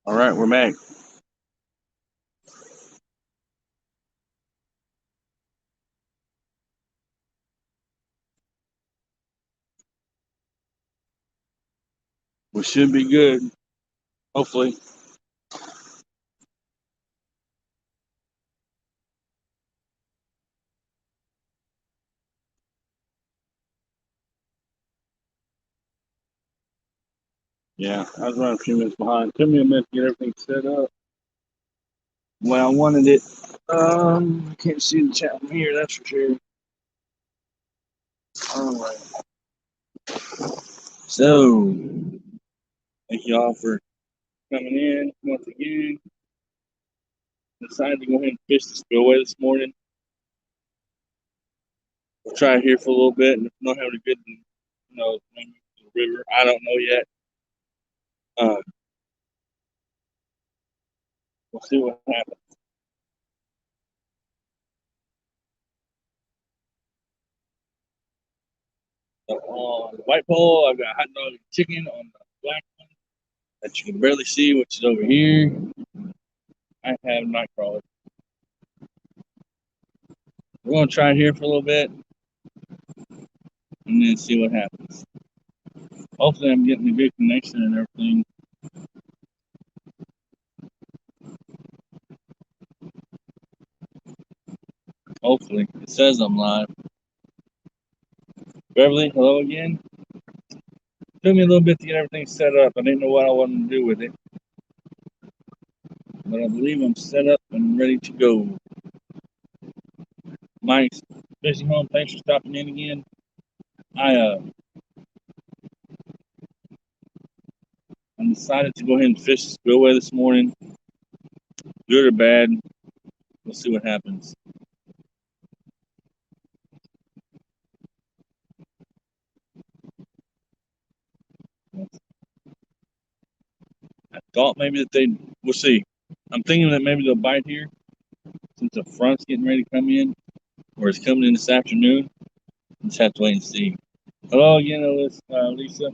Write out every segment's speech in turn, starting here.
All right, we're back. We should be good, hopefully. Yeah, I was running a few minutes behind. Took me a minute to get everything set up. When I wanted it, I can't see the chat from here, that's for sure. All right. So, thank you all for coming in once again. Decided to go ahead and fish the spillway this morning. We'll try it here for a little bit, and if we're not having a good, maybe the river. I don't know yet. Um, we'll see what happens. So on the white pole, I've got hot dog and chicken. On the black one, that you can barely see, which is over here, I have night crawler. We're gonna try it here for a little bit and then see what happens. Hopefully, I'm getting a good connection and everything. Hopefully, it says I'm live. Beverly, hello again. Took me a little bit to get everything set up. I didn't know what I wanted to do with it, but I believe I'm set up and ready to go. Mike's fishing home. Thanks for stopping in again. I'm decided to go ahead and fish the spillway this morning. Good or bad, we'll see what happens. I thought maybe that we'll see. I'm thinking that maybe they'll bite here since the front's getting ready to come in, or it's coming in this afternoon. Just have to wait and see. Hello again, Lisa.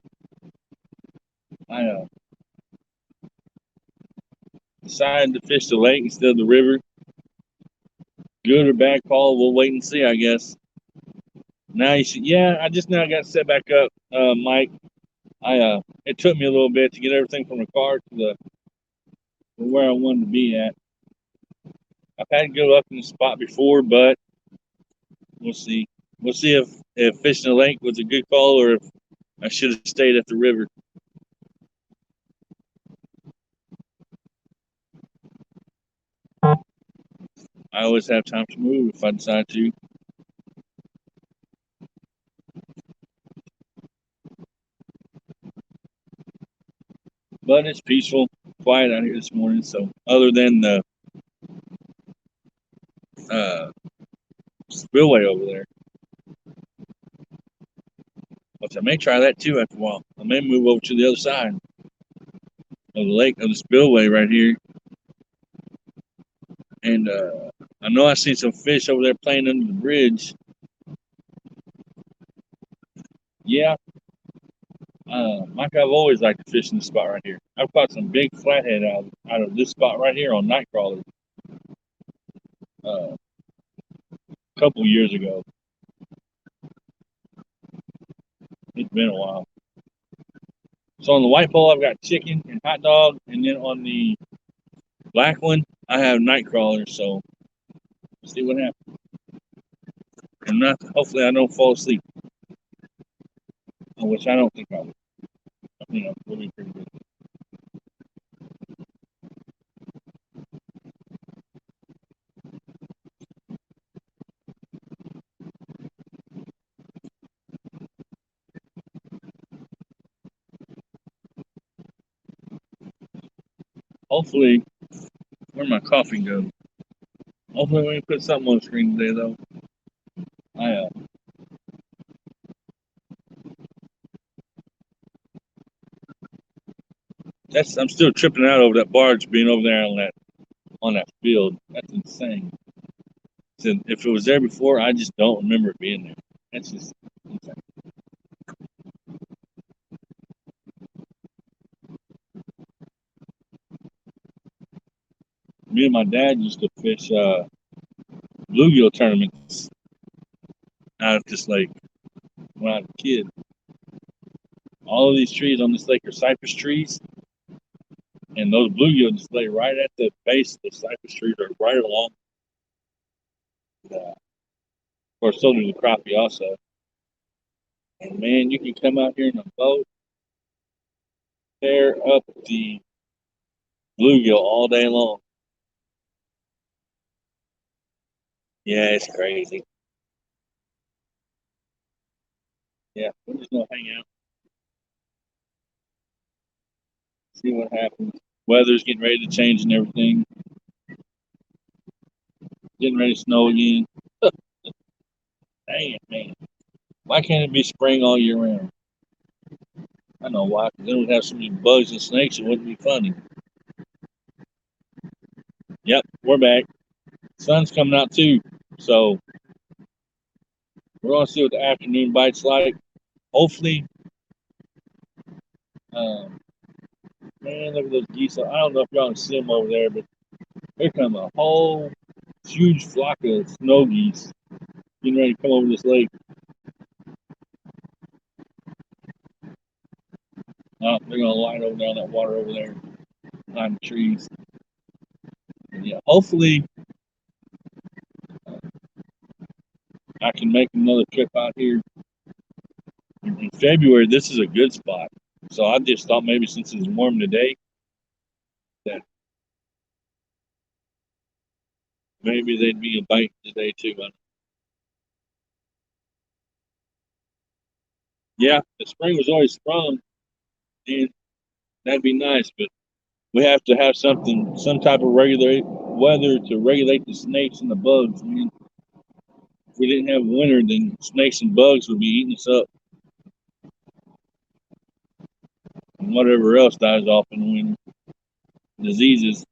I decided to fish the lake instead of the river. Good or bad call, we'll wait and see, I guess. Now you should, yeah, I just now got set back up, Mike. It took me a little bit to get everything from the car to the where I wanted to be at. I've had to go up in the spot before, but we'll see. We'll see if fishing the lake was a good call or if I should have stayed at the river. I always have time to move if I decide to. But it's peaceful, quiet out here this morning. So other than the uh, spillway over there, which I may try that too after a while. I may move over to the other side of the lake of the spillway right here. And I know I see some fish over there playing under the bridge. Yeah, Mike, I've always liked to fish in this spot right here. I've caught some big flathead out of this spot right here on night crawler a couple years ago. It's been a while. So on the white pole, I've got chicken and hot dog, and then on the black one, I have night crawlers. So see what happens. And not hopefully I don't fall asleep, which I don't think I will. We'll be pretty good. Hopefully, where'd my coffee go? Hopefully, we can put something on the screen today, though. I I'm still tripping out over that barge being over there on that field. That's insane. So if it was there before, I just don't remember it being there. That's just insane. Me and my dad used to fish bluegill tournaments out of this lake when I was a kid. All of these trees on this lake are cypress trees, and those bluegill just lay right at the base of the cypress trees, or right along. Of course, so do the crappie also. And man, you can come out here in a boat, tear up the bluegill all day long. Yeah, it's crazy. Yeah, we're just gonna hang out, see what happens. Weather's getting ready to change and everything. Getting ready to snow again. Dang it, man. Why can't it be spring all year round? I know why. 'Cause then we'd have so many bugs and snakes, it wouldn't be funny. Yep, we're back. Sun's coming out too. So we're gonna see what the afternoon bite's like. Hopefully, um, man, look at those geese. I don't know if y'all can see them over there, but here come a whole huge flock of snow geese getting ready to come over this lake. They're gonna line over down that water over there behind the trees. And yeah, hopefully I can make another trip out here in February. This is a good spot. So I just thought maybe since it's warm today, that maybe they'd be a bite today too. But yeah, the spring was always sprung, and that'd be nice. But we have to have some type of regular weather to regulate the snakes and the bugs. I mean, if we didn't have winter, then snakes and bugs would be eating us up, and whatever else dies off in the winter. Diseases.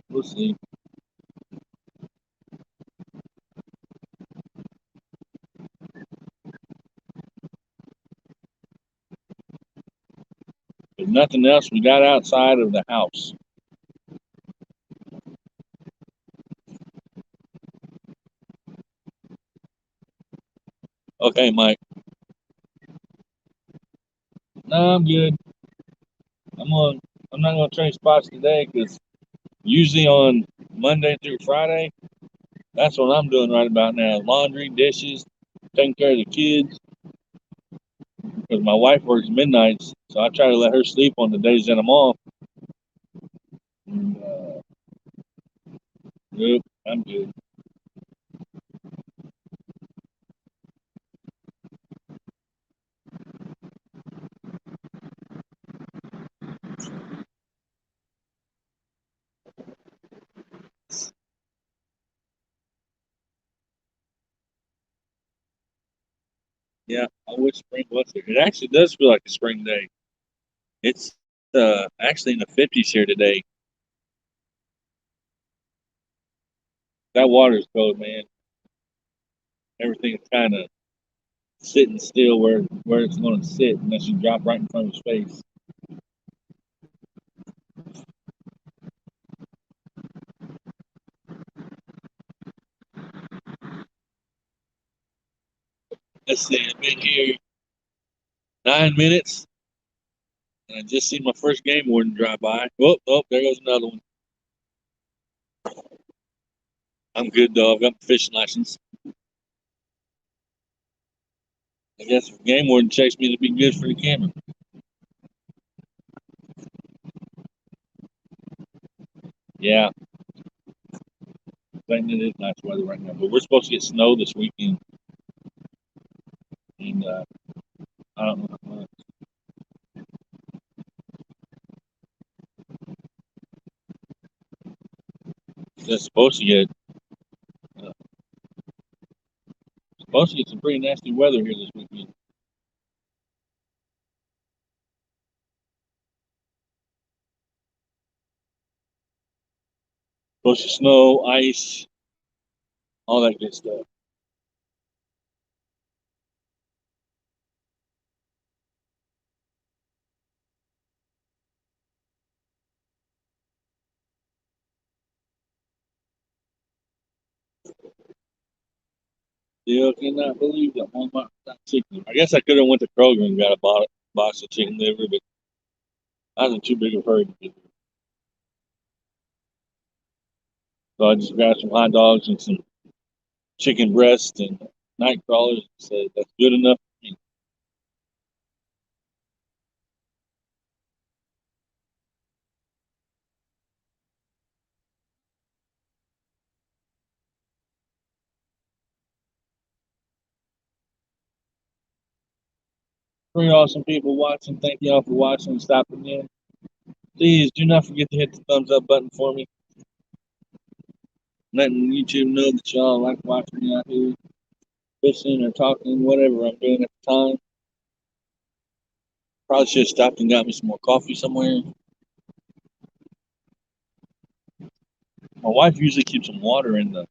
We'll see. If nothing else, we got outside of the house. Okay, Mike. No, I'm good. I'm on. I'm not gonna change spots today because usually on Monday through Friday, that's what I'm doing right about now. Laundry, dishes, taking care of the kids. Because my wife works midnights, so I try to let her sleep on the days that I'm off. And, yep, I'm good. Yeah, I wish spring was here. It actually does feel like a spring day. It's actually in the 50s here today. That water's cold, man. Everything's kind of sitting still where it's going to sit unless you drop right in front of his face. Let's see, I've been here 9 minutes, and I just seen my first game warden drive by. Oh, oh, there goes another one. I'm good though. I've got my fishing license. I guess if game warden checks me, it'd be good for the camera. Yeah, I think it is nice weather right now, but we're supposed to get snow this weekend, and I don't know how much. It's uh, supposed to get some pretty nasty weather here this weekend. Supposed to snow, ice, all that good stuff. Still cannot believe that Walmart got chicken. I guess I could have went to Kroger and got a box of chicken liver, but I was in too big of a hurry to get there. So I just grabbed some hot dogs and some chicken breast and night crawlers and said that's good enough for me. Pretty awesome people watching. Thank y'all for watching and stopping in. Please do not forget to hit the thumbs up button for me. Letting YouTube know that y'all like watching me out here fishing or talking, whatever I'm doing at the time. Probably should have stopped and got me some more coffee somewhere. My wife usually keeps some water in the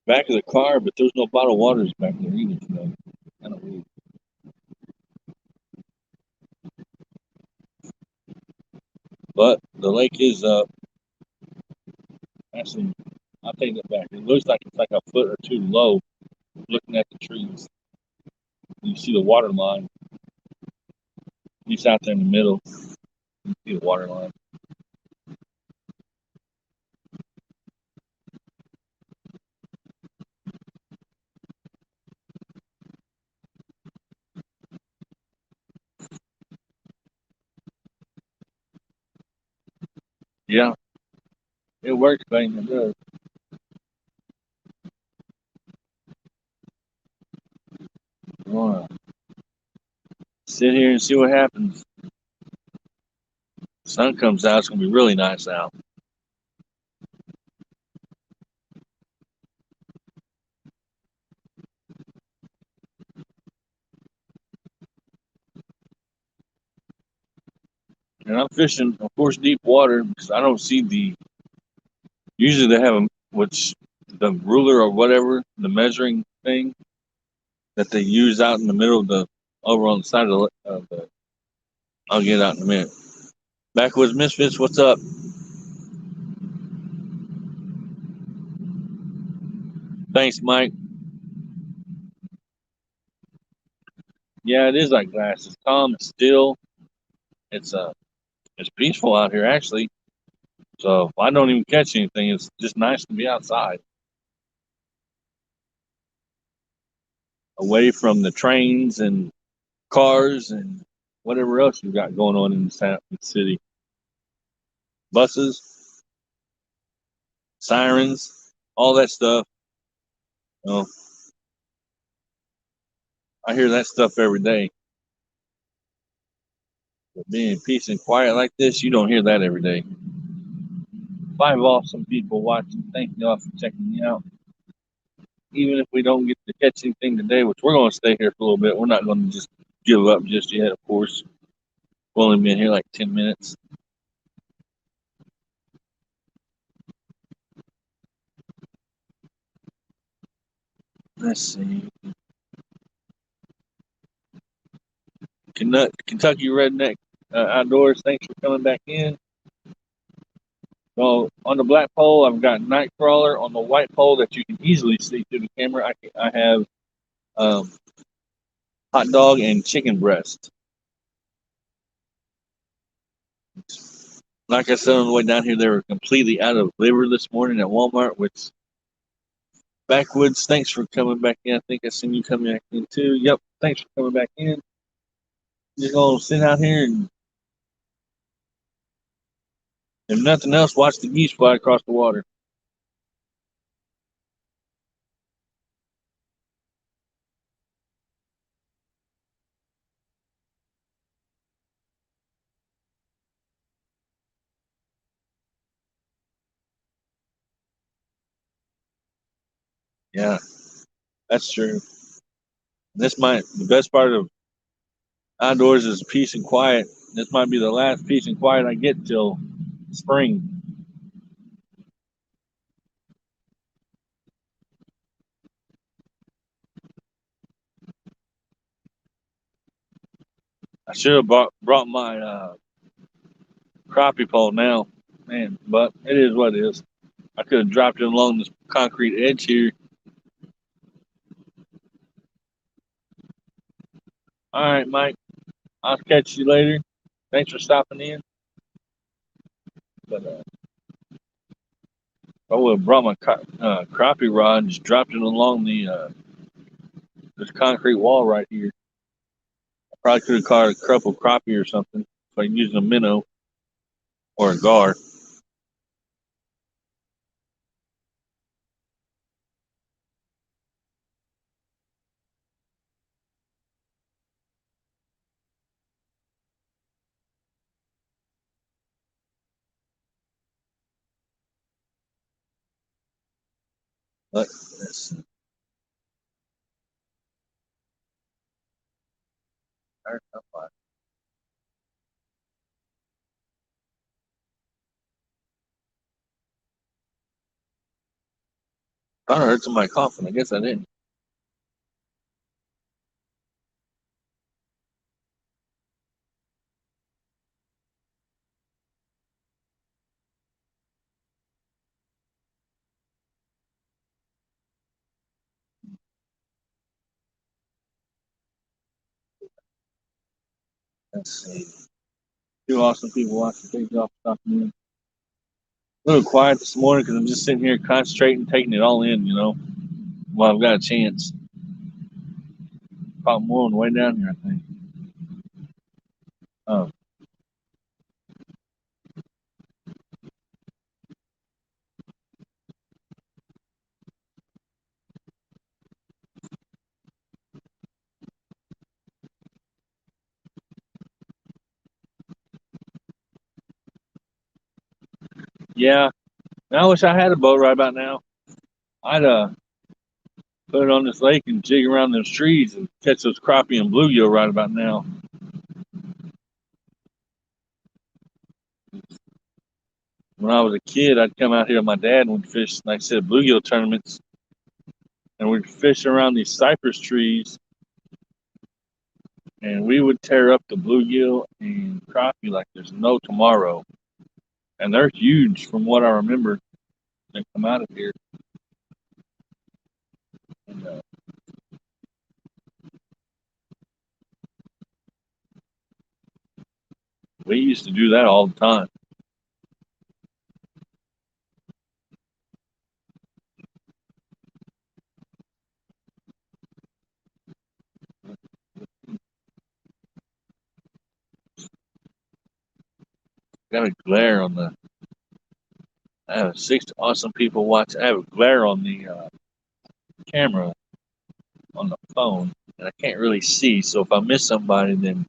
back of the car, but there's no bottled waters back there either today. Kind of weird. But the lake is actually, I'll take that back. It looks like it's like a foot or two low looking at the trees. You see the water line. He's out there in the middle. You see the water line. Yeah, it works, baby. It does. You wanna sit here and see what happens. The sun comes out, it's gonna be really nice out. And I'm fishing, of course, deep water because I don't see the. Usually they have a which the ruler or whatever the measuring thing that they use out in the middle of the over on the side of the. I'll get out in a minute. Backwoods Misfits, what's up? Thanks, Mike. Yeah, it is like glass. It's calm. It's still. It's it's peaceful out here actually. So if I don't even catch anything, it's just nice to be outside, away from the trains and cars and whatever else you got going on in the city. Buses, sirens, all that stuff. You know, I hear that stuff every day. But being peace and quiet like this, you don't hear that every day. 5 awesome people watching. Thank y'all for checking me out. Even if we don't get to catch anything today, which we're going to stay here for a little bit, we're not going to just give up just yet, of course. We've only been here like 10 minutes. Let's see. Kentucky Redneck Outdoors, thanks for coming back in. So on the black pole, I've got Nightcrawler. On the white pole that you can easily see through the camera, I have um, hot dog and chicken breast. Like I said on the way down here, they were completely out of liver this morning at Walmart, which Backwoods, thanks for coming back in. I think I seen you coming back in too. Yep, thanks for coming back in. Just gonna sit out here and, if nothing else, watch the geese fly across the water. Yeah, that's true. The best part of outdoors is peace and quiet. This might be the last peace and quiet I get till spring. I should have brought my crappie pole now, man, but it is what it is. I could have dropped it along this concrete edge here. All right, Mike. I'll catch you later. Thanks for stopping in. But I would have brought my crappie rod and just dropped it along this concrete wall right here. I probably could have caught a couple crappie or something if I used a minnow or a gar. But let's see. I thought I heard somebody coughing. I guess I didn't. Let's see. Two awesome people watching. Thank y'all for stopping in. A little quiet this morning because I'm just sitting here concentrating, taking it all in, while I've got a chance. Caught more on the way down here, I think. Oh, yeah. I wish I had a boat right about now. I'd put it on this lake and jig around those trees and catch those crappie and bluegill right about now. When I was a kid, I'd come out here with my dad and we'd fish, like I said, bluegill tournaments, and we'd fish around these cypress trees, and we would tear up the bluegill and crappie like there's no tomorrow. And they're huge from what I remember. They come out of here. And, we used to do that all the time. Got a glare on the. I have 6 awesome people watching. I have a glare on the camera on the phone, and I can't really see. So if I miss somebody, then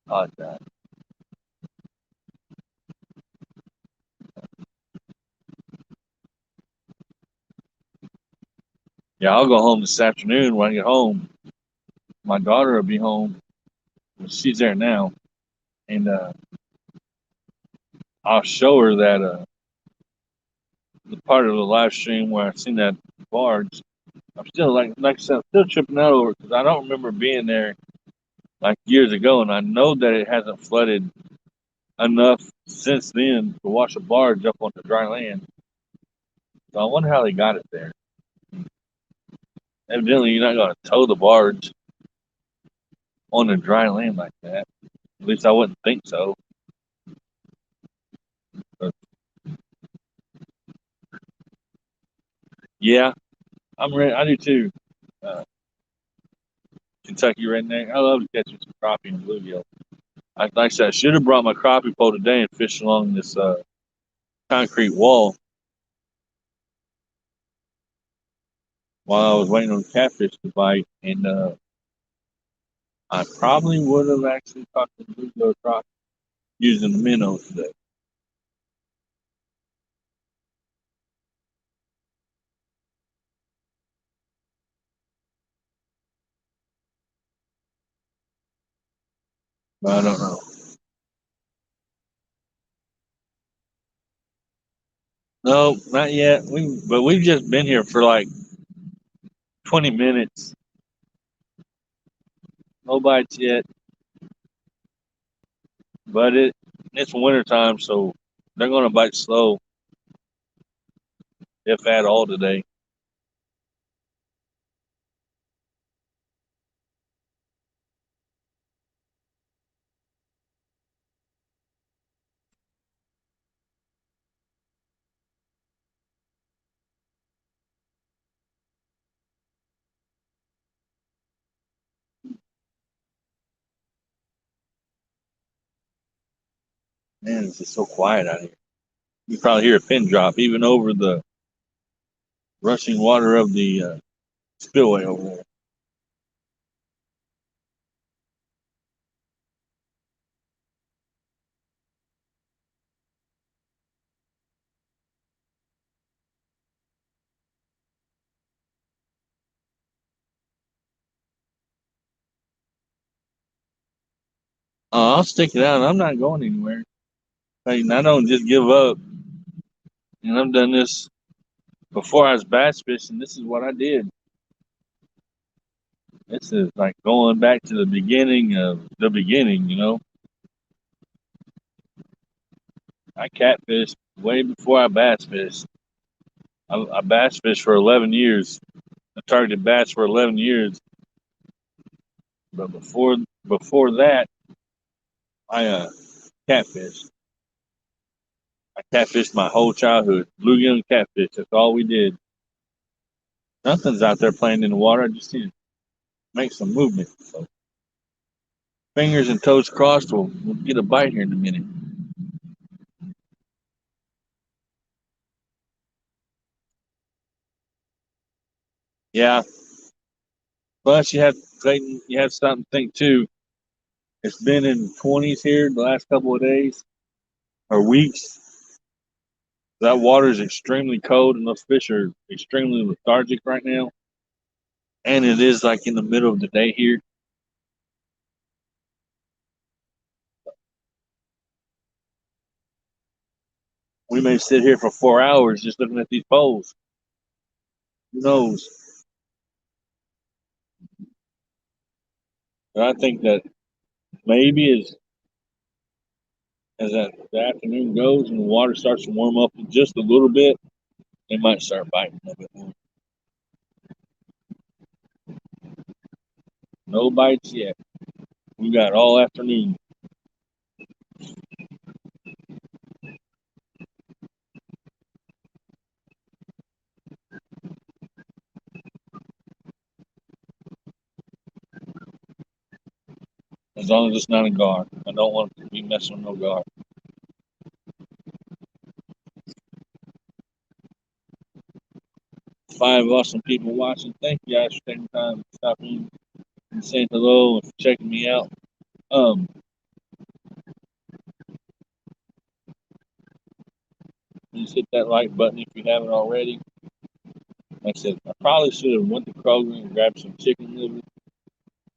I apologize. Yeah, I'll go home this afternoon. When I get home, my daughter will be home. Well, she's there now, and I'll show her that the part of the live stream where I seen that barge. I'm still like I said, I'm still tripping out over it because I don't remember being there like years ago, and I know that it hasn't flooded enough since then to wash a barge up onto dry land. So I wonder how they got it there. Evidently, you're not going to tow the barge on the dry land like that. At least I wouldn't think so. But yeah, I'm ready. I do too. Uh, Kentucky redneck. I love to catch some crappie and bluegill. Like I said, I should have brought my crappie pole today and fished along this concrete wall while I was waiting on catfish to bite, and I probably would have actually caught the bluegill crappie using the minnow today. But I don't know. No, not yet. But we've just been here for like 20 minutes. No bites yet. But it's winter time, so they're gonna bite slow. if at all, today. Man, it's just so quiet out here. You probably hear a pin drop even over the rushing water of the spillway over there. I'll stick it out. I'm not going anywhere. Like, I don't just give up. And I've done this before I was bass fishing. This is what I did. This is like going back to the beginning of the beginning, you know. I catfished way before I bass fished. I bass fished for 11 years. I targeted bass for 11 years. But before that, I catfished. I catfished my whole childhood. Bluegill catfish. That's all we did. Nothing's out there playing in the water. I just need to make some movement. So fingers and toes crossed. We'll get a bite here in a minute. Yeah. Plus, Clayton, you have something to think too. It's been in 20s here the last couple of days or weeks. That water is extremely cold, and those fish are extremely lethargic right now. And it is like in the middle of the day here. We may sit here for 4 hours just looking at these poles. Who knows? But I think that maybe as that the afternoon goes and the water starts to warm up just a little bit, they might start biting a little bit more. No bites yet. We got all afternoon. As long as it's not a gar. I don't want to be messing with no gar. 5 awesome people watching. Thank you guys for taking time to stop in and saying hello and for checking me out. Um, please hit that like button if you haven't already. Like I said, I probably should have went to Kroger and grabbed some chicken liver,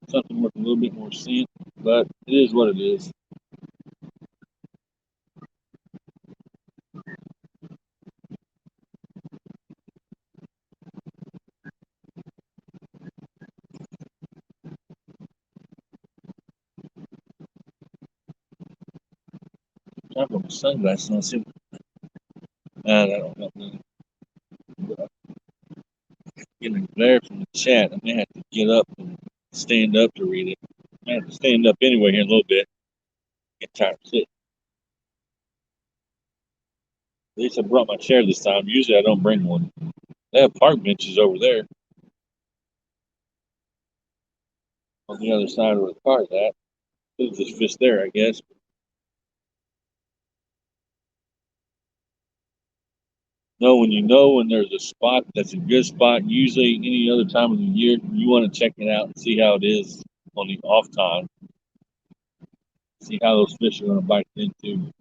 something with a little bit more scent, but it is what it is. I've got my sunglasses on. See, I don't know. Getting a glare from the chat. I may have to get up and stand up to read it. I may have to stand up anyway here in a little bit. Get tired of sitting. At least I brought my chair this time. Usually I don't bring one. They have park benches over there on the other side where the car's at. Could have just fished there, I guess. Know when there's a spot that's a good spot, usually any other time of the year, you want to check it out and see how it is on the off time. See how those fish are going to bite into.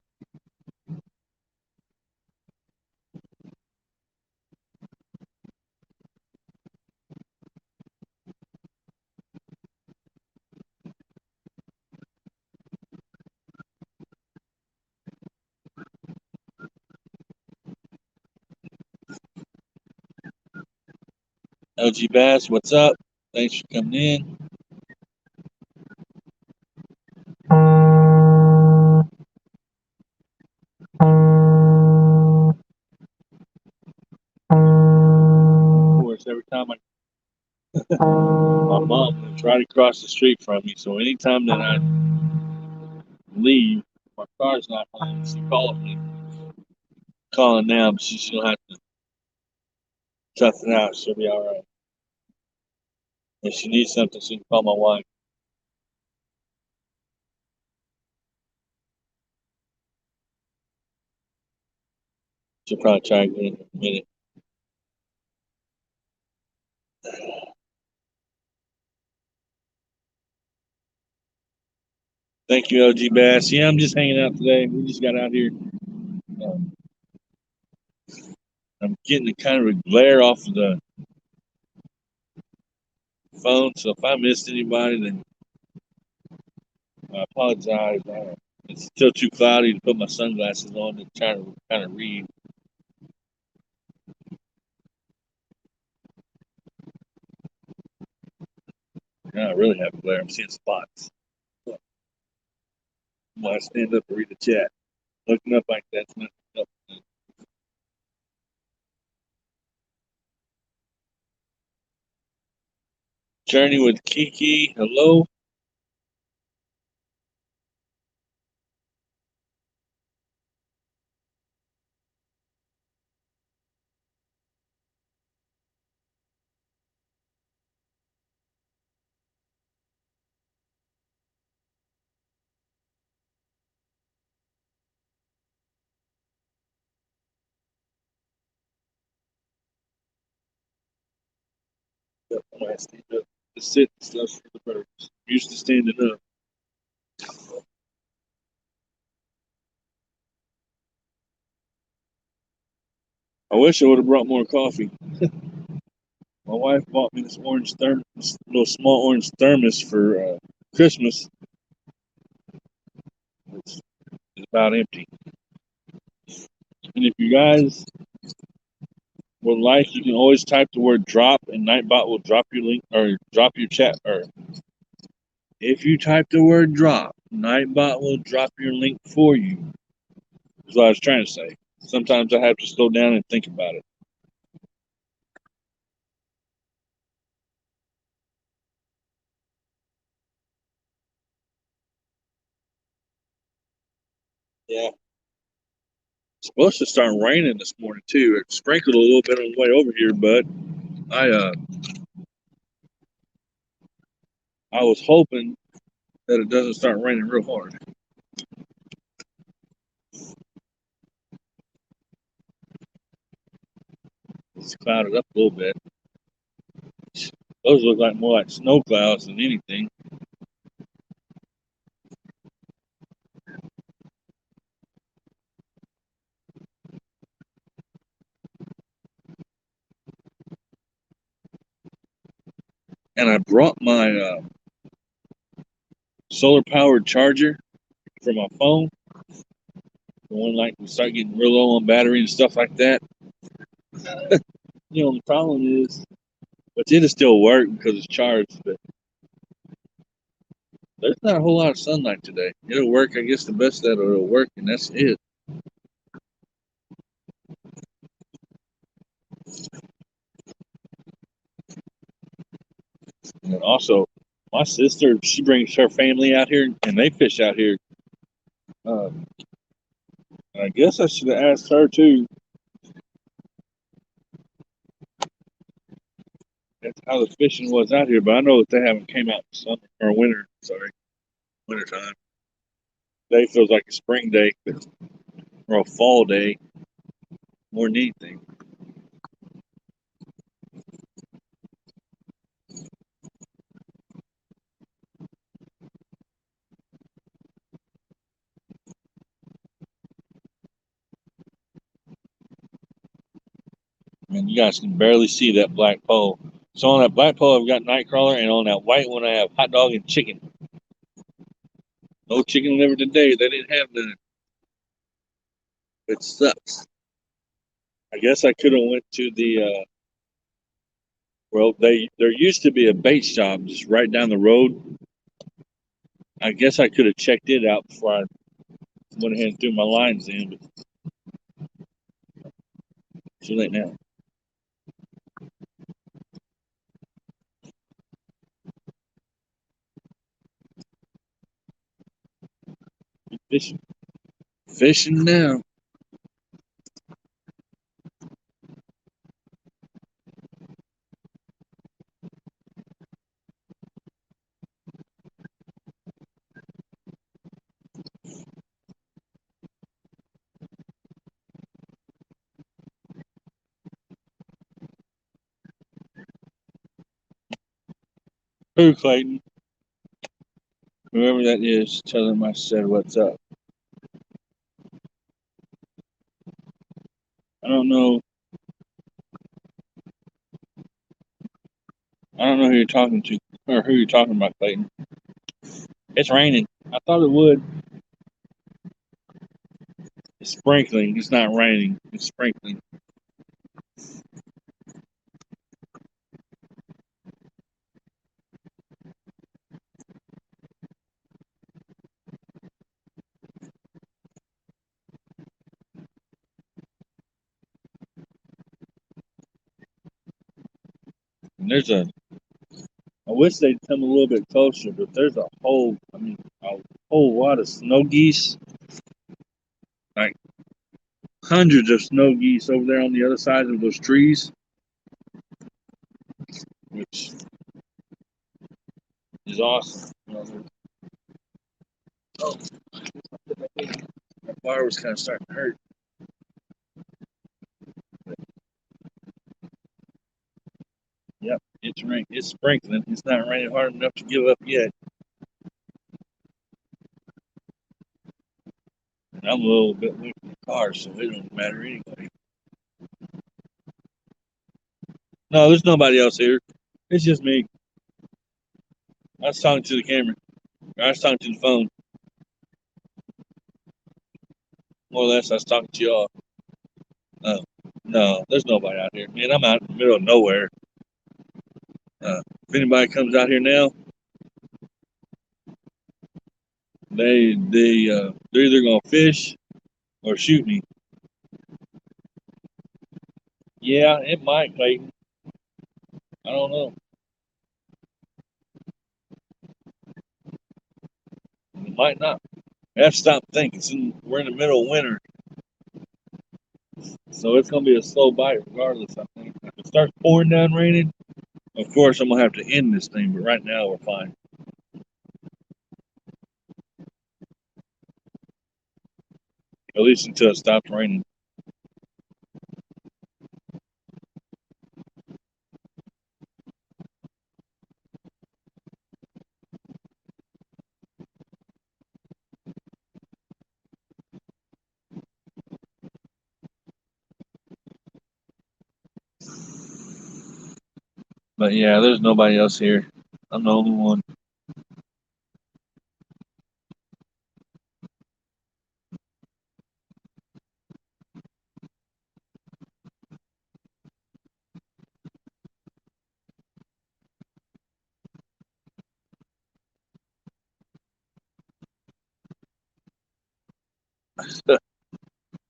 LG Bass, what's up? Thanks for coming in. time my mom lives right across the street from me, so anytime that I leave, my car's not home. She calls me, calling now, but she'll have to tough it out. She'll be all right. If she needs something, she can call my wife. She'll probably try again in a minute. Thank you, LG Bass. Yeah, I'm just hanging out today. We just got out here. Um, I'm getting a kind of a glare off of the phone, so if I missed anybody, then I apologize. It's still too cloudy to put my sunglasses on to try to kind of read. Yeah, I really have a glare. I'm seeing spots. I'm gonna stand up and read the chat. Looking up like that's not up. Journey with Kiki. Hello. I stand up to sit and stuff for the birds. I'm used to standing up. I wish I would have brought more coffee. My wife bought me this orange thermos, little small orange thermos for Christmas. It's about empty. And if you guys would like, you can always type the word drop, and Nightbot will drop your link or drop your chat. Or if you type the word drop, Nightbot will drop your link for you. That's what I was trying to say. Sometimes I have to slow down and think about it. Yeah. It's supposed to start raining this morning too. It sprinkled a little bit on the way over here, but I I was hoping that it doesn't start raining real hard. It's clouded up a little bit. Those look like more like snow clouds than anything. And I brought my solar powered charger for my phone. The one like we start getting real low on battery and stuff like that. The problem is, but it'll still work because it's charged. But there's not a whole lot of sunlight today. It'll work, I guess, the best that it'll work, and that's it. And also, my sister, she brings her family out here, and they fish out here. And I guess I should have asked her too. That's how the fishing was out here, but I know that they haven't came out in summer or winter. Sorry, winter time. Day feels like a spring day or a fall day more than anything. And you guys can barely see that black pole. So on that black pole, I've got nightcrawler, and on that white one, I have hot dog and chicken. No chicken liver today. They didn't have none. It sucks. I guess I could have went to the well, there used to be a bait shop just right down the road. I guess I could have checked it out before I went ahead and threw my lines in, but too late now. Fishing. Fishing now. Who, Clayton? Whoever that is, tell him I said what's up. I don't know. I don't know who you're talking to or who you're talking about, Clayton. It's raining. I thought it would. It's sprinkling. It's not raining. It's sprinkling. And there's a. I wish they'd come a little bit closer, but there's a whole lot of snow geese, like hundreds of snow geese over there on the other side of those trees, which is awesome. Oh, my bar was kind of starting to hurt. Yep, it's raining. It's sprinkling. It's not raining hard enough to give up yet. And I'm a little bit away from the car, so it don't matter anyway. No, there's nobody else here. It's just me. I was talking to the camera. I was talking to the phone. More or less, I was talking to y'all. No, no, there's nobody out here. Man, I'm out in the middle of nowhere. If anybody comes out here now, they're either gonna fish or shoot me. Yeah, it might, Clayton. I don't know. It might not. I have to stop thinking. We're in the middle of winter, so it's gonna be a slow bite regardless. I think if it starts pouring down raining, of course I'm gonna have to end this thing. But right now we're fine. At least until it stops raining. But yeah, there's nobody else here. I'm the only one.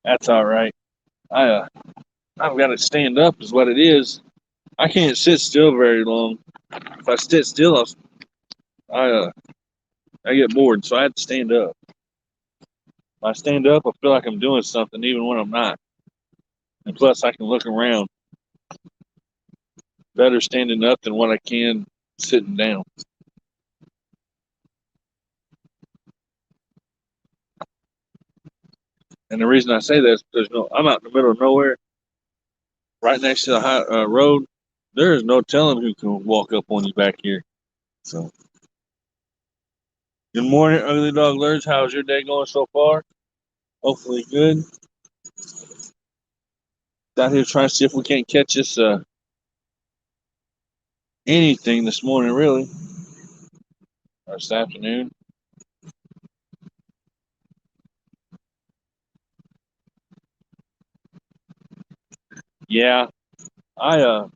That's all right. I've got to stand up, is what it is. I can't sit still very long. If I sit still, I uh, I get bored, so I have to stand up. If I stand up, I feel like I'm doing something, even when I'm not. And plus, I can look around better standing up than what I can sitting down. And the reason I say that is because I'm out in the middle of nowhere, right next to the road. There is no telling who can walk up on you back here. So, good morning, Ugly Dog Lurch. How's your day going so far? Hopefully good. Out here trying to see if we can't catch us anything this morning, really, or this afternoon. Yeah, I uh,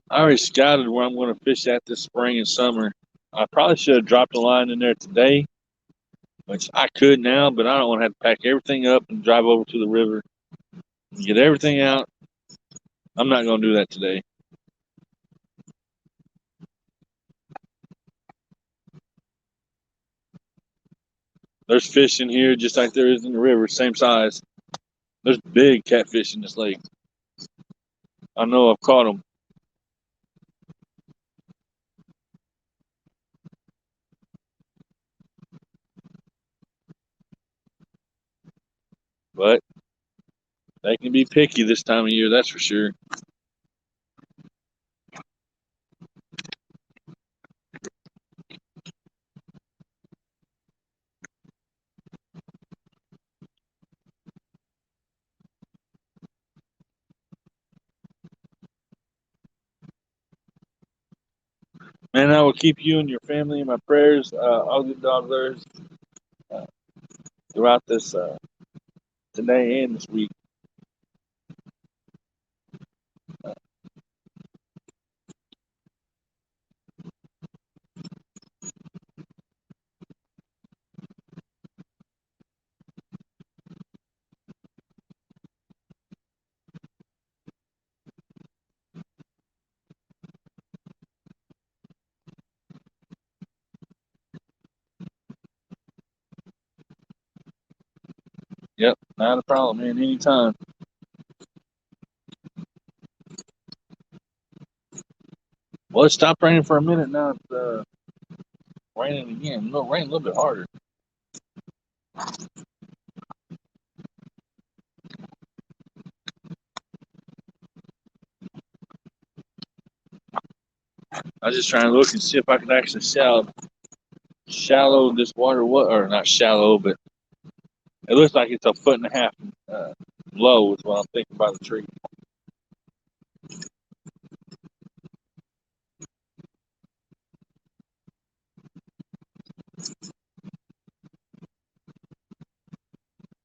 I already scouted where I'm going to fish at this spring and summer. I probably should have dropped a line in there today, which I could now, but I don't want to have to pack everything up and drive over to the river and get everything out. I'm not going to do that today. There's fish in here just like there is in the river, same size. There's big catfish in this lake. I know I've caught them. But they can be picky this time of year, that's for sure. Man, I will keep you and your family in my prayers, ugly dogglers, uh, throughout this today and this week. Yep, not a problem, man. Anytime. Well, it stopped raining for a minute. Now it's raining again. No, rain a little bit harder. I was just trying to look and see if I could actually shallow this water. What or not shallow, but it looks like it's a foot and a half low. Is what I'm thinking by the tree.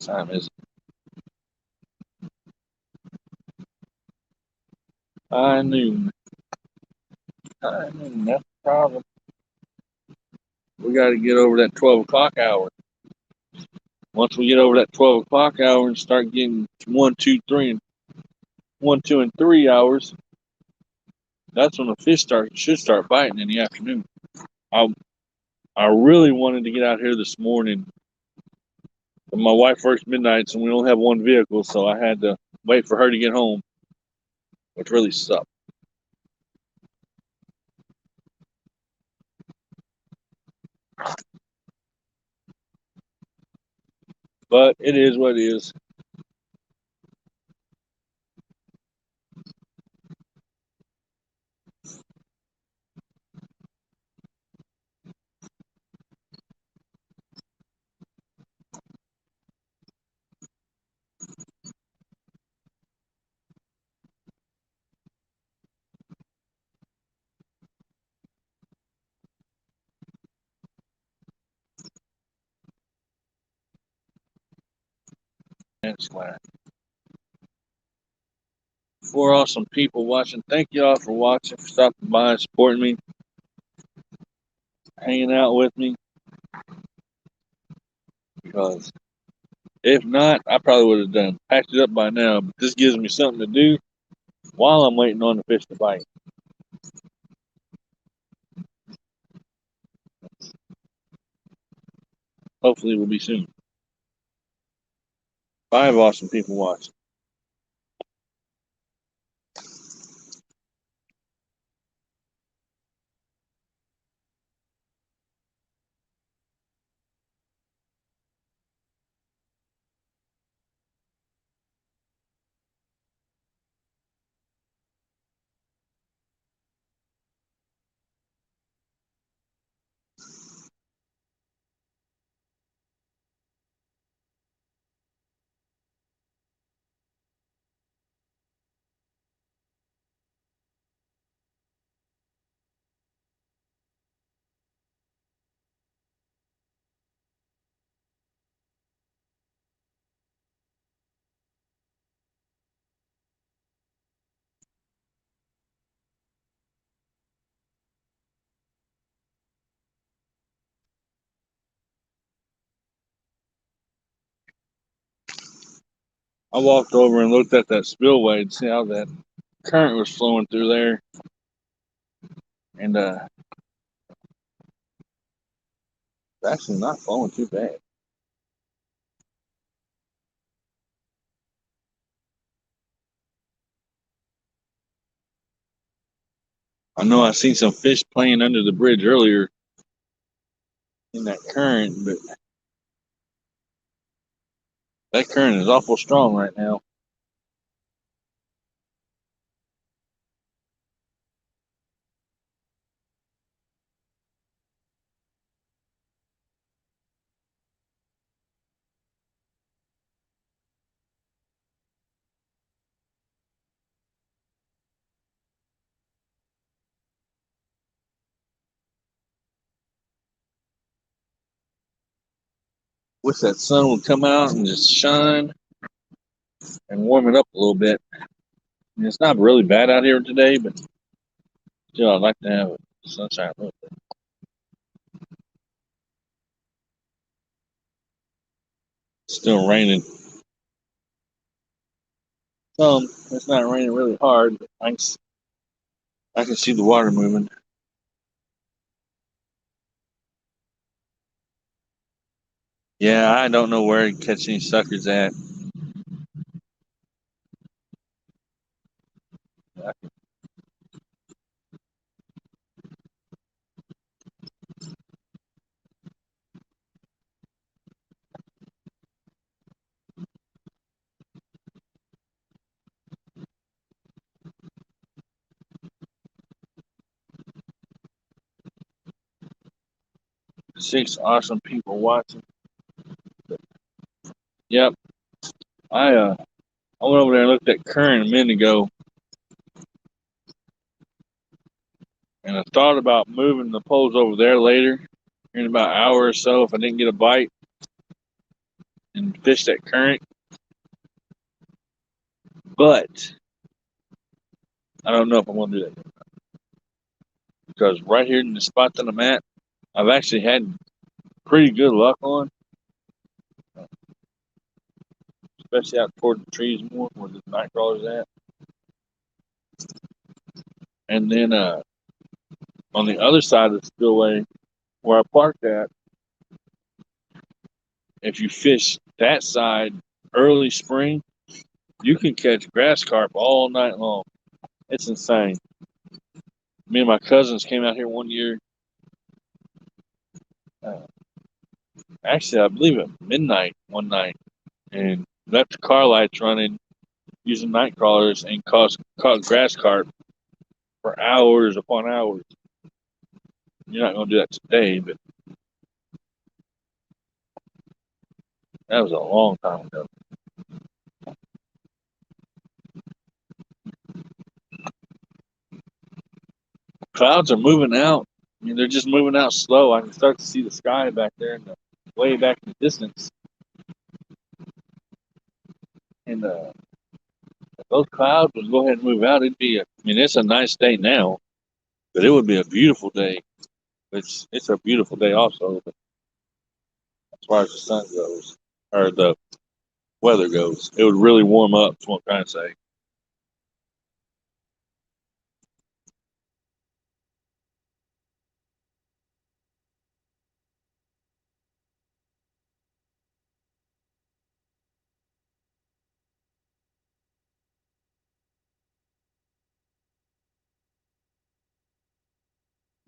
Time is high noon. High noon. That's the problem. We got to get over that 12 o'clock hour. Once we get over that 12 o'clock hour and start getting 1, 2, and 3 hours, that's when the fish should start biting in the afternoon. I I really wanted to get out here this morning, but my wife works midnights and we only have one vehicle, so I had to wait for her to get home, which really sucked. But it is what it is. That's glad. Four awesome people watching. Thank you all for watching, for stopping by, supporting me, hanging out with me. Because if not, I probably would have done packed it up by now. But this gives me something to do while I'm waiting on the fish to bite. Hopefully, it will be soon. 5 awesome people watching. I walked over and looked at that spillway to see how that current was flowing through there. And it's actually not flowing too bad. I know I seen some fish playing under the bridge earlier in that current, but that current is awful strong right now. Wish that sun would come out and just shine and warm it up a little bit. I mean, it's not really bad out here today, but still, I'd like to have sunshine a little bit. It's still raining. It's not raining really hard, but I can see the water moving. Yeah, I don't know where to catch any suckers at. 6 awesome people watching. Yep, I went over there and looked at current a minute ago, and I thought about moving the poles over there later, in about an hour or so, if I didn't get a bite and fish that current. But I don't know if I'm gonna do that because right here in the spot that I'm at, I've actually had pretty good luck on, especially out toward the trees more where the night crawler's at. And then on the other side of the spillway where I parked at, if you fish that side early spring, you can catch grass carp all night long. It's insane. Me and my cousins came out here one year. Uh, Actually, I believe at midnight one night, and left the car lights running using night crawlers and caught grass carp for hours upon hours. You're not going to do that today, but that was a long time ago. Clouds are moving out. I mean, they're just moving out slow. I can start to see the sky back there, in the way back in the distance. And if those clouds would go ahead and move out, it'd be. I mean, it's a nice day now, but it would be a beautiful day. It's a beautiful day also, but as far as the sun goes, or the weather goes, it would really warm up. Is what I'm trying to say.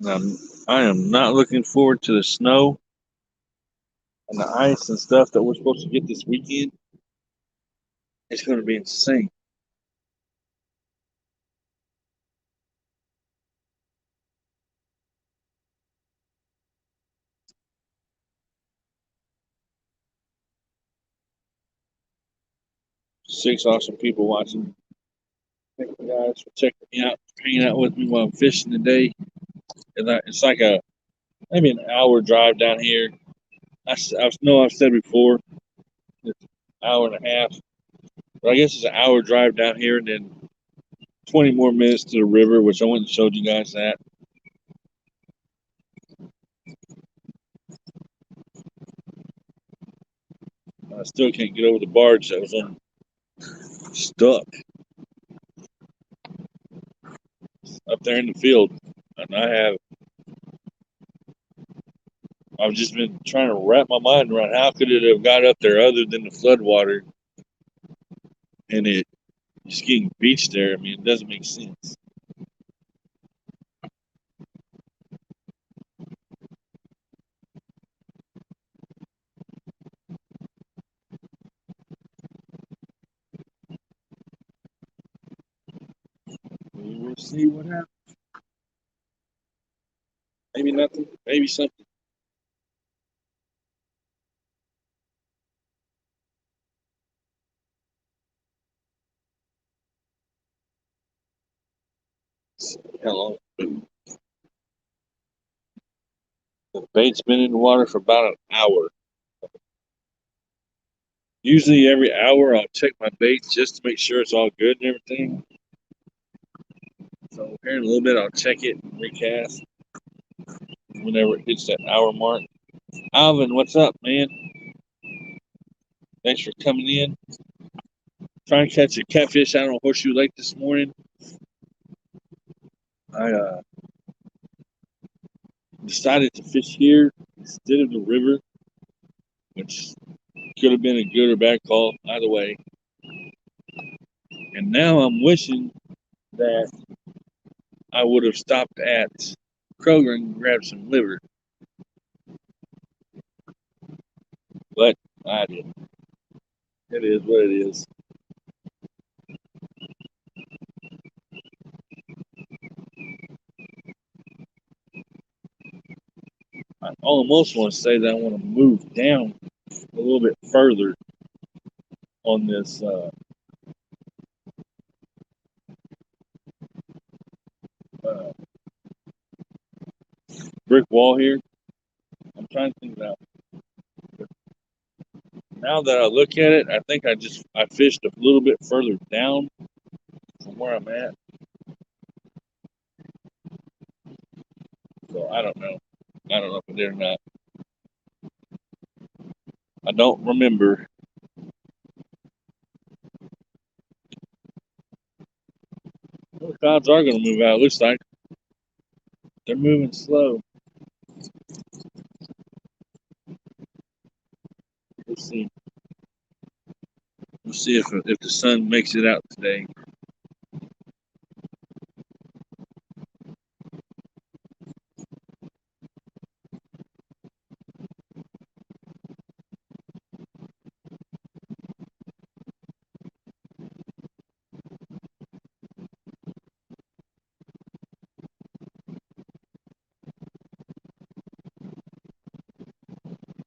I am not looking forward to the snow and the ice and stuff that we're supposed to get this weekend. It's going to be insane. 6 awesome people watching. Thank you guys for checking me out, hanging out with me while I'm fishing today. And it's like maybe an hour drive down here. I know I've said before, it's an hour and a half, but I guess it's an hour drive down here and then 20 more minutes to the river, which I went and showed you guys that. I still can't get over the barge that was stuck up there in the field. And I've just been trying to wrap my mind around how could it have got up there other than the flood water and it just getting beached there. I mean, it doesn't make sense. We'll see what happens. Maybe nothing. Maybe something. How long? The bait's been in the water for about an hour. Usually every hour I'll check my bait just to make sure it's all good and everything. So here in a little bit I'll check it and recast whenever it hits that hour mark. Alvin, what's up, man? Thanks for coming in. Trying to catch a catfish out on Horseshoe Lake this morning. I decided to fish here instead of the river, which could have been a good or bad call either way. And now I'm wishing that I would have stopped at Kroger and grabbed some liver, but I didn't. It is what it is. I almost want to say that I want to move down a little bit further on this uh, brick wall here. I'm trying to think about. Now that I look at it, I think I fished a little bit further down from where I'm at. So I don't know. I don't know if I did or not. I don't remember. Well, the clouds are going to move out. It looks like they're moving slow. We'll see. We'll see if the sun makes it out today.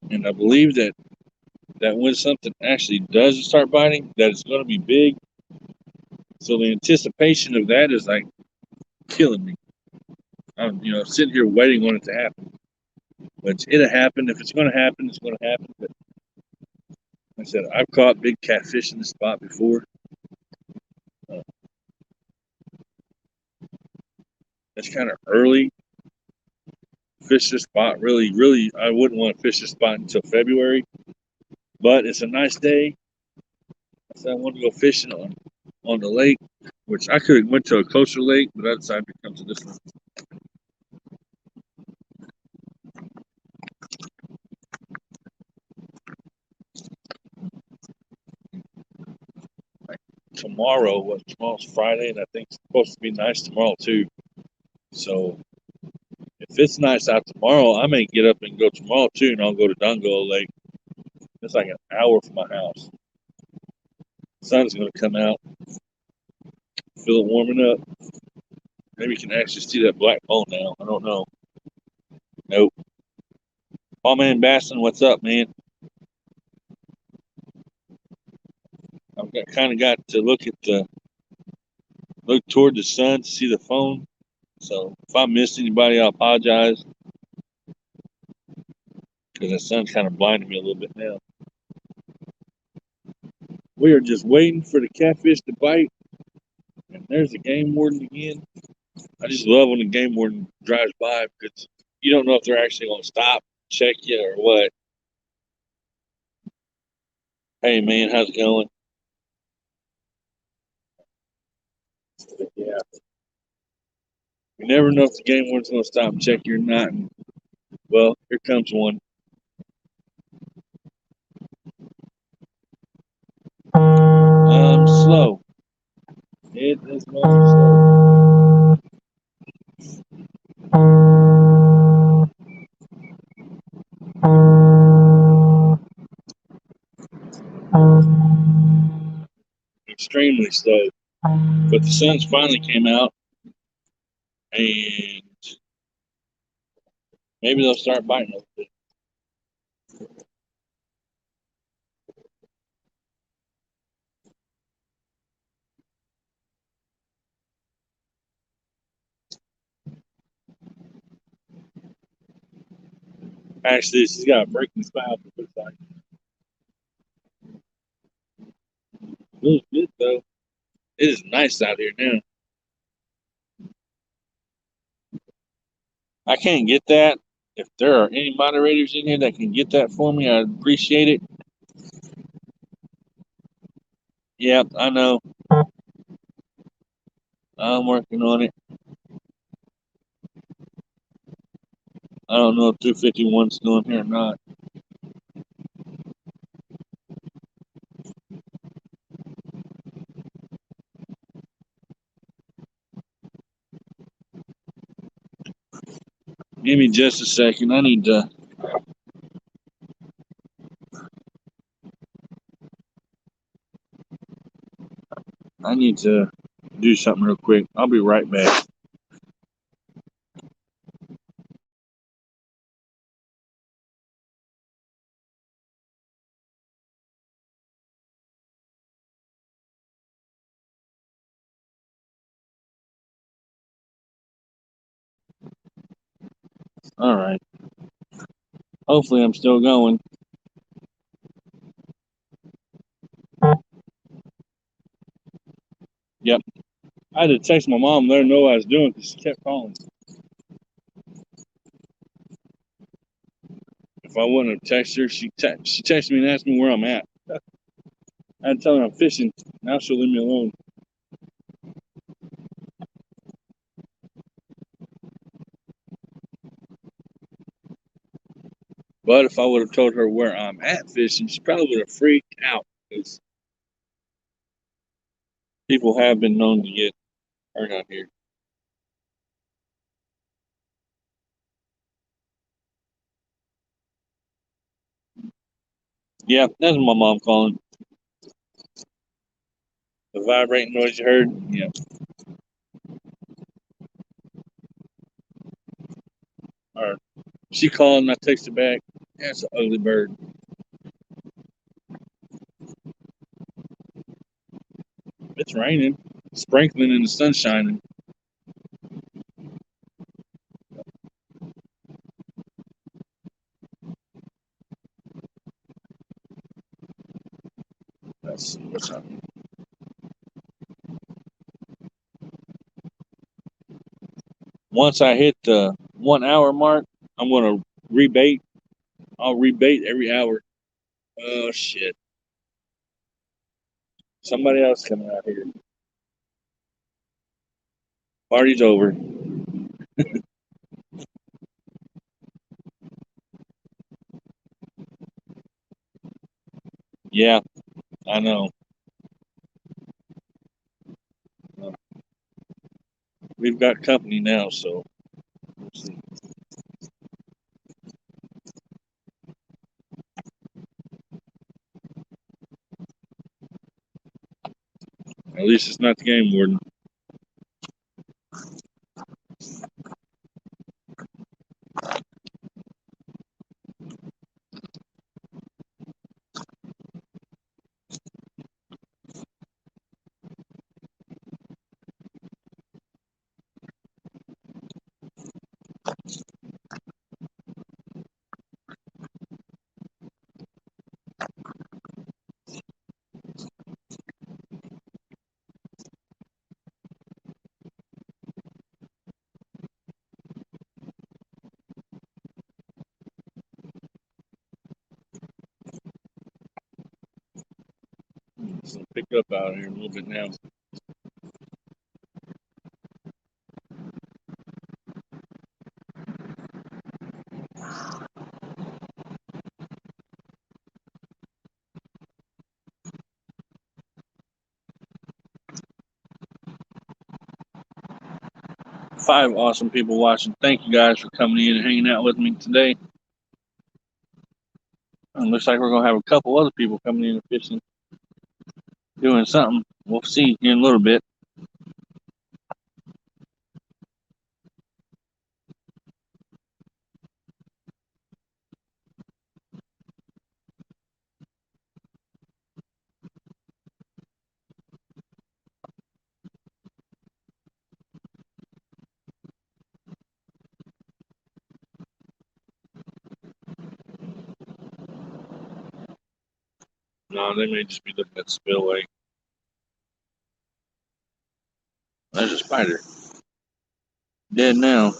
And I believe that when something actually does start biting, that it's going to be big. So the anticipation of that is like killing me. I'm sitting here waiting on it to happen. But it'll happen. If it's going to happen, it's going to happen. But like I said, I've caught big catfish in this spot before. It's kind of early. Fish this spot really, I wouldn't want to fish this spot until February. But it's a nice day. So I wanted to go fishing on the lake, which I could have went to a coastal lake, but I decided to come to this one. Tomorrow's Friday, and I think it's supposed to be nice tomorrow too. So if it's nice out tomorrow, I may get up and go tomorrow too, and I'll go to Dongo Lake. It's like an hour from my house. The sun's going to come out. Feel it warming up. Maybe you can actually see that black hole now. I don't know. Nope. Paul Man Basson, what's up, man? I've kind of got to look toward the sun to see the phone. So if I missed anybody, I apologize, because the sun's kind of blinding me a little bit now. We are just waiting for the catfish to bite, and there's the game warden again. I just love when the game warden drives by, because you don't know if they're actually going to stop, check you, or what. Hey, man, how's it going? Yeah. You never know if the game warden's going to stop and check you or not. And, well, here comes one. Slow. It is moving slow. Extremely slow. But the sun's finally came out. and maybe they'll start biting a little bit. Actually, she's got a breaking spout. It looks like. It looks good though. It is nice out here now. I can't get that. If there are any moderators in here that can get that for me, I'd appreciate it. Yep, I know. I'm working on it. I don't know if 251's still in here or not. Give me just a second. I need to do something real quick. I'll be right back. All right. Hopefully I'm still going. Yep. I had to text my mom, let her know what I was doing because she kept calling. If I wouldn't have texted her, she texted me and asked me where I'm at. I had to tell her I'm fishing. Now she'll leave me alone. But if I would have told her where I'm at fishing, she probably would have freaked out because people have been known to get hurt out here. Yeah, that's my mom calling. The vibrating noise you heard? Yeah. All right. She called and I texted back. That's an ugly bird. It's raining, sprinkling, and the sun's shining. Let's see what's up. Once I hit the 1 hour mark, I'm gonna rebait. I'll rebait every hour. Oh shit! Somebody else coming out here. Party's over. Yeah, I know. We've got company now, so we'll see. At least it's not the game warden. So pick up out here a little bit now. Five awesome people watching. Thank you guys for coming in and hanging out with me today. And looks like we're gonna have a couple other people coming in and fishing, doing something. We'll see here in a little bit. No, they may just be looking at the spillway. There's a spider. Dead now.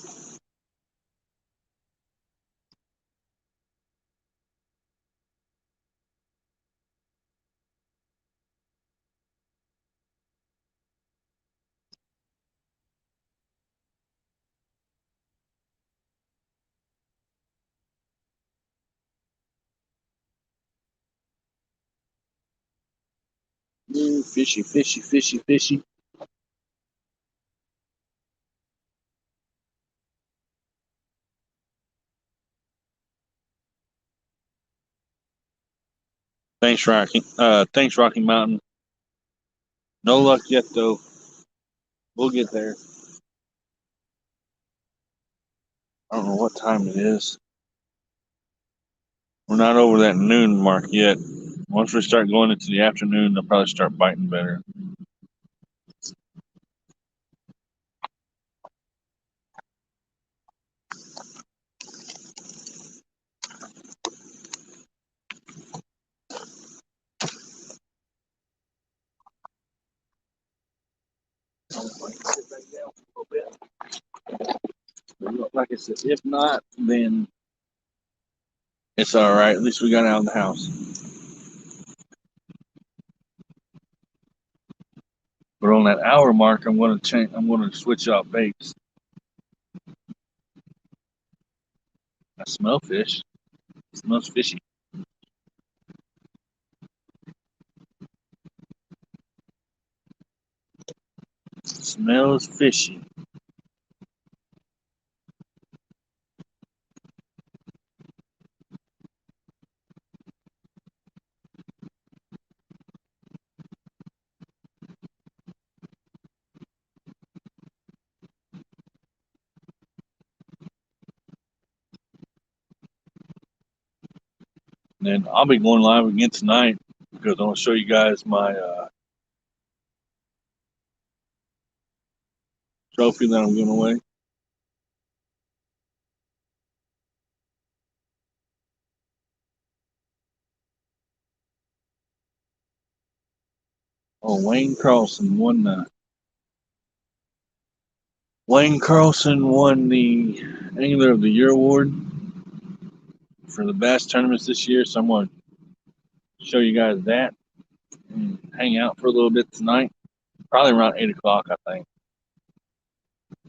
Fishy, fishy, fishy, fishy. Thanks, Rocky Mountain. No luck yet, though. We'll get there. I don't know what time it is. We're not over that noon mark yet. Once we start going into the afternoon, they'll probably start biting better. Like I said, if not, then it's all right. At least we got out of the house. But on that hour mark, I'm going to change. I'm going to switch out baits. I smell fish. It smells fishy. It smells fishy. And then I'll be going live again tonight because I want to show you guys my trophy that I'm giving away. Oh, Wayne Carlson won the Angler of the Year award for the bass tournaments this year. So I'm going to show you guys that and hang out for a little bit tonight. Probably around 8 o'clock, I think.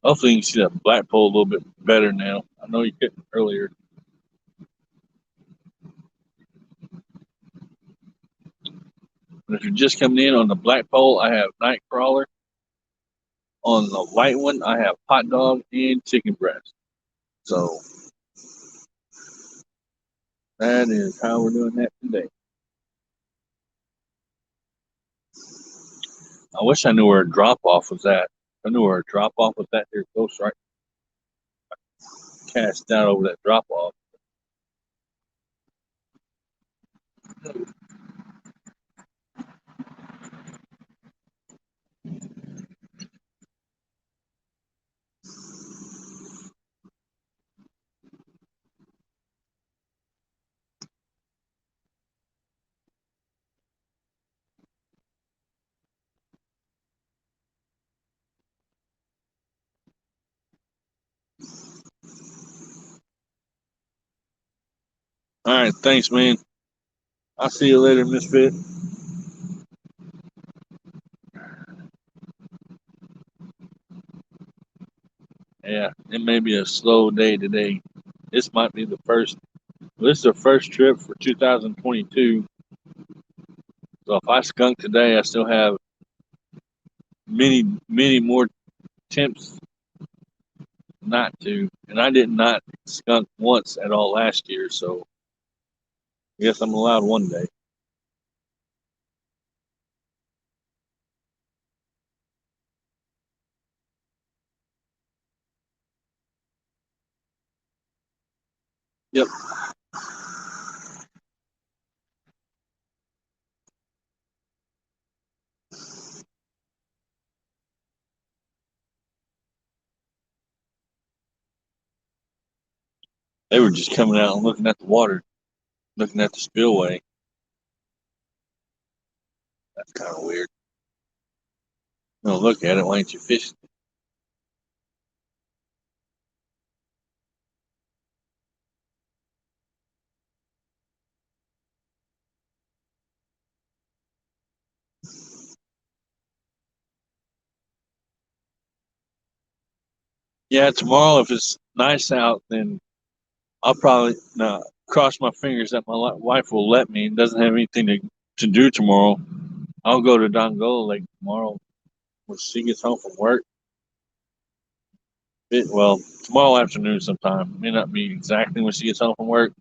Hopefully you can see that black pole a little bit better now. I know you couldn't earlier. But if you're just coming in on the black pole, I have night crawler. On the white one, I have hot dog and chicken breast. So that is how we're doing that today. I wish I knew where a drop off was at. I knew where a drop off was at. There it goes right. Cast down over that drop off. All right, thanks, man. I'll see you later, Misfit. Yeah, it may be a slow day today. This might be the first. This is the first trip for 2022. So if I skunk today, I still have many, many more attempts not to. And I did not skunk once at all last year. So I guess I'm allowed one day. Yep. They were just coming out and looking at the water, looking at the spillway. That's kind of weird. No, look at it. Why ain't you fishing? Yeah, tomorrow if it's nice out, then I'll probably cross my fingers that my wife will let me and doesn't have anything to do tomorrow. I'll go to Dongola Lake tomorrow when she gets home from work. Well, tomorrow afternoon sometime. It may not be exactly when she gets home from work,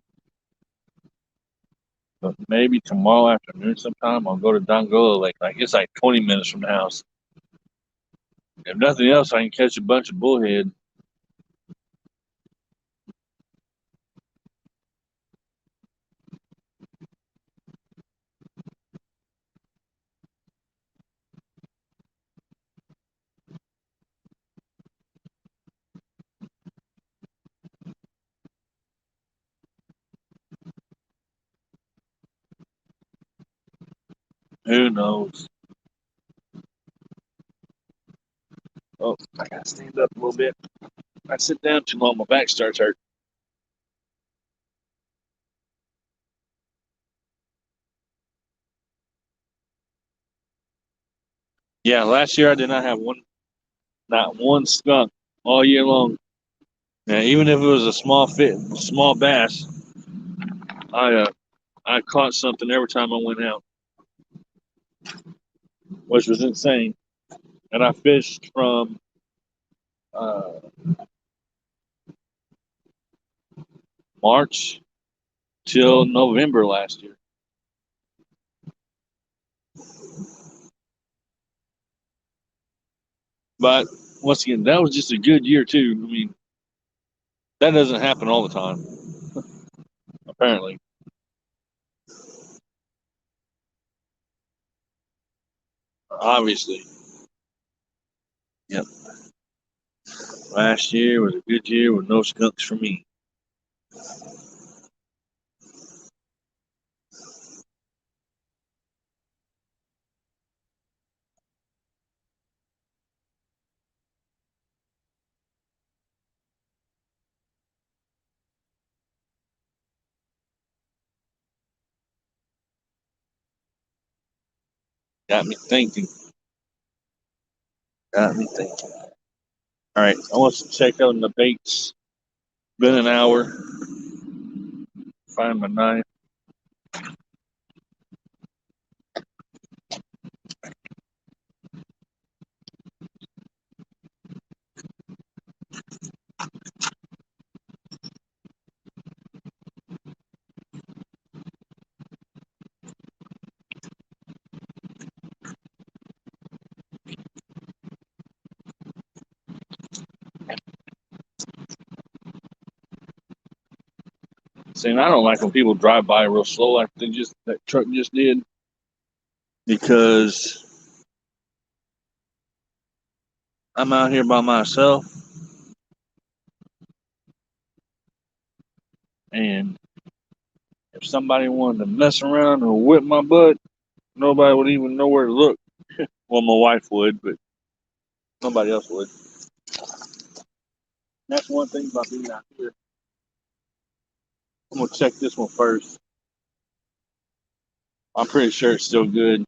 but maybe tomorrow afternoon sometime I'll go to Dongola Lake. Like it's like 20 minutes from the house. If nothing else, I can catch a bunch of bullhead. Who knows? Oh, I gotta stand up a little bit. I sit down too long, my back starts hurt. Yeah, last year I did not have not one skunk all year long. Yeah, even if it was a small bass, I uh, I caught something every time I went out, which was insane. And I fished from uh, March till November last year. But once again, that was just a good year too. I mean, that doesn't happen all the time, apparently. Obviously, yep. Last year was a good year with no skunks for me. Got me thinking. Got me thinking. All right, I want to check out the baits. Been an hour. Find my knife. Saying I don't like when people drive by real slow like that truck just did because I'm out here by myself and if somebody wanted to mess around or whip my butt, nobody would even know where to look. Well, my wife would, but nobody else would. That's one thing about being out here. I'm gonna check this one first. I'm pretty sure it's still good. And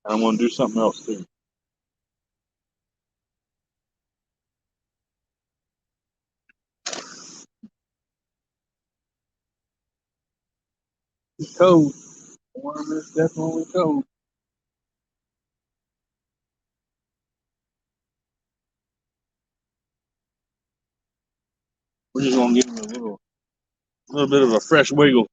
I'm gonna do something else too. It's cold. The worm is definitely cold. We're just gonna give him a little bit of a fresh wiggle.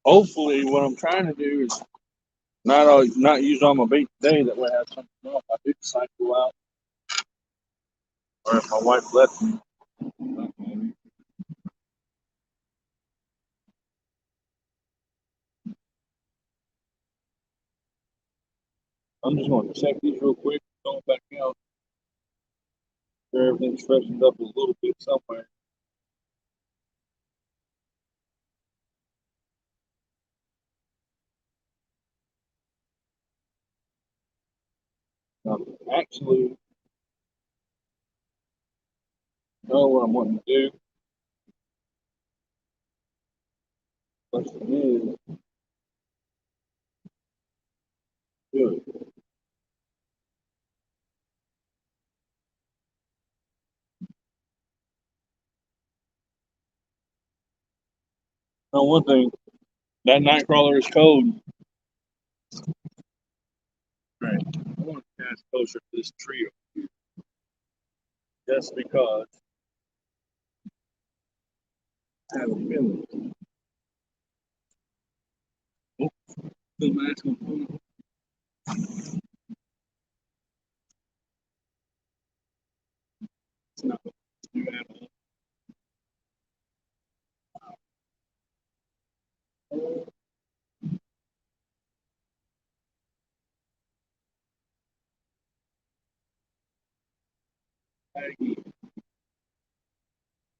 Hopefully, what I'm trying to do is Not used on my bait today. That way I have something off. I do decide to go out, or if my wife lets me. I'm just going to check these real quick. Going back out. Sure everything's freshened up a little bit somewhere. Actually, know what I'm wanting to do. Question is, do it. Now, one thing, that night crawler is cold. Right. I want to cast closer to this tree over here, just because I have a feeling. Oh, the mask on. It's not going to do that. Aggie,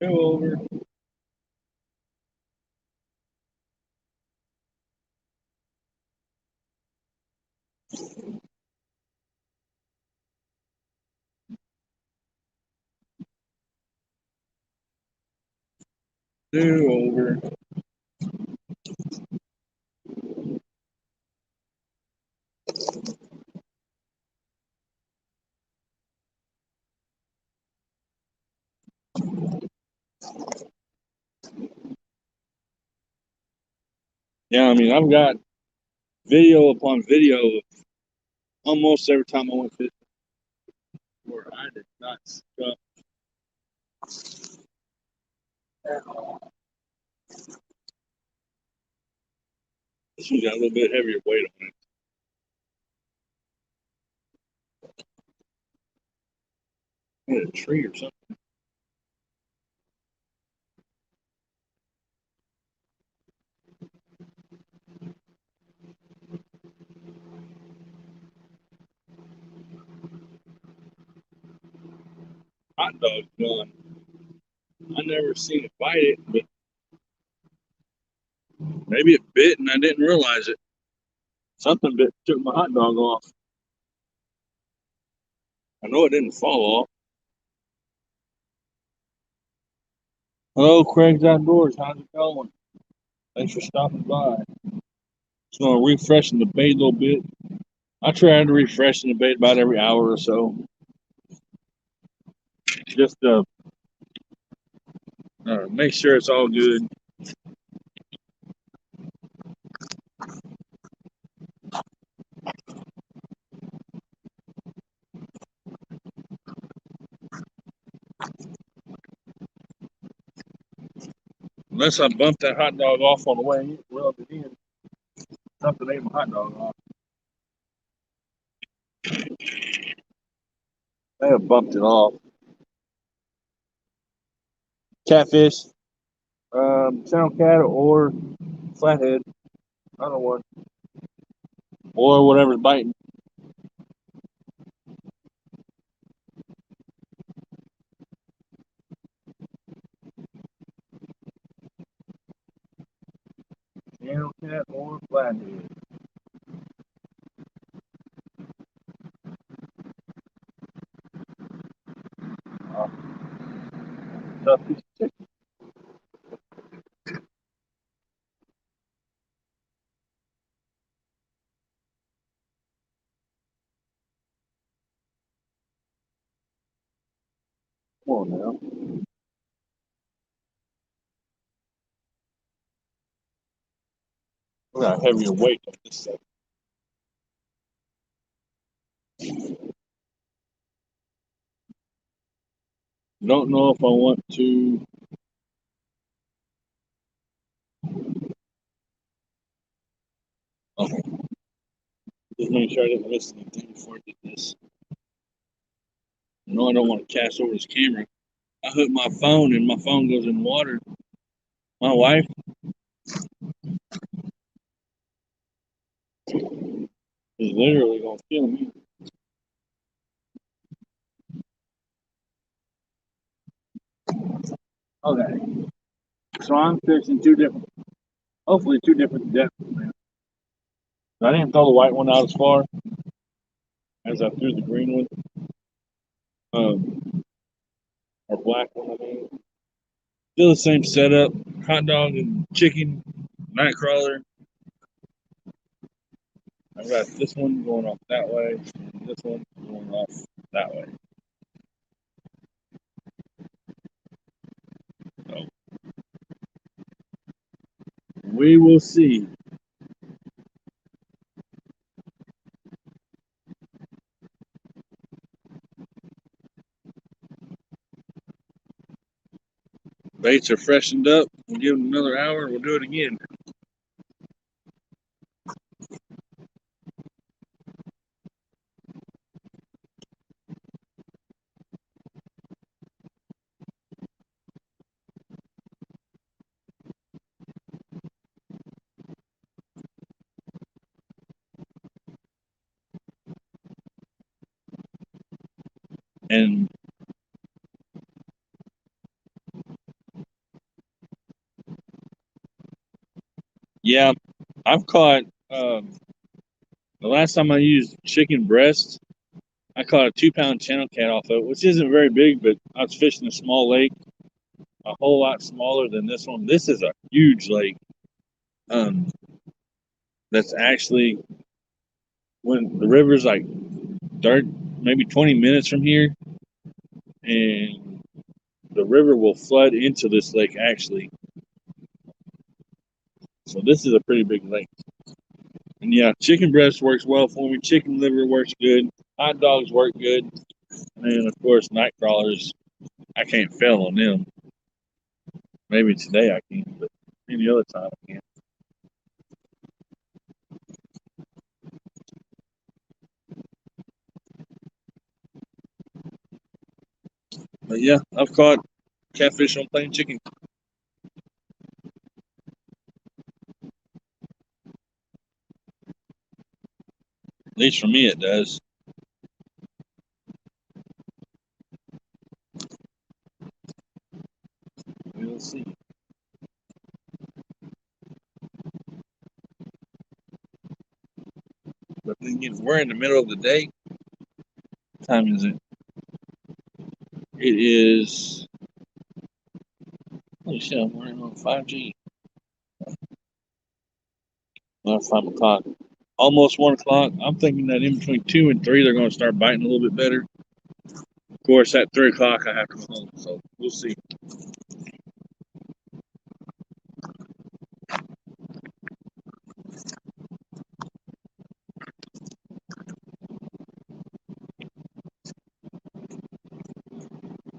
go over. Do over. Yeah, I mean, I've got video upon video of almost every time I went fishing where I did not stuff at all. This one got a little bit heavier weight on it. Hit a tree or something. Hot dog gun. I never seen it bite it, but maybe it bit and I didn't realize it. Something bit took my hot dog off. I know it didn't fall off. Hello, Craig's Outdoors. How's it going? Thanks for stopping by. Just gonna refresh the bait a little bit. I try to refresh the bait about every hour or so, just to make sure it's all good. Unless I bumped that hot dog off on the way in, rubbed it in, something ate my hot dog off. I have bumped it off. Catfish, channel cat, or flathead. I don't know what, or whatever's biting. Channel cat or flathead. Uh, Tough piece of chicken. Come on now. We got heavier weight on this stuff. Don't know if I want to. Okay. Just make sure I didn't miss anything before I did this. No, I don't want to cast over this camera. I hook my phone and my phone goes in water. My wife is literally gonna kill me. Okay, so I'm fixing hopefully two different depths. I didn't throw the white one out as far as I threw the green one, or black one. I mean, still the same setup: hot dog and chicken, night crawler. I've got this one going off that way, and this one going off that way. So we will see. Baits are freshened up. We'll give them another hour. We'll do it again. And yeah, I've caught. The last time I used chicken breast, I caught a 2 pound channel cat off of it, which isn't very big, but I was fishing a small lake, a whole lot smaller than this one. This is a huge lake. Um, that's actually when the river's like 30, maybe 20 minutes from here, and the river will flood into this lake actually. So this is a pretty big lake. And yeah, chicken breast works well for me. Chicken liver works good. Hot dogs work good. And of course, night crawlers, I can't fail on them. Maybe today I can, but any other time I can't. But yeah, I've caught catfish on plain chicken. At least for me, it does. We'll see. But then again, we're in the middle of the day. What time is it? It is. Holy shit, I'm running on 5G. 5 o'clock. Almost 1 o'clock. I'm thinking that in between 2 and 3, they're going to start biting a little bit better. Of course, at 3 o'clock, I have to go home. So we'll see.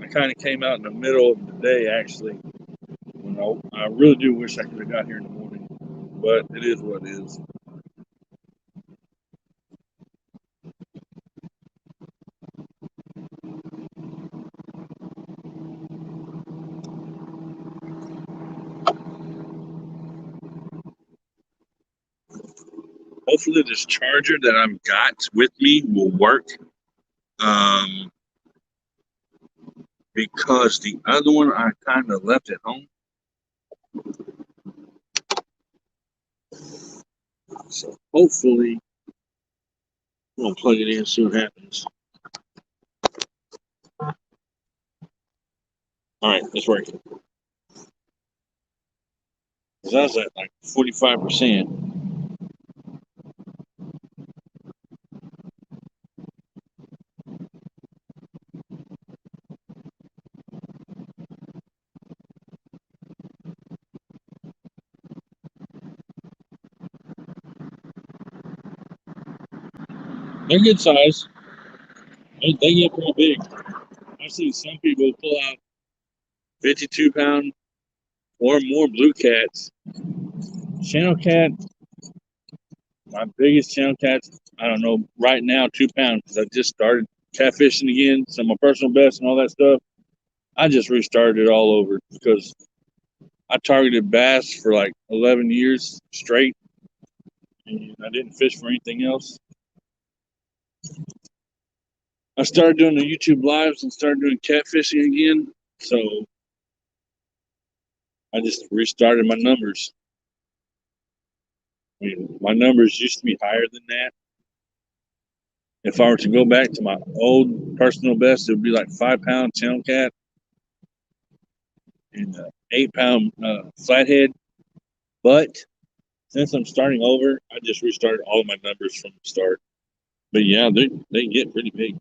I kind of came out in the middle of the day, actually. I really do wish I could have got here in the morning, but it is what it is. Hopefully, this charger that I've got with me will work. Because the other one I kind of left at home. So hopefully, I'm going to plug it in and see what happens. All right, it's working. Because I was at like 45%. They're good size. They get pretty big. I've seen some people pull out 52-pound or more blue cats. Channel cat, my biggest channel cats I don't know, right now 2 pounds because I just started catfishing again. So my personal best and all that stuff, I just restarted it all over because I targeted bass for like 11 years straight, and I didn't fish for anything else. I started doing the YouTube lives and started doing catfishing again. So I just restarted my numbers. I mean, my numbers used to be higher than that. If I were to go back to my old personal best, it would be like 5 pound channel cat and 8 pound flathead. But since I'm starting over, I just restarted all of my numbers from the start. But yeah, they get pretty big.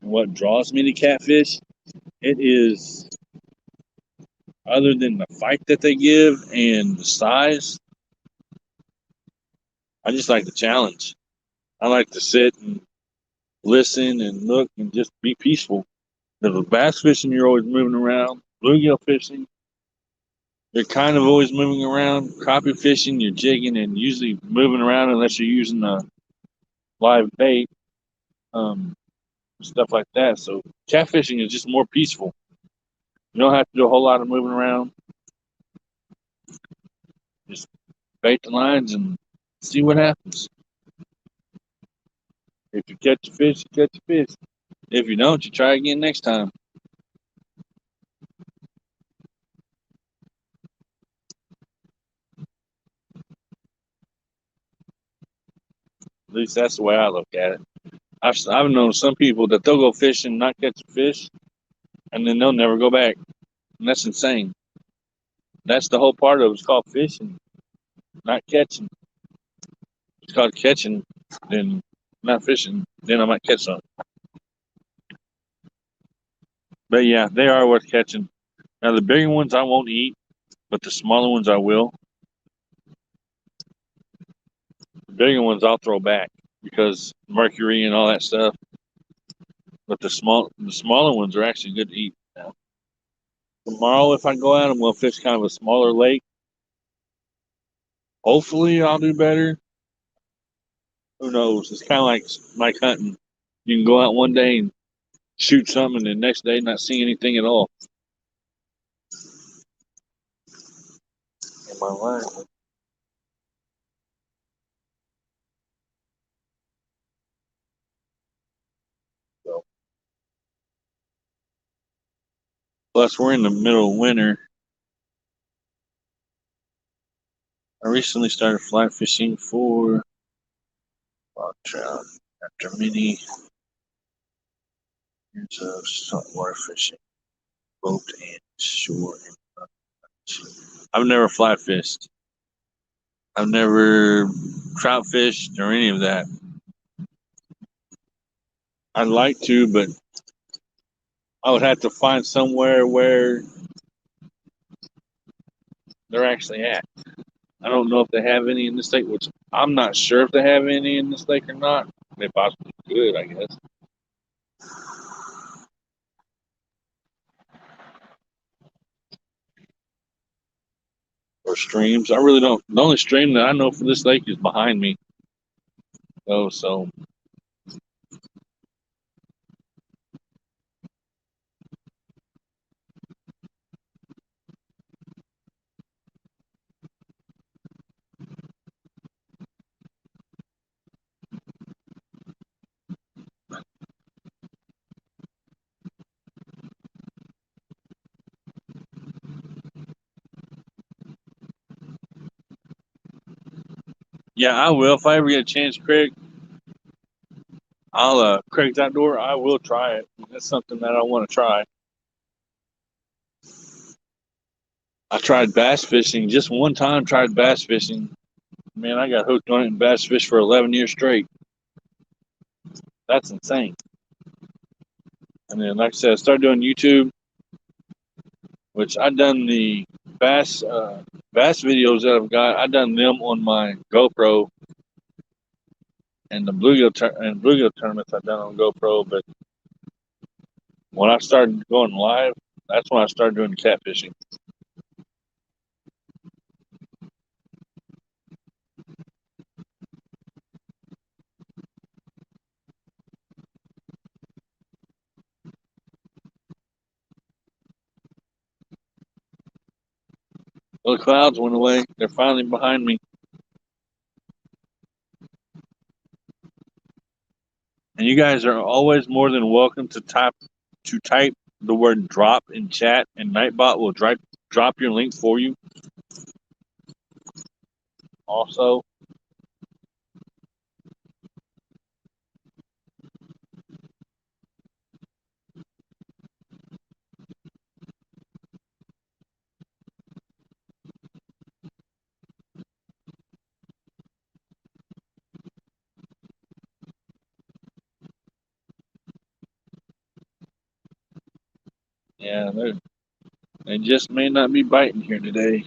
And what draws me to catfish, it is other than the fight that they give and the size, I just like the challenge. I like to sit and listen and look and just be peaceful. Because with bass fishing, you're always moving around. Bluegill fishing, you're kind of always moving around. Crappie fishing, you're jigging and usually moving around unless you're using a live bait, stuff like that. So catfishing is just more peaceful. You don't have to do a whole lot of moving around. Just bait the lines and see what happens. If you catch a fish, you catch a fish. If you don't, you try again next time. At least that's the way I look at it. I've known some people that they'll go fishing, not catch a fish, and then they'll never go back. And that's insane. That's the whole part of it. It's called fishing, not catching. It's called catching, then not fishing. Then I might catch something. But yeah, they are worth catching. Now the bigger ones I won't eat, but the smaller ones I will. The bigger ones I'll throw back because mercury and all that stuff. But the smaller ones are actually good to eat. Now, tomorrow, if I go out, I'm gonna fish kind of a smaller lake. Hopefully, I'll do better. Who knows? It's kind of like hunting. You can go out one day and shoot something, and the next day not see anything at all. In my life. So, plus, we're in the middle of winter. I recently started fly fishing for wild trout after many years of saltwater fishing, boat and shore. I've never fly fished. I've never trout fished or any of that. I'd like to, but I would have to find somewhere where they're actually at. I don't know if they have any in the state, which I'm not sure if they have any in the state or not. They possibly could, I guess. Or streams. I really don't. The only stream that I know for this lake is behind me. So yeah, I will. If I ever get a chance, Craig, I'll Craig's Outdoor. I will try it. That's something that I want to try. I tried bass fishing just one time. Tried bass fishing. Man, I got hooked on it and bass fished for 11 years straight. That's insane. And then, like I said, I started doing YouTube, which I done the bass videos that I've got. I done them on my GoPro, and the bluegill tournaments I done on GoPro. But when I started going live, That's when I started doing catfishing. Well, the clouds went away. They're finally behind me. And you guys are always more than welcome to type the word drop in chat, and Nightbot will drop your link for you. Also, yeah, they just may not be biting here today.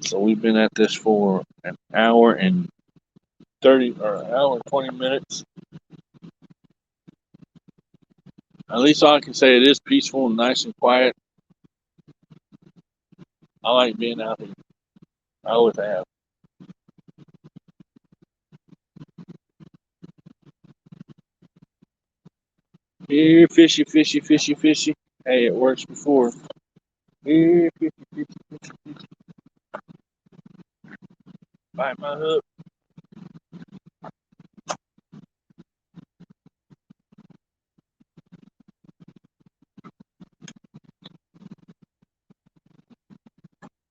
So we've been at this for an hour and 30 or an hour and 20 minutes. At least all I can say, it is peaceful and nice and quiet. I like being out here. I always have. Here, fishy, fishy, fishy, fishy. Hey, it works before. Here, fishy, fishy, fishy, fishy. Bite my hook.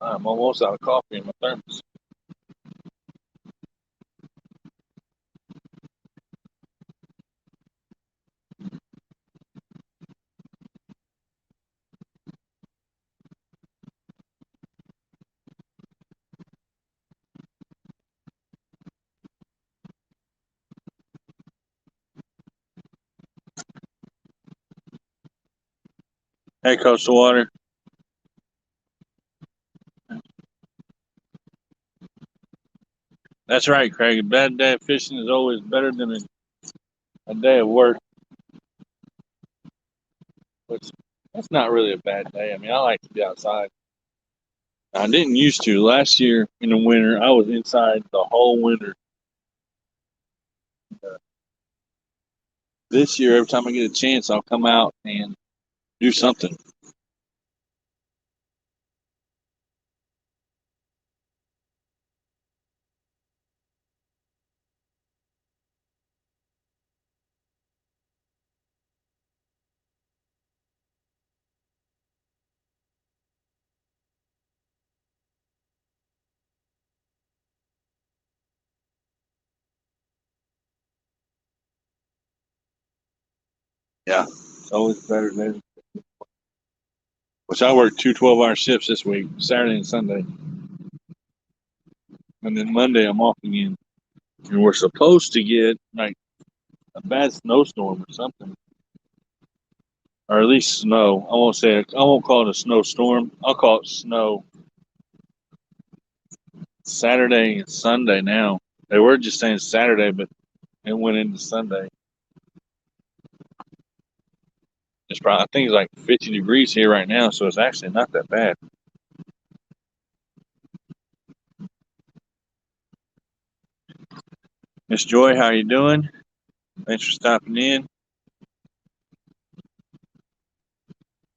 I'm almost out of coffee in my thermos. Hey, Coastal Water. That's right, Craig. A bad day of fishing is always better than a day of work. Which, that's not really a bad day. I mean, I like to be outside. I didn't used to. Last year in the winter, I was inside the whole winter. This year, every time I get a chance, I'll come out and do something. Yeah, it's always better than. Which I worked 2 12-hour shifts this week, Saturday and Sunday. And then Monday, I'm off again. And we're supposed to get like a bad snowstorm or something. Or at least snow. I won't call it a snowstorm. I'll call it snow. Saturday and Sunday now. They were just saying Saturday, but it went into Sunday. It's probably, I think it's like 50 degrees here right now, so it's actually not that bad. Miss Joy, how you doing? Thanks for stopping in.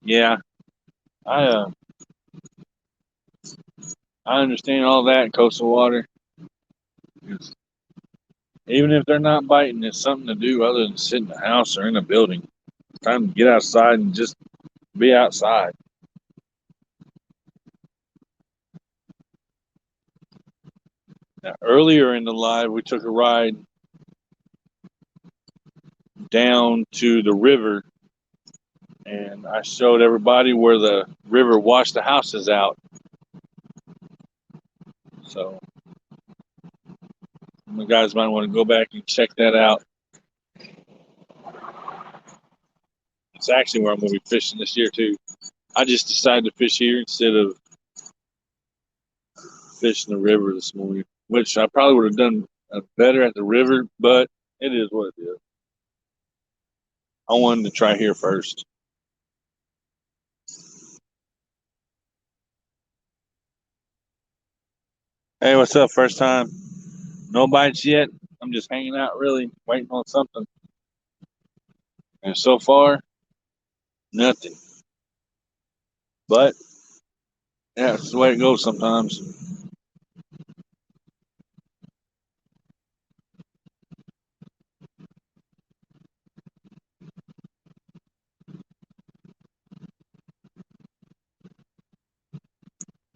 Yeah, I I understand all that, Coastal Water. Even if they're not biting, it's something to do other than sit in the house or in a building. It's time to get outside and just be outside. Now, earlier in the live, we took a ride down to the river, and I showed everybody where the river washed the houses out. So you guys might want to go back and check that out. It's actually where I'm going to be fishing this year too. I just decided to fish here instead of fishing the river this morning, which I probably would have done better at the river, but it is what it is. I wanted to try here first. Hey, what's up? First time? No bites yet. I'm just hanging out, really, waiting on something. And so far, nothing. But yeah, it's the way it goes sometimes.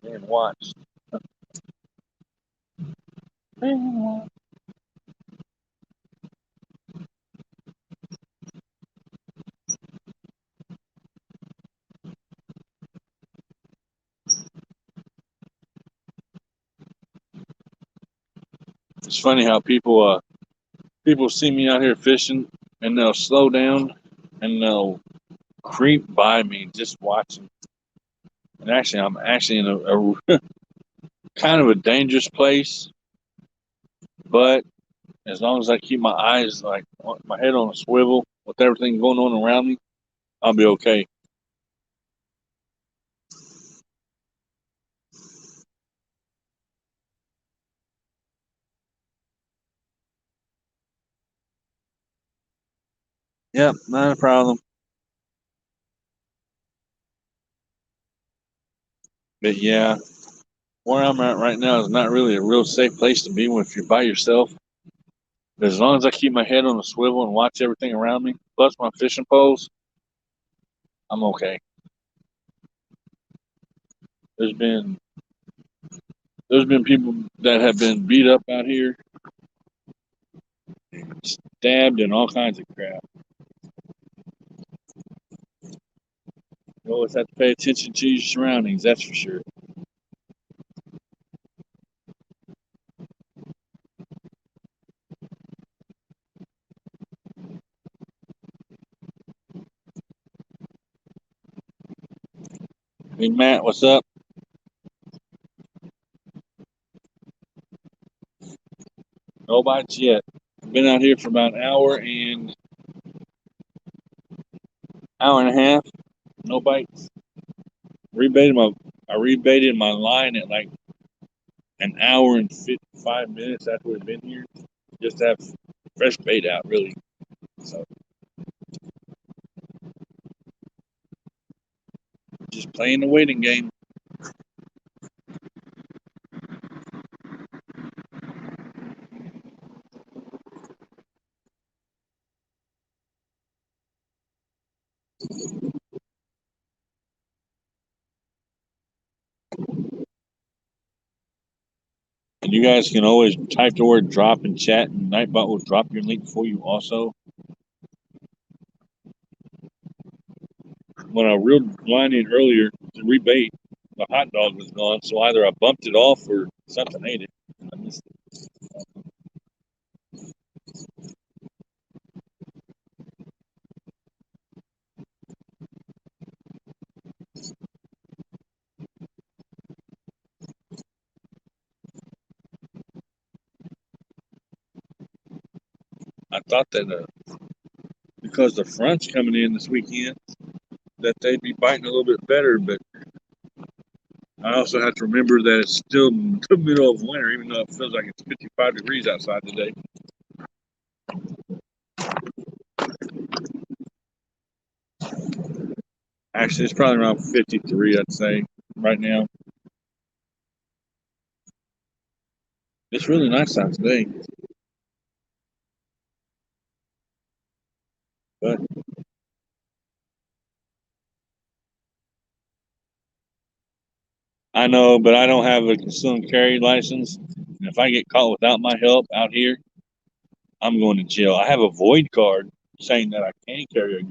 And watch. It's funny how people see me out here fishing and they'll slow down and they'll creep by me just watching. And actually, I'm actually in a kind of a dangerous place, but as long as I keep my eyes like my head on a swivel with everything going on around me, I'll be okay. Yep, not a problem. But yeah, where I'm at right now is not really a real safe place to be when if you're by yourself. But as long as I keep my head on a swivel and watch everything around me, plus my fishing poles, I'm okay. There's been there's been people that have been beat up out here, stabbed, and all kinds of crap. You always have to pay attention to your surroundings, that's for sure. Hey Matt, what's up? No bites yet. Been out here for about an hour and a half. No bites. Rebaited my I rebaited my line at like an hour and 55 minutes after we've been here, just to have fresh bait out, really. So just playing the waiting game. And you guys can always type the word drop in chat, and Nightbot will drop your link for you also. When I reeled line in earlier to rebait, the hot dog was gone, so either I bumped it off or something ate it. I missed it. I thought that because the front's coming in this weekend, that they'd be biting a little bit better, but I also have to remember that it's still the middle of winter, even though it feels like it's 55 degrees outside today. Actually, it's probably around 53, I'd say, right now. It's really nice out today, but I know, but I don't have a concealed carry license. And if I get caught without my help out here, I'm going to jail. I have a void card saying that I can carry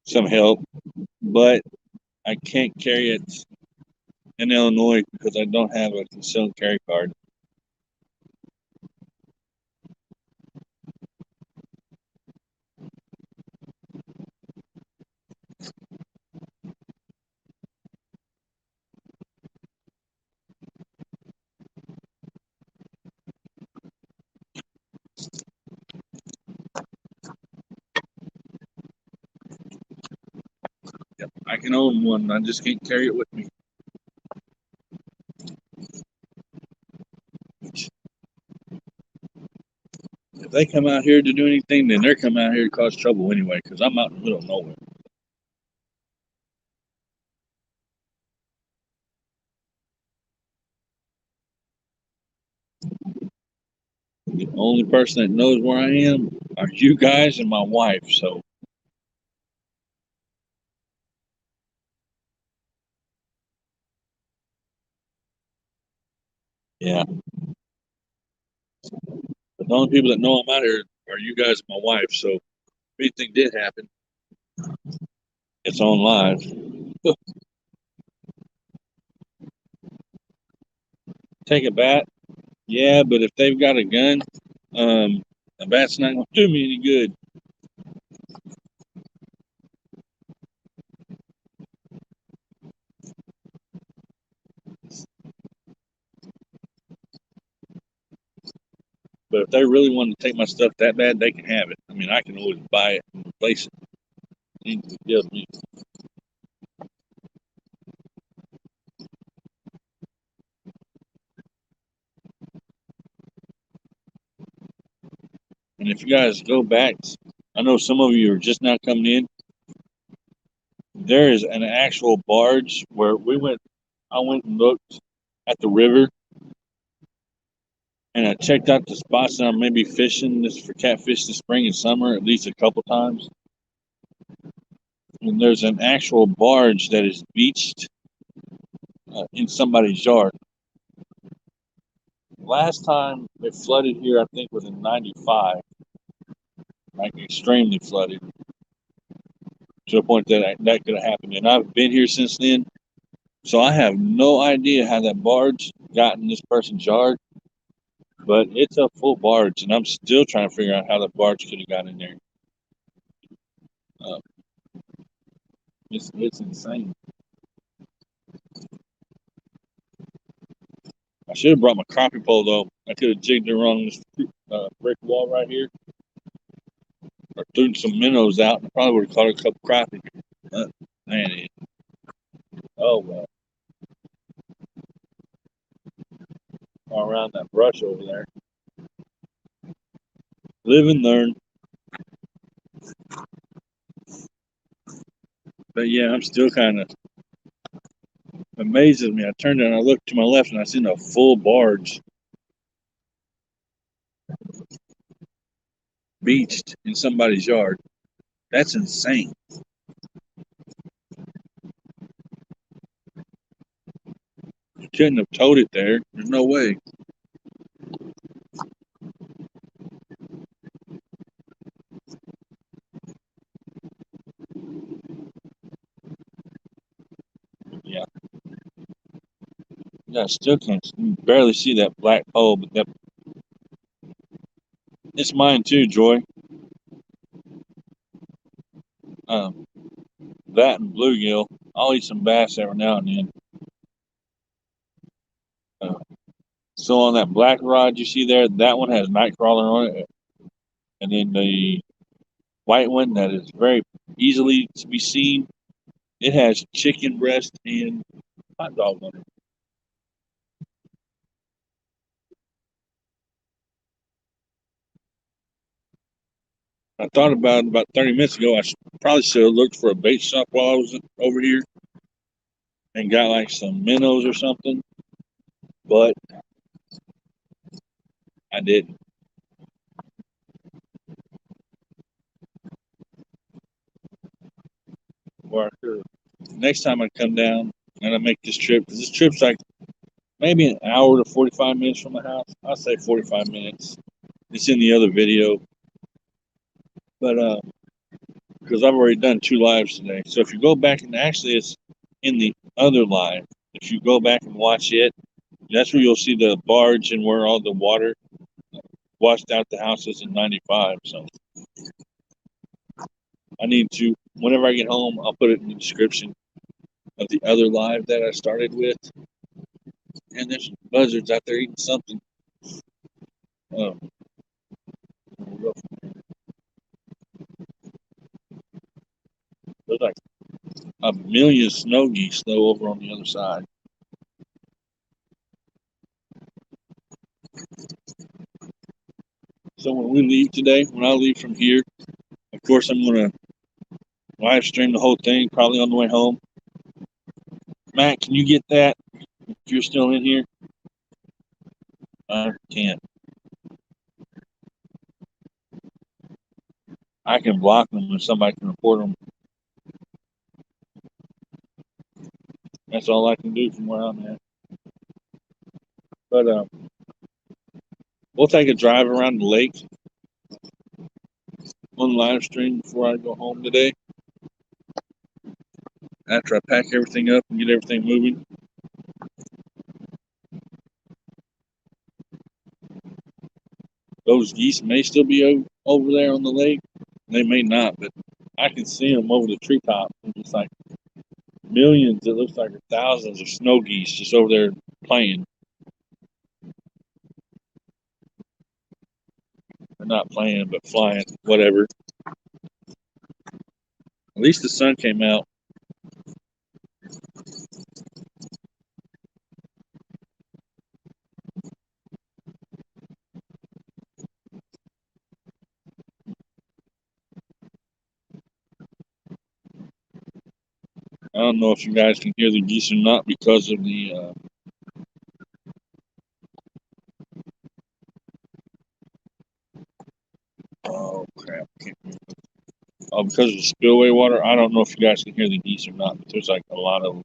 some help, but I can't carry it in Illinois because I don't have a concealed carry card. Yep, I can own one. I just can't carry it with me. If they come out here to do anything, then they're coming out here to cause trouble anyway, because I'm out in the middle of nowhere. The only person that knows where I am are you guys and my wife. So, yeah. But the only people that know I'm out here are you guys and my wife. So, if anything did happen, it's on live. Take a bat. Yeah, but if they've got a gun, a bat's not going to do me any good. But if they really want to take my stuff that bad, they can have it. I mean, I can always buy it and replace it. Yeah, and if you guys go back, I know some of you are just now coming in. There is an actual barge where we went. I went and looked at the river, and I checked out the spots that I'm maybe fishing this for catfish this spring and summer at least a couple times. And there's an actual barge that is beached in somebody's yard. Last time it flooded here, I think, was in '95, like extremely flooded to the point that that could have happened. And I've been here since then, so I have no idea how that barge got in this person's yard. But it's a full barge, and I'm still trying to figure out how the barge could have got in there. Uh, it's insane. I should have brought my crappie pole though. I could have jigged around this brick wall right here, or threw some minnows out, and I probably would have caught a couple crappie. Man, oh well, all around that brush over there. Live and learn. But yeah, I'm still kind of amazes me. I turned and I looked to my left, and I seen a full barge beached in somebody's yard. That's insane. You couldn't have towed it there. There's no way. Yeah, yeah. I still can't barely see that black pole, but that it's mine too, Joy. Um, that and bluegill. I'll eat some bass every now and then. Uh, so on that black rod you see there, that one has night crawler on it, and then the white one that is very easily to be seen, it has chicken breast and hot dog on it. I thought about 30 minutes ago. I probably should have looked for a bait shop while I was over here and got like some minnows or something, but I didn't. Or next time I come down and I make this trip, because this trip's like maybe an hour to 45 minutes from the house. I'll say 45 minutes. It's in the other video, but because I've already done 2 lives today. So if you go back and actually it's in the other live, if you go back and watch it, that's where you'll see the barge and where all the water washed out the houses in '95. So I need to, whenever I get home, I'll put it in the description of the other live that I started with. And there's buzzards out there eating something. Um, there's like a million snow geese though over on the other side. So when we leave today, when I leave from here, of course I'm gonna live stream the whole thing, probably on the way home. Matt, can you get that if you're still in here? I can't. I can block them if somebody can report them. That's all I can do from where I'm at. But we'll take a drive around the lake on live stream before I go home today. After I pack everything up and get everything moving. Those geese may still be over there on the lake. They may not, but I can see them over the treetop. It's like millions, it looks like thousands of snow geese just over there playing. They're not playing, but flying, whatever. At least the sun came out. I don't know if you guys can hear the geese or not because of the oh crap! Oh, because of the spillway water. I don't know if you guys can hear the geese or not, but there's like a lot of them.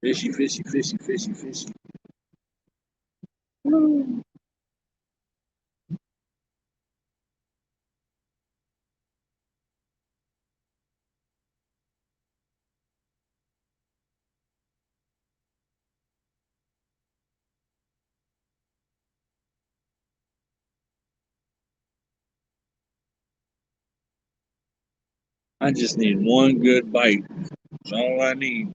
Fishy, fishy, fishy, fishy, fishy. I just need one good bite. That's all I need.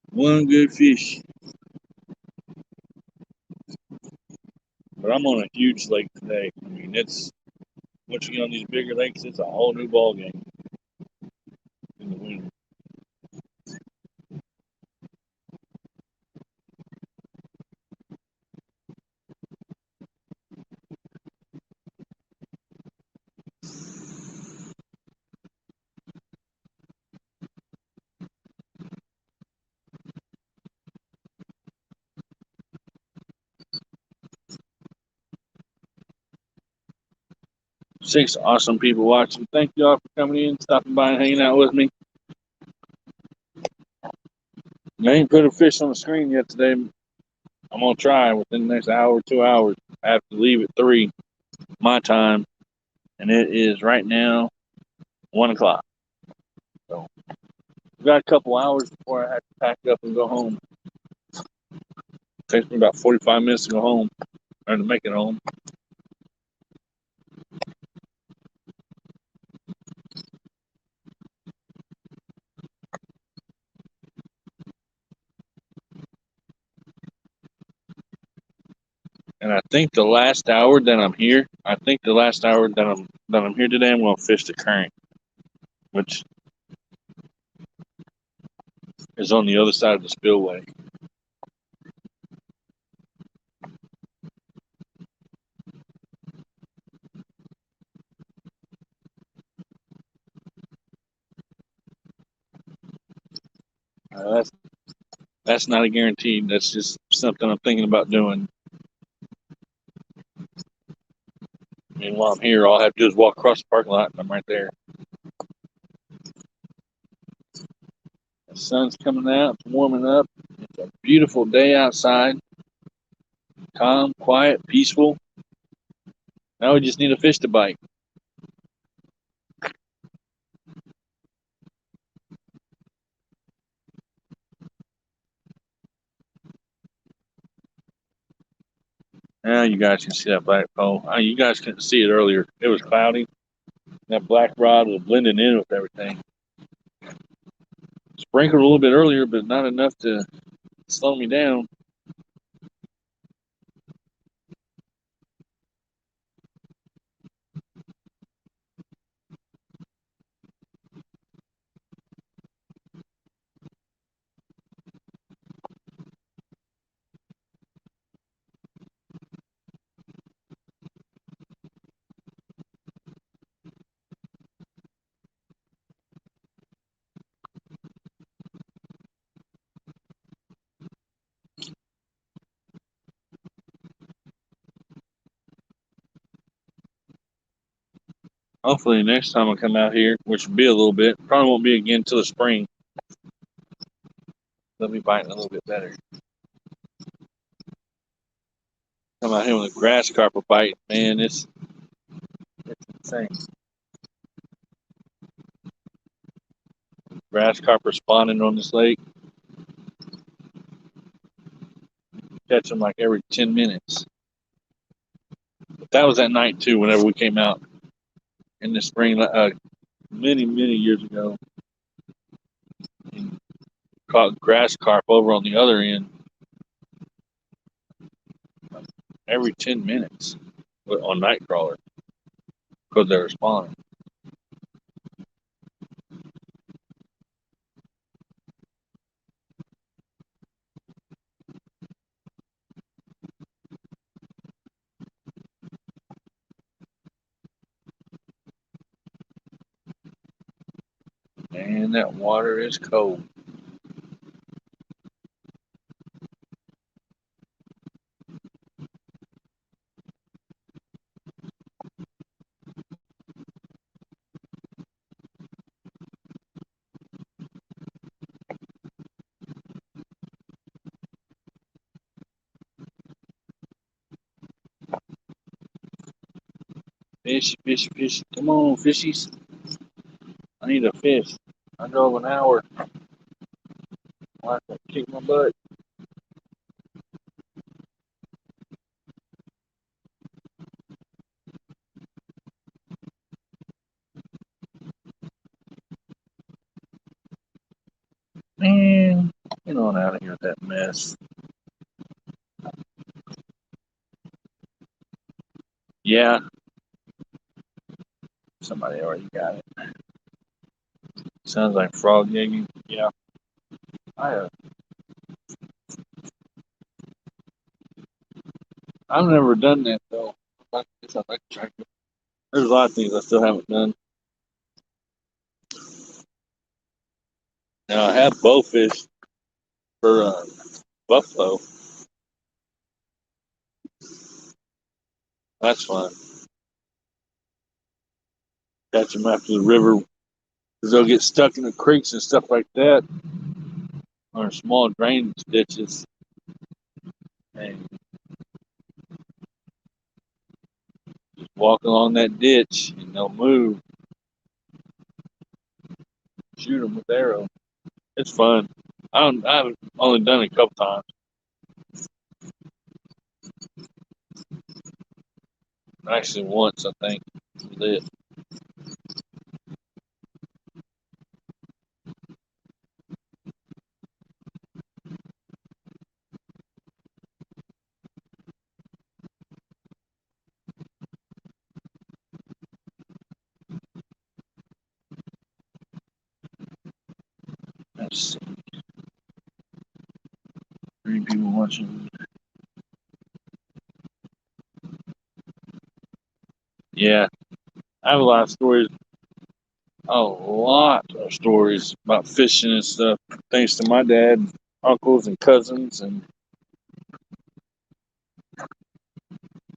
One good fish. But I'm on a huge lake today. I mean, it's once you get on these bigger lakes, it's a whole new ball game in the winter. Six awesome people watching. Thank you all for coming in, stopping by, and hanging out with me. I ain't put a fish on the screen yet today. I'm gonna try within the next hour, 2 hours. I have to leave at 3 my time, and it is right now 1 o'clock. So we've got a couple hours before I have to pack up and go home. It takes me about 45 minutes to go home or to make it home. And I think the last hour that I'm here, I'm here today, I'm gonna fish the current, which is on the other side of the spillway. That's not a guarantee. That's just something I'm thinking about doing. I mean, while I'm here, all I have to do is walk across the parking lot, and I'm right there. The sun's coming out, it's warming up. It's a beautiful day outside. Calm, quiet, peaceful. Now we just need a fish to bite. Now you guys can see that black pole. You guys couldn't see it earlier. It was cloudy. That black rod was blending in with everything. Sprinkled a little bit earlier, but not enough to slow me down. Hopefully next time I come out here, which will be a little bit, probably won't be again until the spring. They'll be biting a little bit better. Come out here with a grass carper bite, man, it's insane. Grass carper spawning on this lake. Catch them like every 10 minutes. But that was at night too, whenever we came out in the spring, many, many years ago. And caught grass carp over on the other end every 10 minutes on night crawler because they were spawning. Man, that water is cold. Fish, fish, fish. Come on, fishies. I need a fish. I drove an hour. I have to kick my butt. Man, get on out of here with that mess. Yeah, somebody already got it. Sounds like frog gigging. Yeah, I have. I've never done that though. I guess I'd like to try. There's a lot of things I still haven't done. Now I have bowfish for buffalo. That's fun. Catch them after the river because they'll get stuck in the creeks and stuff like that, or small drainage ditches. And just walk along that ditch and they'll move. Shoot them with arrows. It's fun. I've only done it a couple times. Actually, once I think was it. Let's see. 3 people watching. Yeah, I have a lot of stories. A lot of stories about fishing and stuff. Thanks to my dad, uncles, and cousins, and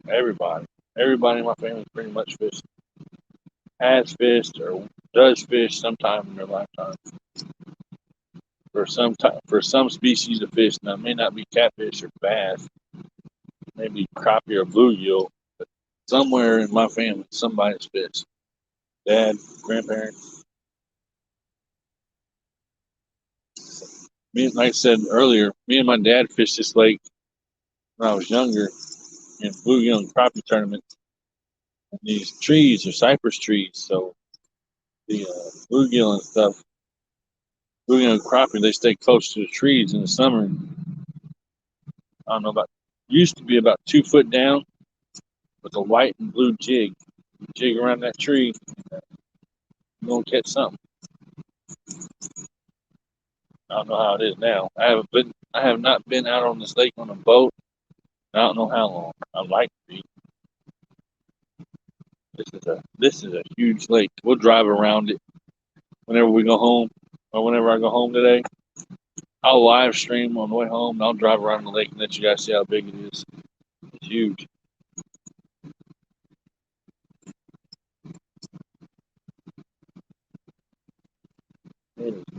everybody. Everybody in my family pretty much fished, has fished, or does fish sometime in their lifetime. For some species of fish, now it may not be catfish or bass, maybe crappie or bluegill, but somewhere in my family, somebody's fished. Dad, grandparents. Me, like I said earlier, me and my dad fished this lake when I was younger in bluegill and crappie tournaments. And these trees are cypress trees, so the bluegill and stuff, bluegill and crappie, they stay close to the trees in the summer. I don't know about, used to be about 2 foot down with a white and blue jig. You jig around that tree, you're gonna catch something. I don't know how it is now. I have not been out on this lake on a boat. I don't know how long. I'd like to be. This is a huge lake. We'll drive around it whenever we go home, or whenever I go home today. I'll live stream on the way home. And I'll drive around the lake and let you guys see how big it is. It's huge.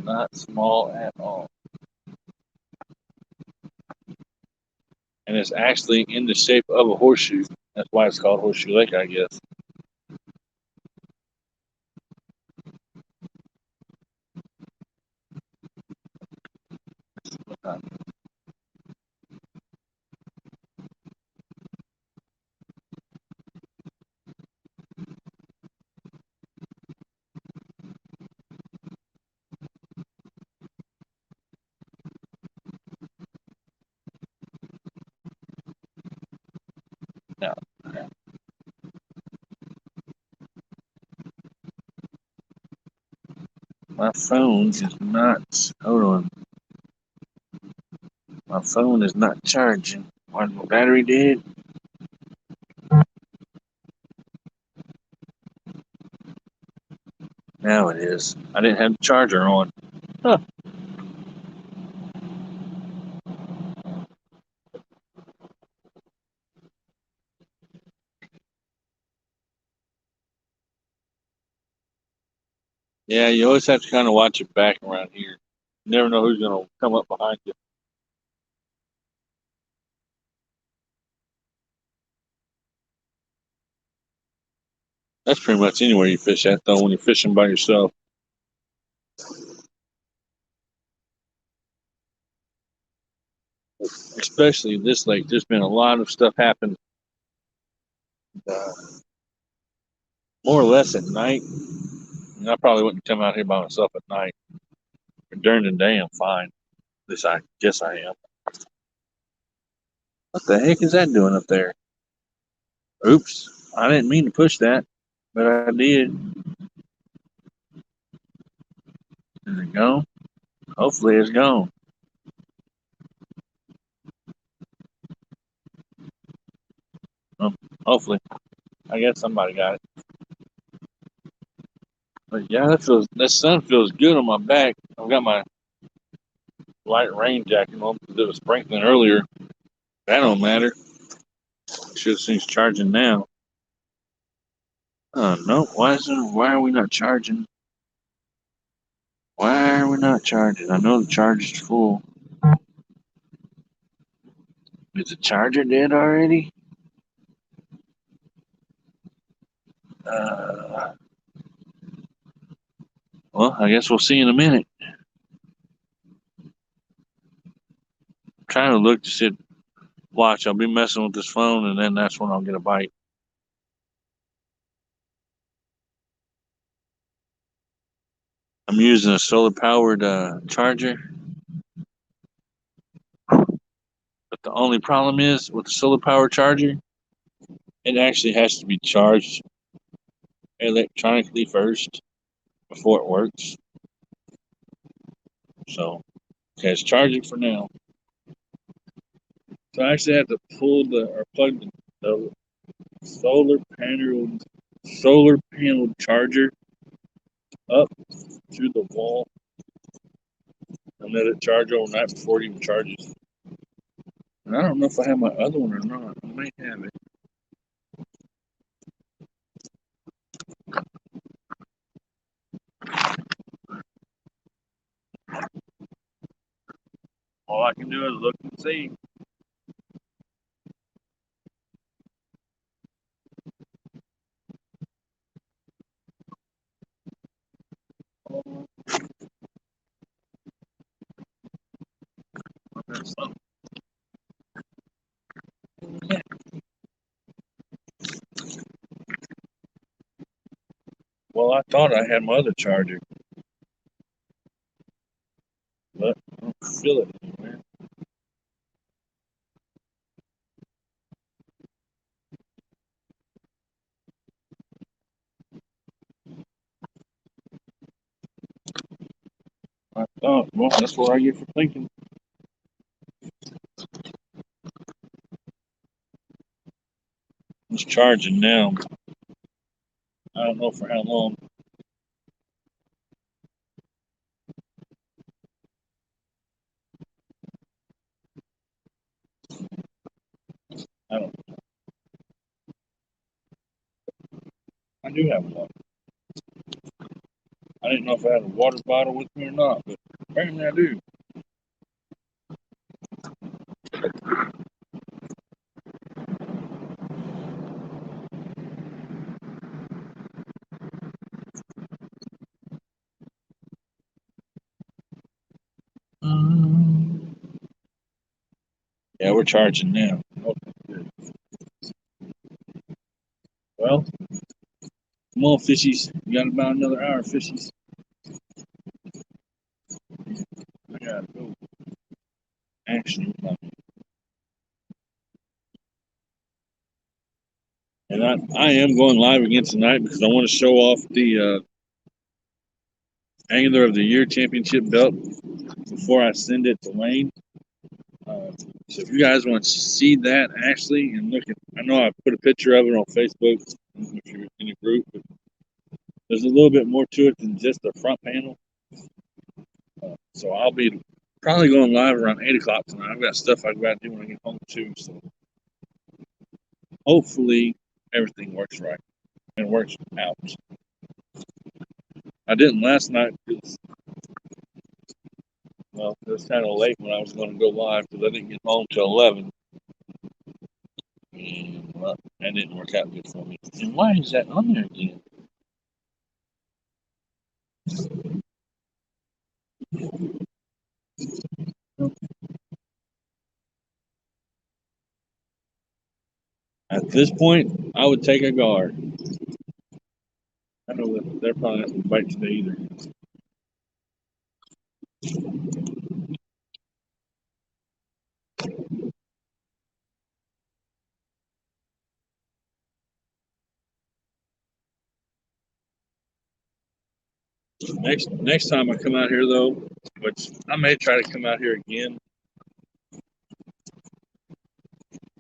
not small at all. And it's actually in the shape of a horseshoe. That's why it's called Horseshoe Lake, I guess. Now, my phone is not, hold on, my phone is not charging. Why my battery dead? Now it is. I didn't have the charger on. Huh. Yeah, you always have to kind of watch your back around here. You never know who's going to come up behind you. That's pretty much anywhere you fish at, though, when you're fishing by yourself. Especially this lake, there's been a lot of stuff happen, uh, more or less at night. And I probably wouldn't come out here by myself at night. But during the day, I'm fine. At least I guess I am. What the heck is that doing up there? Oops. I didn't mean to push that, but I did. Is it gone? Hopefully it's gone. Um, hopefully. I guess somebody got it. But yeah, that sun feels good on my back. I've got my light rain jacket on because it was sprinkling earlier. That don't matter. Should seems charging now. Oh no, why are we not charging? Why are we not charging? I know the charger's full. Is the charger dead already? Uh, well, I guess we'll see in a minute. I'm trying to look to see. Watch, I'll be messing with this phone, and then that's when I'll get a bite. I'm using a solar powered charger, but the only problem is with the solar powered charger, it actually has to be charged electronically first before it works. So, okay, it's charging for now. So I actually have to pull or plug the solar panel charger up through the wall and let it charge overnight before it even charges. And I don't know if I have my other one or not. I may have it. All I can do is look and see. Well, I thought I had my other charger, but I don't feel it anywhere. I thought, well, that's what I get for thinking. It's charging now. I don't know for how long. I don't. I do have one. I didn't know if I had a water bottle with me or not, but apparently I do. Yeah, we're charging now. Okay, good. Well, come on, fishies. We got about another hour, fishies. I gotta go. Action. And I am going live again tonight because I want to show off the Angler of the Year championship belt before I send it to Lane. So if you guys want to see that, Ashley, and look at, I know I put a picture of it on Facebook if you're in a group, but there's a little bit more to it than just the front panel. So I'll be probably going live around 8 o'clock tonight. I've got stuff I've got to do when I get home too. So hopefully everything works right and works out. I didn't last night because, well, it was kind of late when I was going to go live because I didn't get home till 11. And well, that didn't work out good for me. And why is that on there again? At this point, I would take a guard. I know that they're probably not going to bite today either. Next time I come out here though, which I may try to come out here again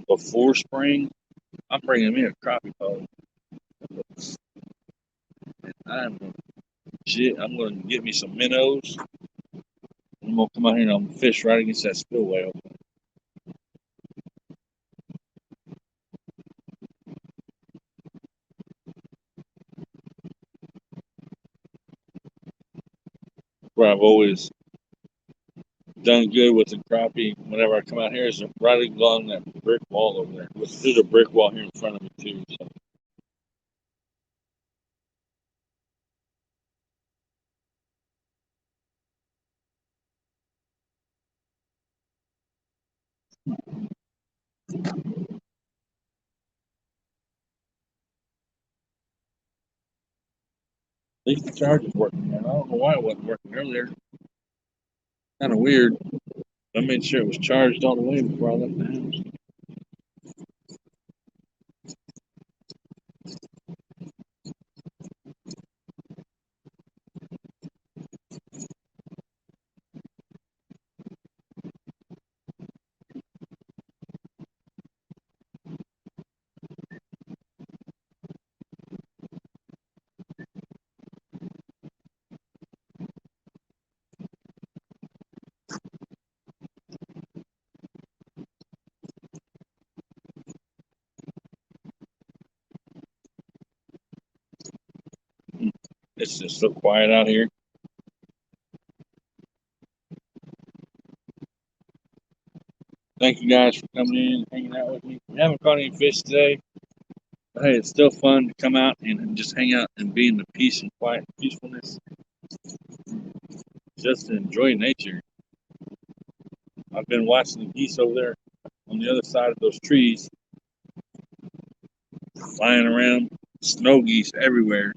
before spring, I'm bringing me a crappie pole. I'm I'm going to get me some minnows. I'm going to come out here and I'm going to fish right against that spillway. Where I've always done good with the crappie whenever I come out here is right along that brick wall over there. There's a brick wall here in front of me too. So. At least the charger's working, man. I don't know why it wasn't working earlier. Kind of weird. I made sure it was charged all the way before I left the house. It's just so quiet out here. Thank you guys for coming in and hanging out with me. We haven't caught any fish today, but hey, it's still fun to come out and just hang out and be in the peace and quiet and peacefulness. Just to enjoy nature. I've been watching the geese over there on the other side of those trees, flying around, snow geese everywhere.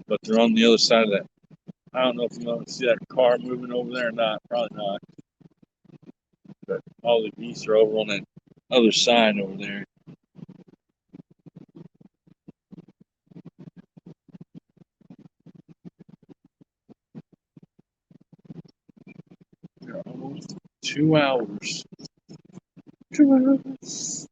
But they're on the other side of that. I don't know if you want to see that car moving over there or not. Probably not. But all the geese are over on that other side over there. They're almost 2 hours. 2 hours.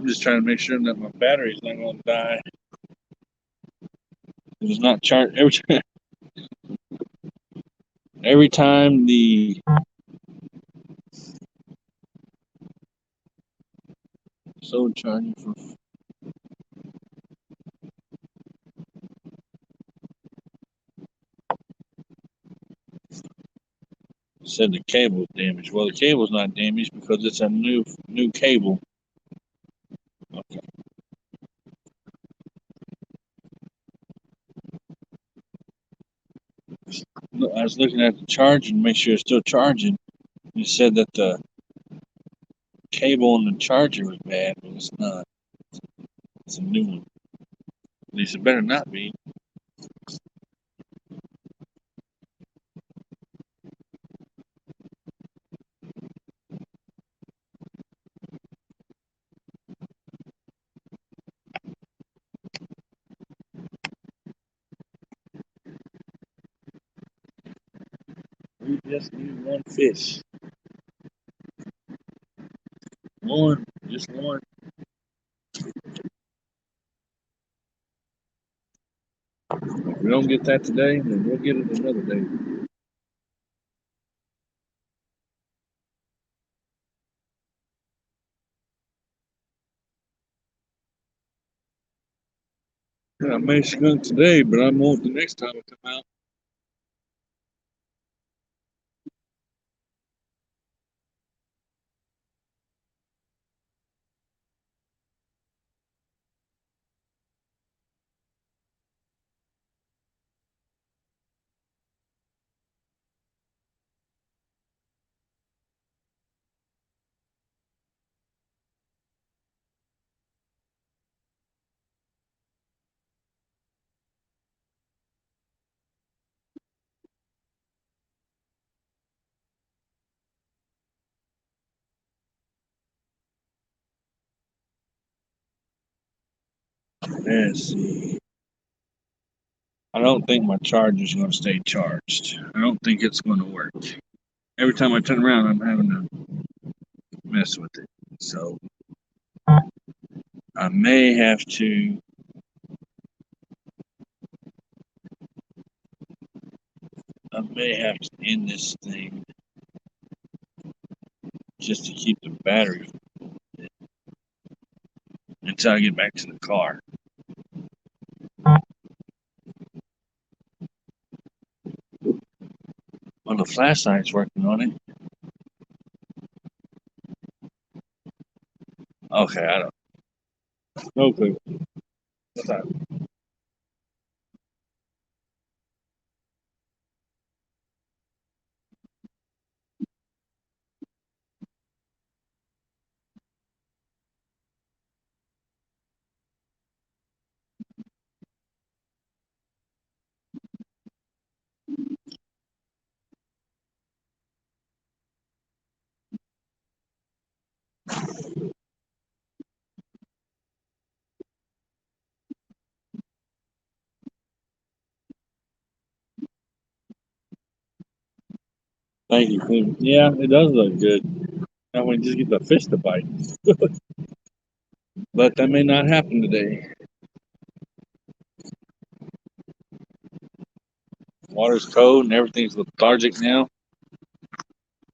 I'm just trying to make sure that my battery's not going to die. It's not charged every time the solar charging for said the cable is damaged. Well, the cable's not damaged because it's a new cable. Okay. I was looking at the charger to make sure it's still charging. It said that the cable on the charger was bad, but it's not. It's a new one. At least it better not be. We just need one fish. One. Just one. If we don't get that today, then we'll get it another day. I may skunk today, but I won't the next time it come out. Let's see. I don't think my charger's going to stay charged. I don't think it's going to work. Every time I turn around, I'm having to mess with it. So I may have to. I may have to end this thing just to keep the battery until I get back to the car. Well, the flashlight's working on it. Okay, I don't. No clue. What's that? Thank you, Queen. Yeah, it does look good. Now we just get the fish to bite. But that may not happen today. Water's cold and everything's lethargic now.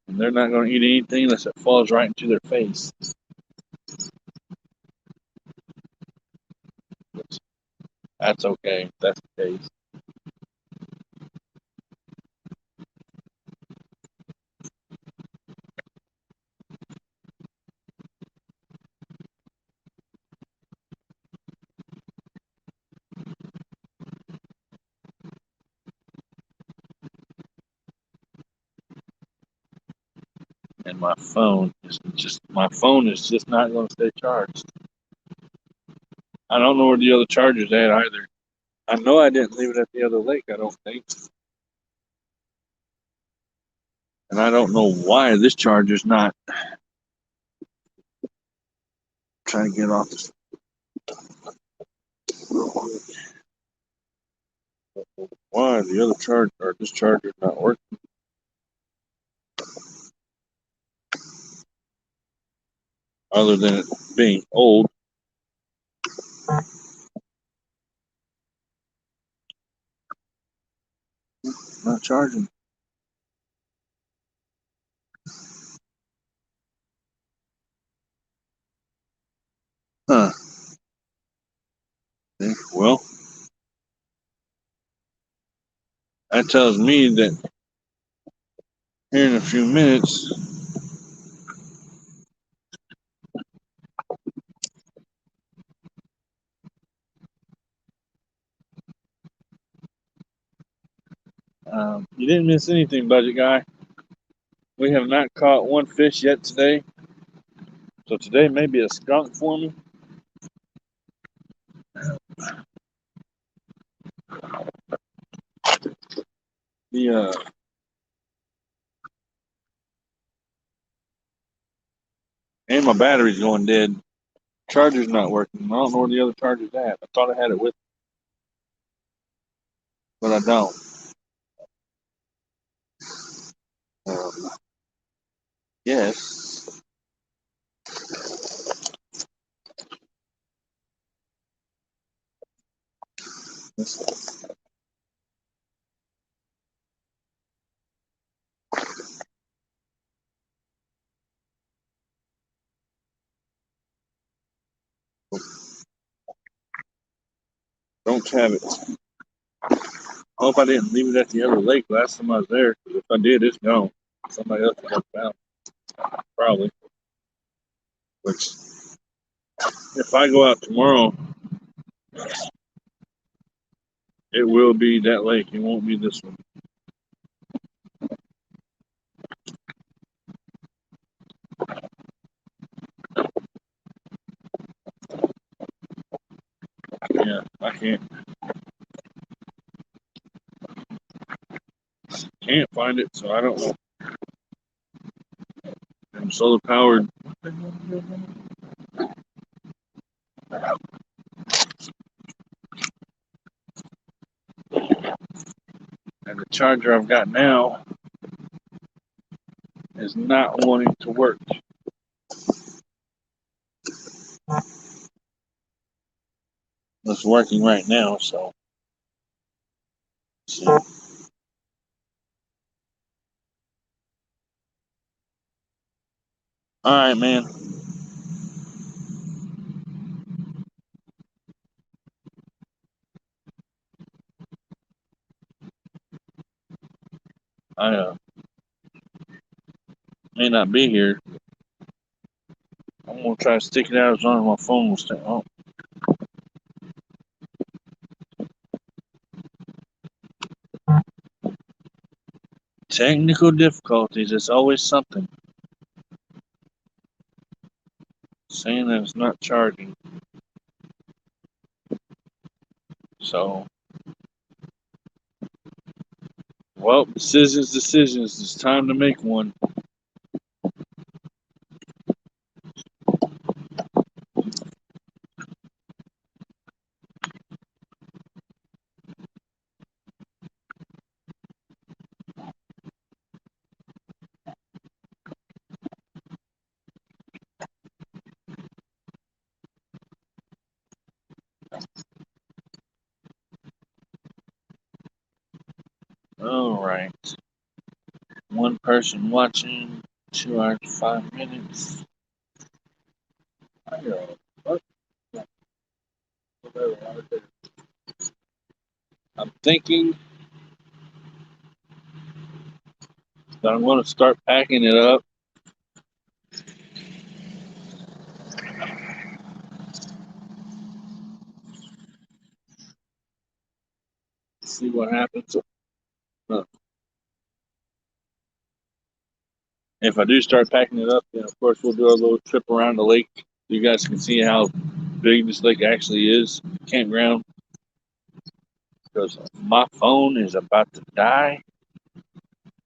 And they're not going to eat anything unless it falls right into their face. That's okay. If that's the case. And my phone is just not going to stay charged. I don't know where the other charger's at either. I know I didn't leave it at the other lake, I don't think. And I don't know why this charger's not trying to get off this. Why the other charger or this charger's not working? Other than it being old. Not charging. Huh. Well, that tells me that here in a few minutes, you didn't miss anything, budget guy. We have not caught one fish yet today. So today may be a skunk for me. The and my battery's going dead. Charger's not working. I don't know where the other charger's at. I thought I had it with me, but I don't. Um, yes. Don't have it. I hope I didn't leave it at the other lake last time I was there. Because if I did, it's gone. Somebody else would have found it, probably. Which, if I go out tomorrow, it will be that lake. It won't be this one. Yeah, I can't find it, so I don't know. I'm solar powered. And the charger I've got now is not wanting to work. It's working right now, so. All right, man. I may not be here. I'm gonna try to stick it out as long as my phone will stay on. Technical difficulties. It's always something. Saying that it's not charging. So, well, decisions. It's time to make one. All right. One person watching. 2 hours, 5 minutes. I'm thinking that I'm going to start packing it up. See what happens. If I do start packing it up, then of course we'll do a little trip around the lake. So you guys can see how big this lake actually is. Campground. Because my phone is about to die,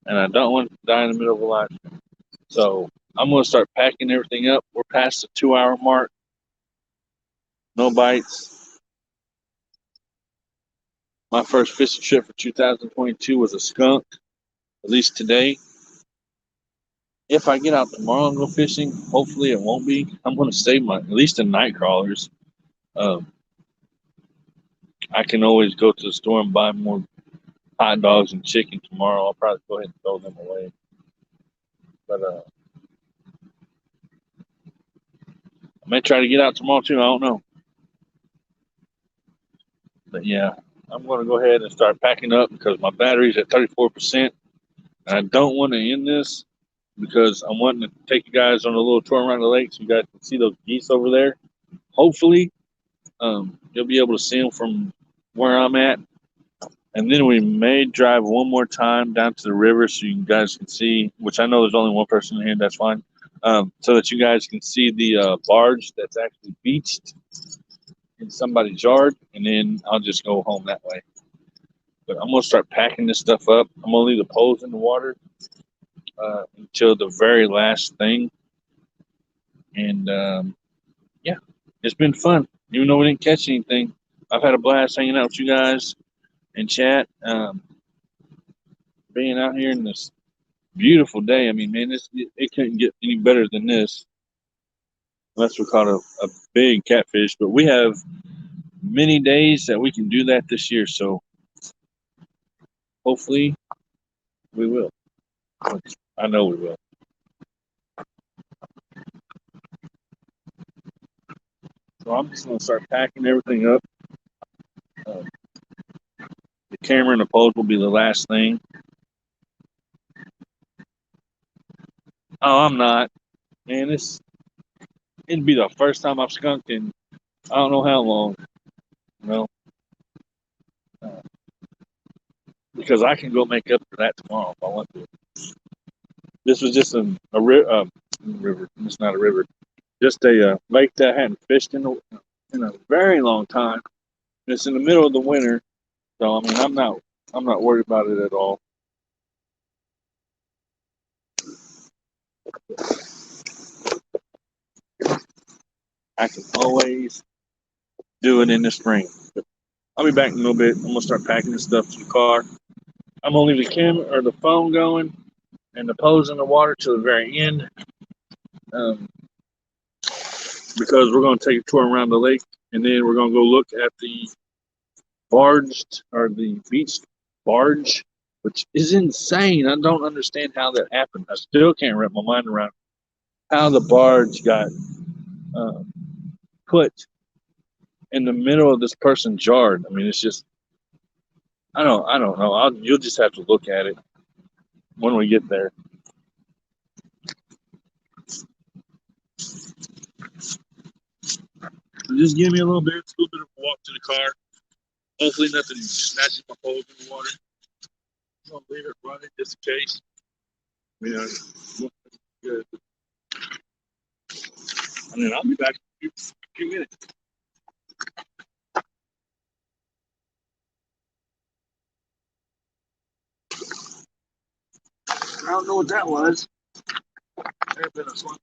and I don't want it to die in the middle of a live stream. So I'm going to start packing everything up. We're past the 2 hour mark. No bites. My first fishing trip for 2022 was a skunk, at least today. If I get out tomorrow and go fishing, hopefully it won't be. I'm going to save my, at least the night crawlers. I can always go to the store and buy more hot dogs and chicken tomorrow. I'll probably go ahead and throw them away. But I may try to get out tomorrow too. I don't know. But yeah, I'm going to go ahead and start packing up because my battery's at 34%. And I don't want to end this because I'm wanting to take you guys on a little tour around the lake so you guys can see those geese over there. Hopefully, you'll be able to see them from where I'm at. And then we may drive one more time down to the river so you guys can see, which I know there's only one person in here, that's fine, so that you guys can see the barge that's actually beached in somebody's yard. And then I'll just go home that way. But I'm going to start packing this stuff up. I'm going to leave the poles in the water until the very last thing. And yeah, it's been fun. Even though we didn't catch anything, I've had a blast hanging out with you guys and chat. Being out here in this beautiful day. I mean, man, it couldn't get any better than this. Unless we caught a big catfish. But we have many days that we can do that this year. So hopefully we will. I know we will. So I'm just going to start packing everything up. Uh, the camera and the poles will be the last thing. Oh, I'm not. Man, it'd be the first time I've skunked in I don't know how long. You know, uh, because I can go make up for that tomorrow if I want to. This was just river. It's not a river. Just a lake that I hadn't fished in a very long time. It's in the middle of the winter, so I mean I'm not worried about it at all. I can always do it in the spring. But I'll be back in a little bit. I'm gonna start packing this stuff to the car. I'm gonna leave the camera or the phone going and the pose in the water till the very end, um, because we're gonna take a tour around the lake and then we're gonna go look at the the beach barge, which is insane. I don't understand how that happened. I still can't wrap my mind around how the barge got uh, put in the middle of this person's yard. I mean, it's just I don't know. You'll just have to look at it when we get there. So just give me a little bit, a little bit of a walk to the car. Hopefully, nothing snatches my poles in the water. I'm gonna leave it running just in case. You know, good. And then I'll be back in a few minutes. I don't know what that was. There's been a swing.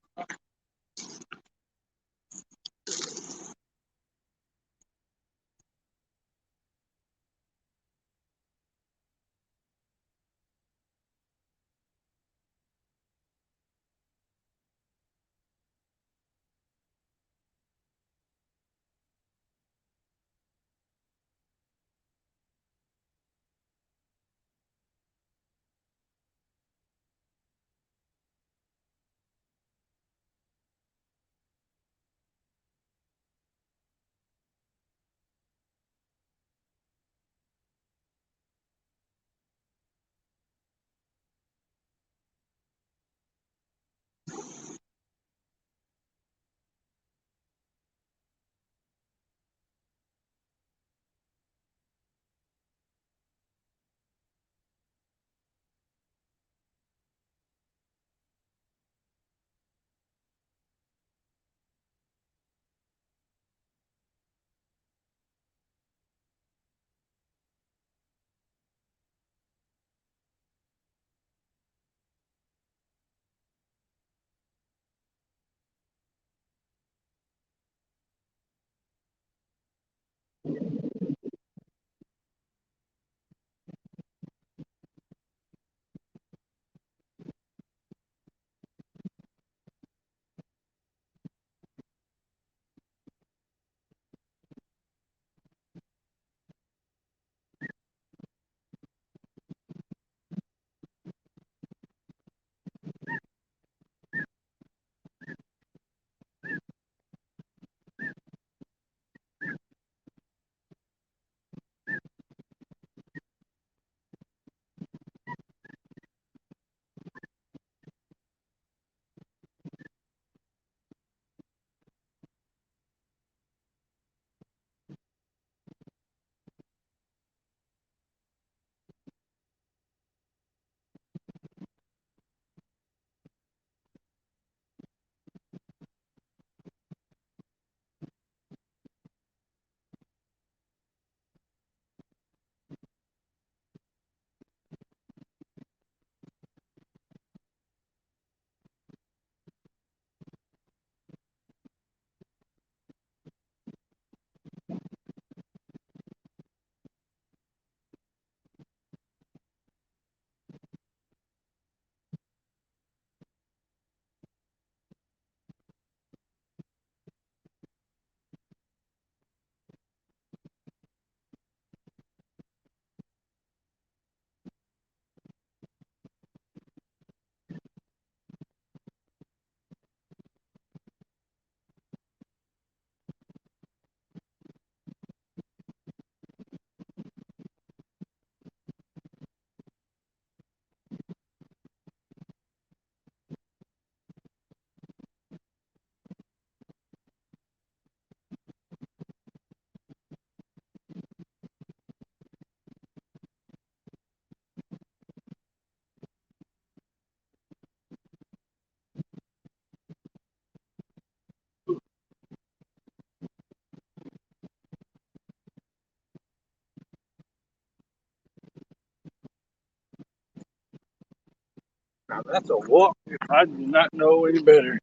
That's a walk if I do not know any better.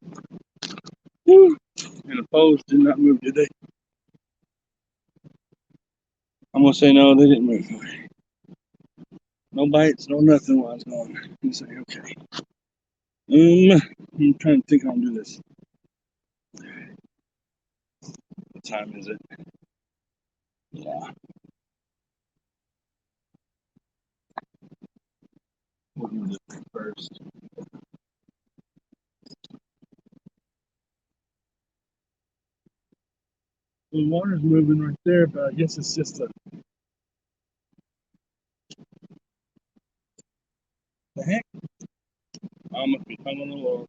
Woo. And the poles did not move, did they? I'm gonna say no, they didn't move. No bites, no nothing while I was going. I'm say okay. I'm trying to think how I'm do this. What time is it? Yeah, we'll do this thing first. The water's moving right there, but I guess it's just the heck. I must be coming along.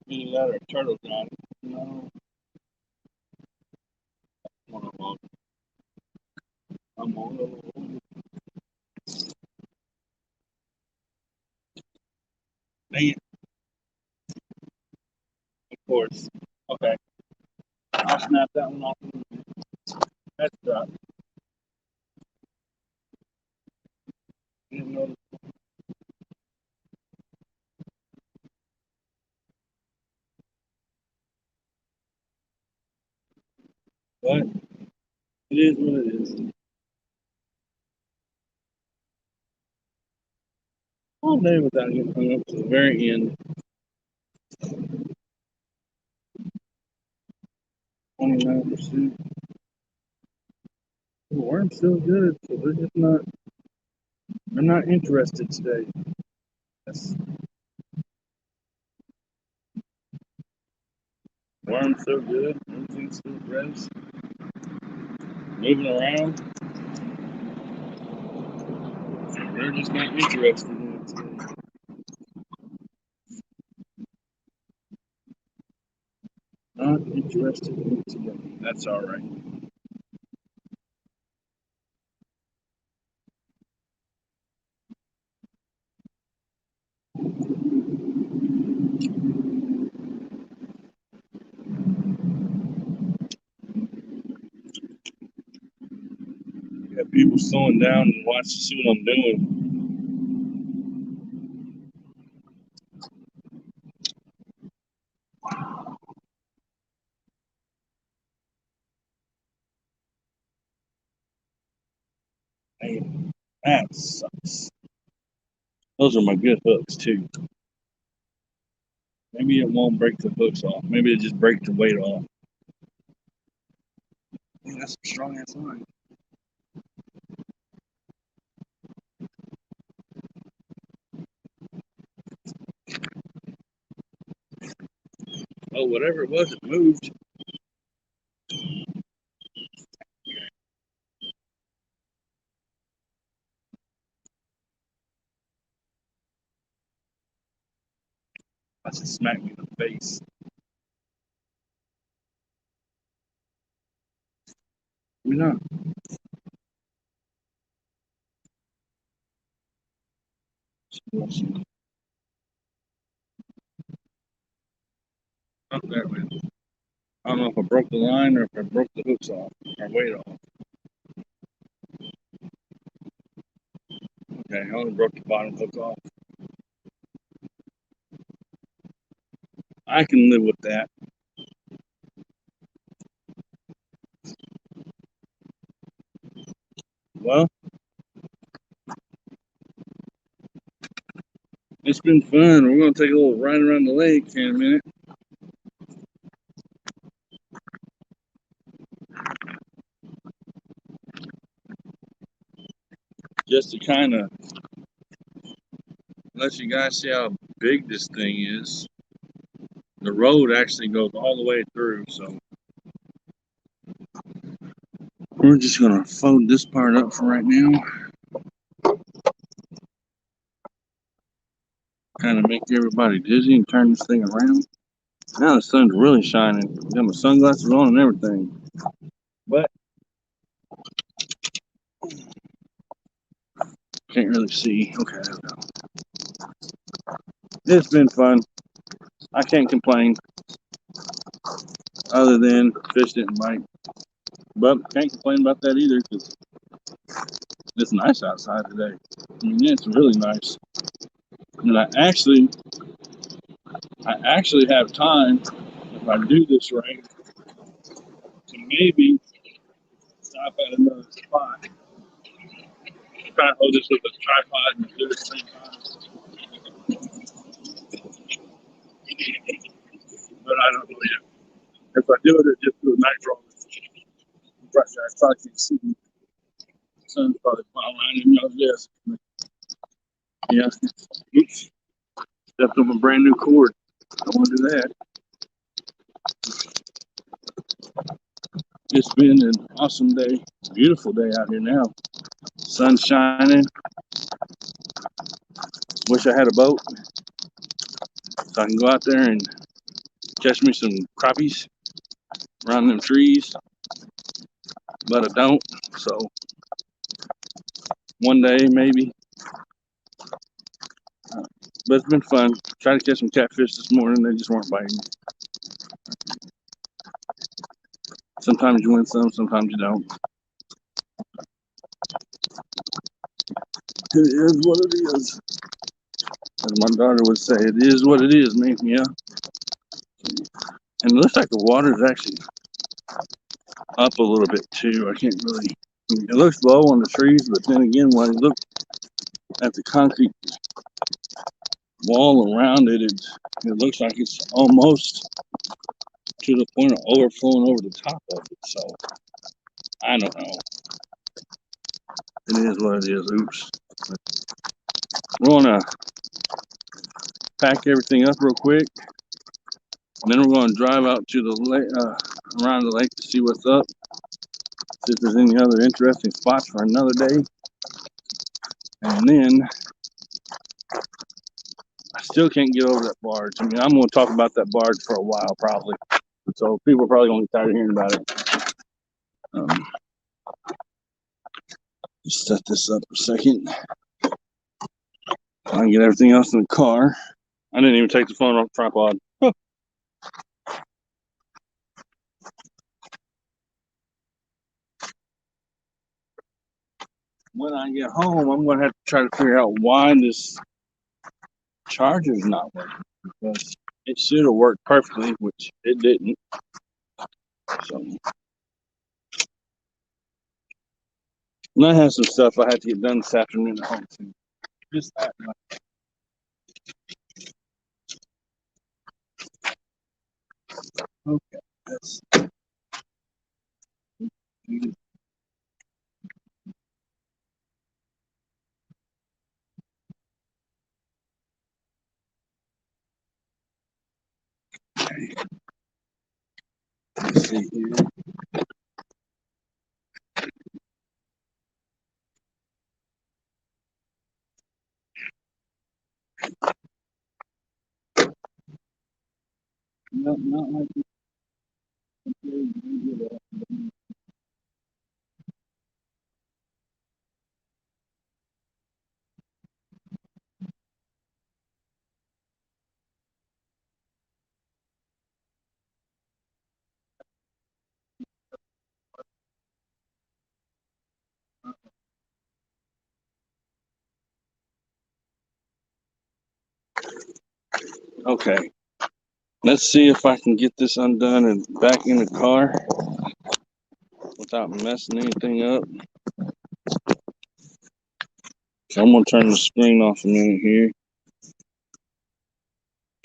Either that or a turtle got it. No, I'm on along. I'm on along. Dang it, of course. Okay, I'll snap that one off. That's didn't know but it is what it is. All day without getting hung up to the very end. 29%. The worm's still good, so they're just not. They're not interested today. Yes. Worm's so good. Everything's still fresh. Moving around. They're just not interested in it today. Not interested in it today. That's all right. Got people slowing down and watch to see what I'm doing. Man, that sucks. Those are my good hooks too. Maybe it won't break the hooks off. Maybe it just break the weight off. Man, that's a strong ass line. Oh, whatever it was, it moved. I just smacked me in the face. Maybe not. Not that way. I don't know if I broke the line or if I broke the hooks off or weight off. Okay, I only broke the bottom hook off. I can live with that. Well, it's been fun. We're going to take a little ride around the lake in a minute just to kind of let you guys see how big this thing is. The road actually goes all the way through, so we're just going to fold this part up for right now. Kind of make everybody dizzy and turn this thing around. Now the sun's really shining. Got my sunglasses on and everything. But can't really see. Okay, there we go. It's been fun. I can't complain. Other than fish didn't bite. But can't complain about that either because It's nice outside today. I mean, it's really nice. And I actually have time if I do this right to maybe stop at another spot. I'm trying to hold this with a tripod and do it at the same time, but I don't know yet. If I do it, I just do a night roll. Right there, I thought you could see the sun's probably lining up this. Yeah. Oops. Stepped on a brand new cord. I want to do that. It's been an awesome day. Beautiful day out here now. Sun shining. Wish I had a boat so I can go out there and catch me some crappies around them trees, but I don't. So one day maybe. But it's been fun. Tried to catch some catfish this morning. They just weren't biting. Sometimes you win some, sometimes you don't. It is what it is. As my daughter would say, it is what it is, man. Yeah. And it looks like the water is actually up a little bit too. I can't really. I mean, it looks low on the trees, but then again, when I look at the concrete wall around it, it looks like it's almost to the point of overflowing over the top of it. So I don't know. It is what it is. Oops. We're gonna pack everything up real quick, and then we're gonna drive out to the lake, around the lake to see what's up. See if there's any other interesting spots for another day. And then I still can't get over that barge. I mean, I'm gonna talk about that barge for a while probably. So people are probably gonna get tired of hearing about it. Just set this up for a second. I can get everything else in the car. I didn't even take the phone off the tripod. When I get home, I'm going to have to try to figure out why this charger's not working. Because it should have worked perfectly, which it didn't. So, and I have some stuff I have to get done this afternoon at home too. Just that. Okay. That's, let's see here. Not like okay. Let's see if I can get this undone and back in the car without messing anything up. So I'm gonna turn the screen off a minute here.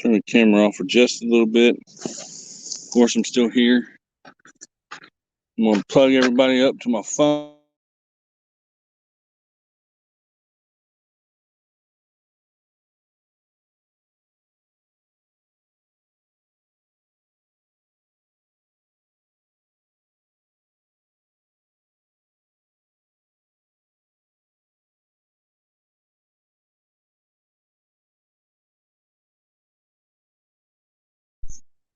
Turn the camera off for just a little bit. Of course, I'm still here. I'm gonna plug everybody up to my phone.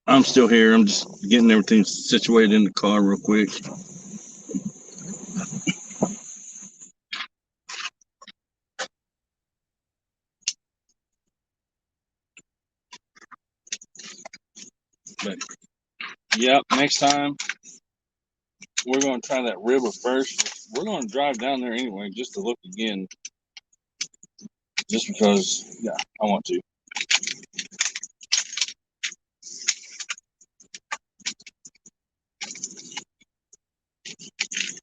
I'm still here. I'm just getting everything situated in the car real quick. But yep, next time we're going to try that river first. We're going to drive down there anyway, just to look again. Just because, yeah, I want to.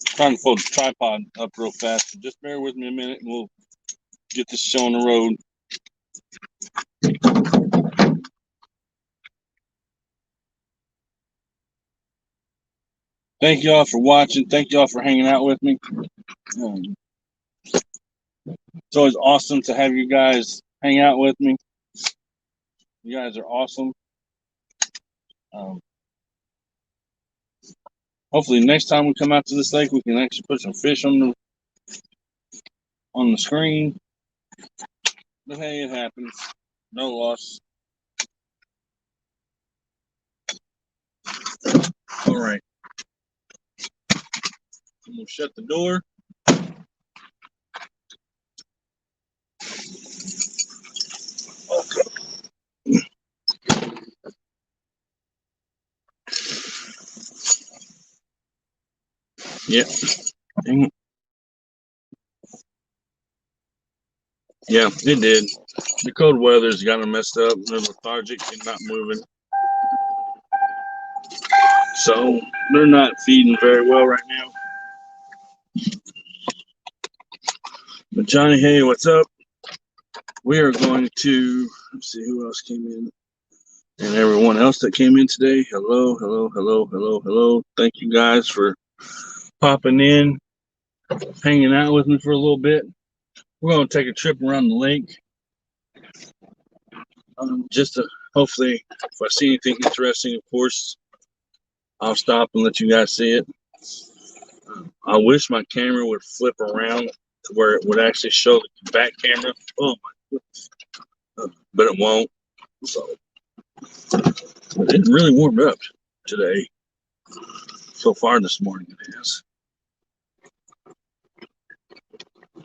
Trying to fold the tripod up real fast. So just bear with me a minute and we'll get this show on the road. Thank y'all for watching. Thank y'all for hanging out with me. It's always awesome to have you guys hang out with me. You guys are awesome. Hopefully next time we come out to this lake, we can actually put some fish on the screen. But hey, it happens. No loss. All right. I'm going to shut the door. Yep. Dang it. Yeah, it did. The cold weather's got them messed up. They're lethargic and not moving. So they're not feeding very well right now. But Johnny, hey, what's up? We are going to, let's see who else came in. And everyone else that came in today. Hello, hello, hello, hello, hello. Thank you guys for popping in, hanging out with me for a little bit. We're going to take a trip around the lake. Just to hopefully, if I see anything interesting, of course, I'll stop and let you guys see it. I wish my camera would flip around to where it would actually show the back camera. Oh my goodness. But it won't. So, but it really warmed up today. So far this morning it has.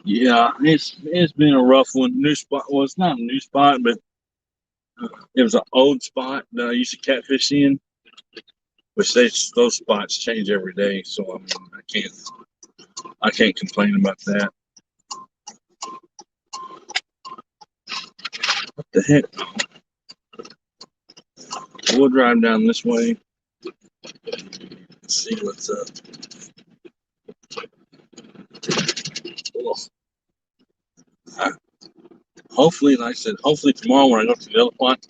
Yeah, it's been a rough one. New spot. Well, it's not a new spot, but it was an old spot that I used to catfish in. Which those spots change every day, so I mean I can't complain about that. What the heck? We'll drive down this way. Let's see what's up. Hopefully, like I said, hopefully tomorrow when I go to the other spot,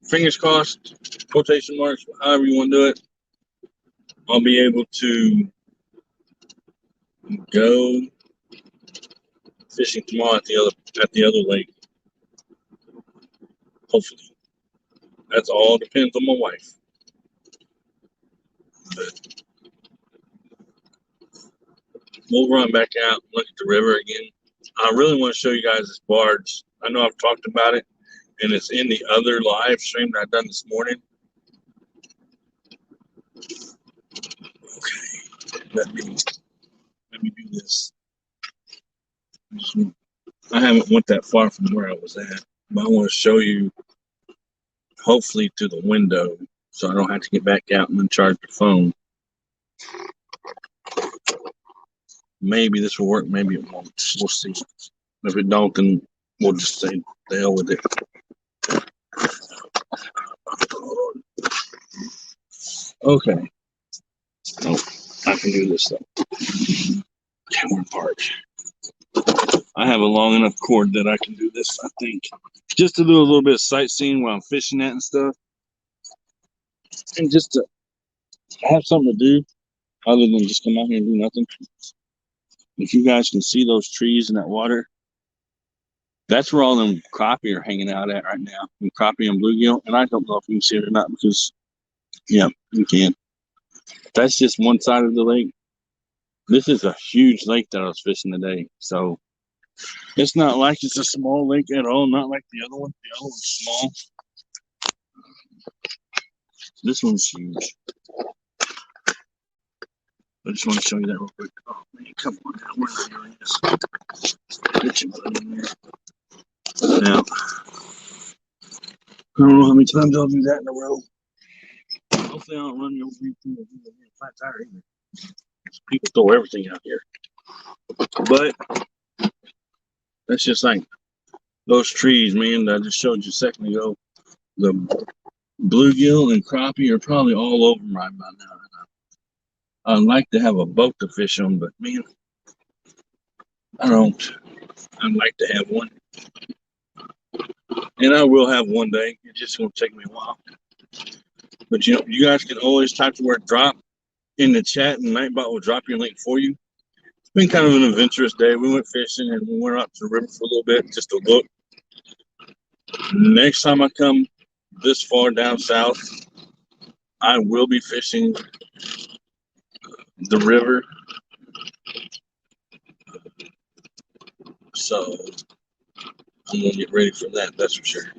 fingers crossed, quotation marks, however you want to do it, I'll be able to go fishing tomorrow at the other lake. Hopefully, that's all depends on my wife. But we'll run back out and look at the river again. I really want to show you guys this barge. I know I've talked about it, and it's in the other live stream that I've done this morning. Okay, let me do this. I haven't went that far from where I was at, but I want to show you, hopefully through the window, so I don't have to get back out and then charge the phone. Maybe this will work, maybe it won't. We'll see. If it don't, then we'll just say the hell with it. Okay. Oh, I can do this though. Okay, we're in park. I have a long enough cord that I can do this, I think. Just to do a little bit of sightseeing while I'm fishing at and stuff. And just to have something to do other than just come out here and do nothing. If you guys can see those trees in that water, that's where all them crappie are hanging out at right now. And crappie and bluegill. And I don't know if you can see it or not because, yeah, you can. That's just one side of the lake. This is a huge lake that I was fishing today. So it's not like it's a small lake at all. Not like the other one. The other one's small. This one's huge. I just want to show you that real quick. Oh man, come on now. Where are you doing this? Get your butt in there. Now, I don't know how many times I'll do that in a row. Hopefully I don't run you over through the flat tire either. People throw everything out here. But that's just like those trees, man, that I just showed you a second ago. The bluegill and crappie are probably all over them right about now. I'd like to have a boat to fish on, but man, I don't. I'd like to have one. And I will have one day. It's just going to take me a while. But you know, you guys can always type the word drop in the chat, and Nightbot will drop your link for you. It's been kind of an adventurous day. We went fishing and we went out to the river for a little bit just to look. Next time I come this far down south, I will be fishing the river. So I'm going to get ready for that, that's for sure.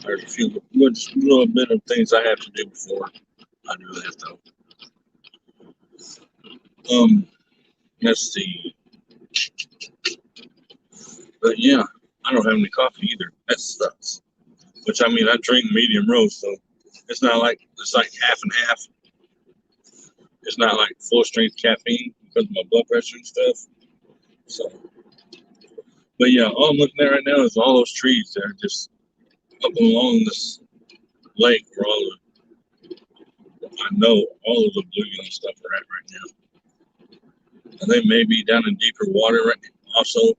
There's a few little bit of things I have to do before I do that, though. Let's see. But yeah, I don't have any coffee either. That sucks. Which, I mean, I drink medium roast, so it's not like it's like half and half. It's not like full strength caffeine because of my blood pressure and stuff. So, but yeah, all I'm looking at right now is all those trees that are just up along this lake where I know all of the bluegill and stuff are at right now. And they may be down in deeper water right now. Also,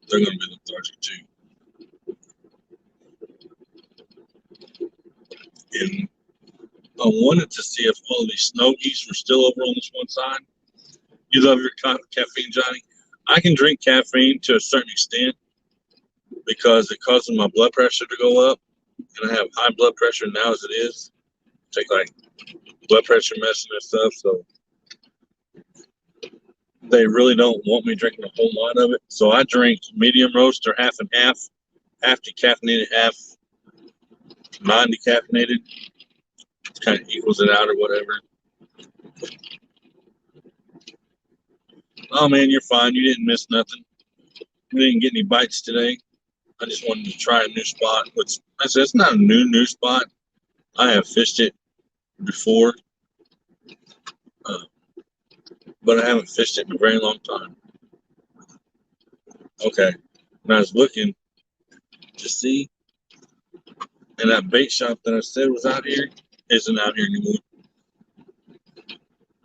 they're going to be lethargic too. And I wanted to see if all these snow geese were still over on this one side. You love your caffeine, Johnny? I can drink caffeine to a certain extent because it causes my blood pressure to go up. And I have high blood pressure now as it is. Take like blood pressure medicine and stuff. So they really don't want me drinking a whole lot of it. So I drink medium roast or half and half decaffeinated, half non-decaffeinated. Kind of equals it out or whatever. Oh man, you're fine. You didn't miss nothing. We didn't get any bites today. I just wanted to try a new spot. Which I said it's not a new spot. I have fished it before, but I haven't fished it in a very long time. Okay, and I was looking to see, and that bait shop that I said was out here isn't out here anymore.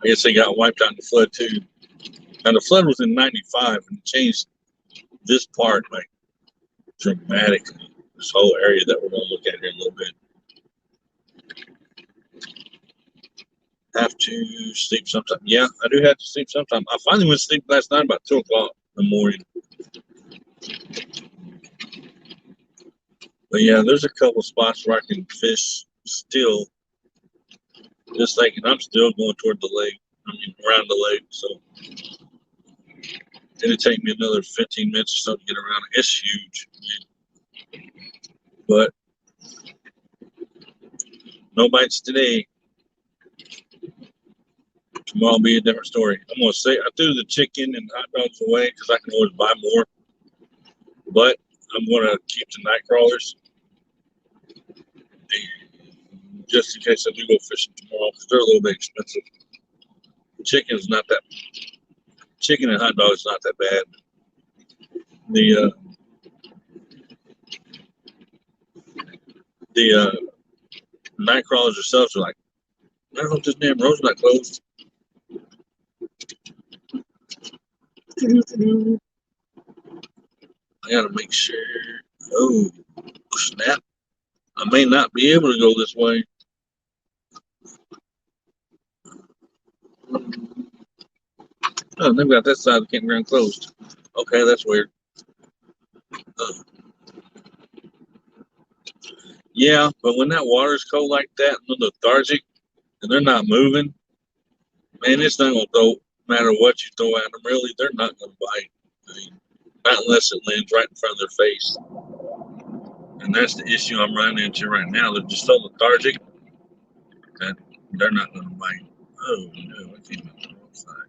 I guess they got wiped out in the flood too. Now the flood was in '95 and it changed this part like dramatically. This whole area that we're going to look at here in a little bit. Have to sleep sometime. Yeah, I do have to sleep sometime. I finally went to sleep last night about 2 o'clock in the morning. But yeah, there's a couple spots where I can fish still. Just like, and I'm still going toward the lake. I mean, around the lake. So it'll take me another 15 minutes or so to get around. It's huge. But no bites today. Tomorrow will be a different story. I'm going to say I threw the chicken and hot dogs away because I can always buy more. But I'm going to keep the night crawlers just in case I do go fishing tomorrow because they're a little bit expensive. Chicken and hot dogs not that bad. The night crawlers themselves are like, I don't know if this damn road's not closed. I gotta make sure. Oh, snap. I may not be able to go this way. Oh, they've got that side of the campground closed. Okay, that's weird. Yeah, but when that water's cold like that and they're lethargic and they're not moving, man, it's not gonna matter what you throw at them. Really, they're not gonna bite. I mean, not unless it lands right in front of their face. And that's the issue I'm running into right now. They're just so lethargic that they're not gonna bite. Oh no, I came out the wrong side.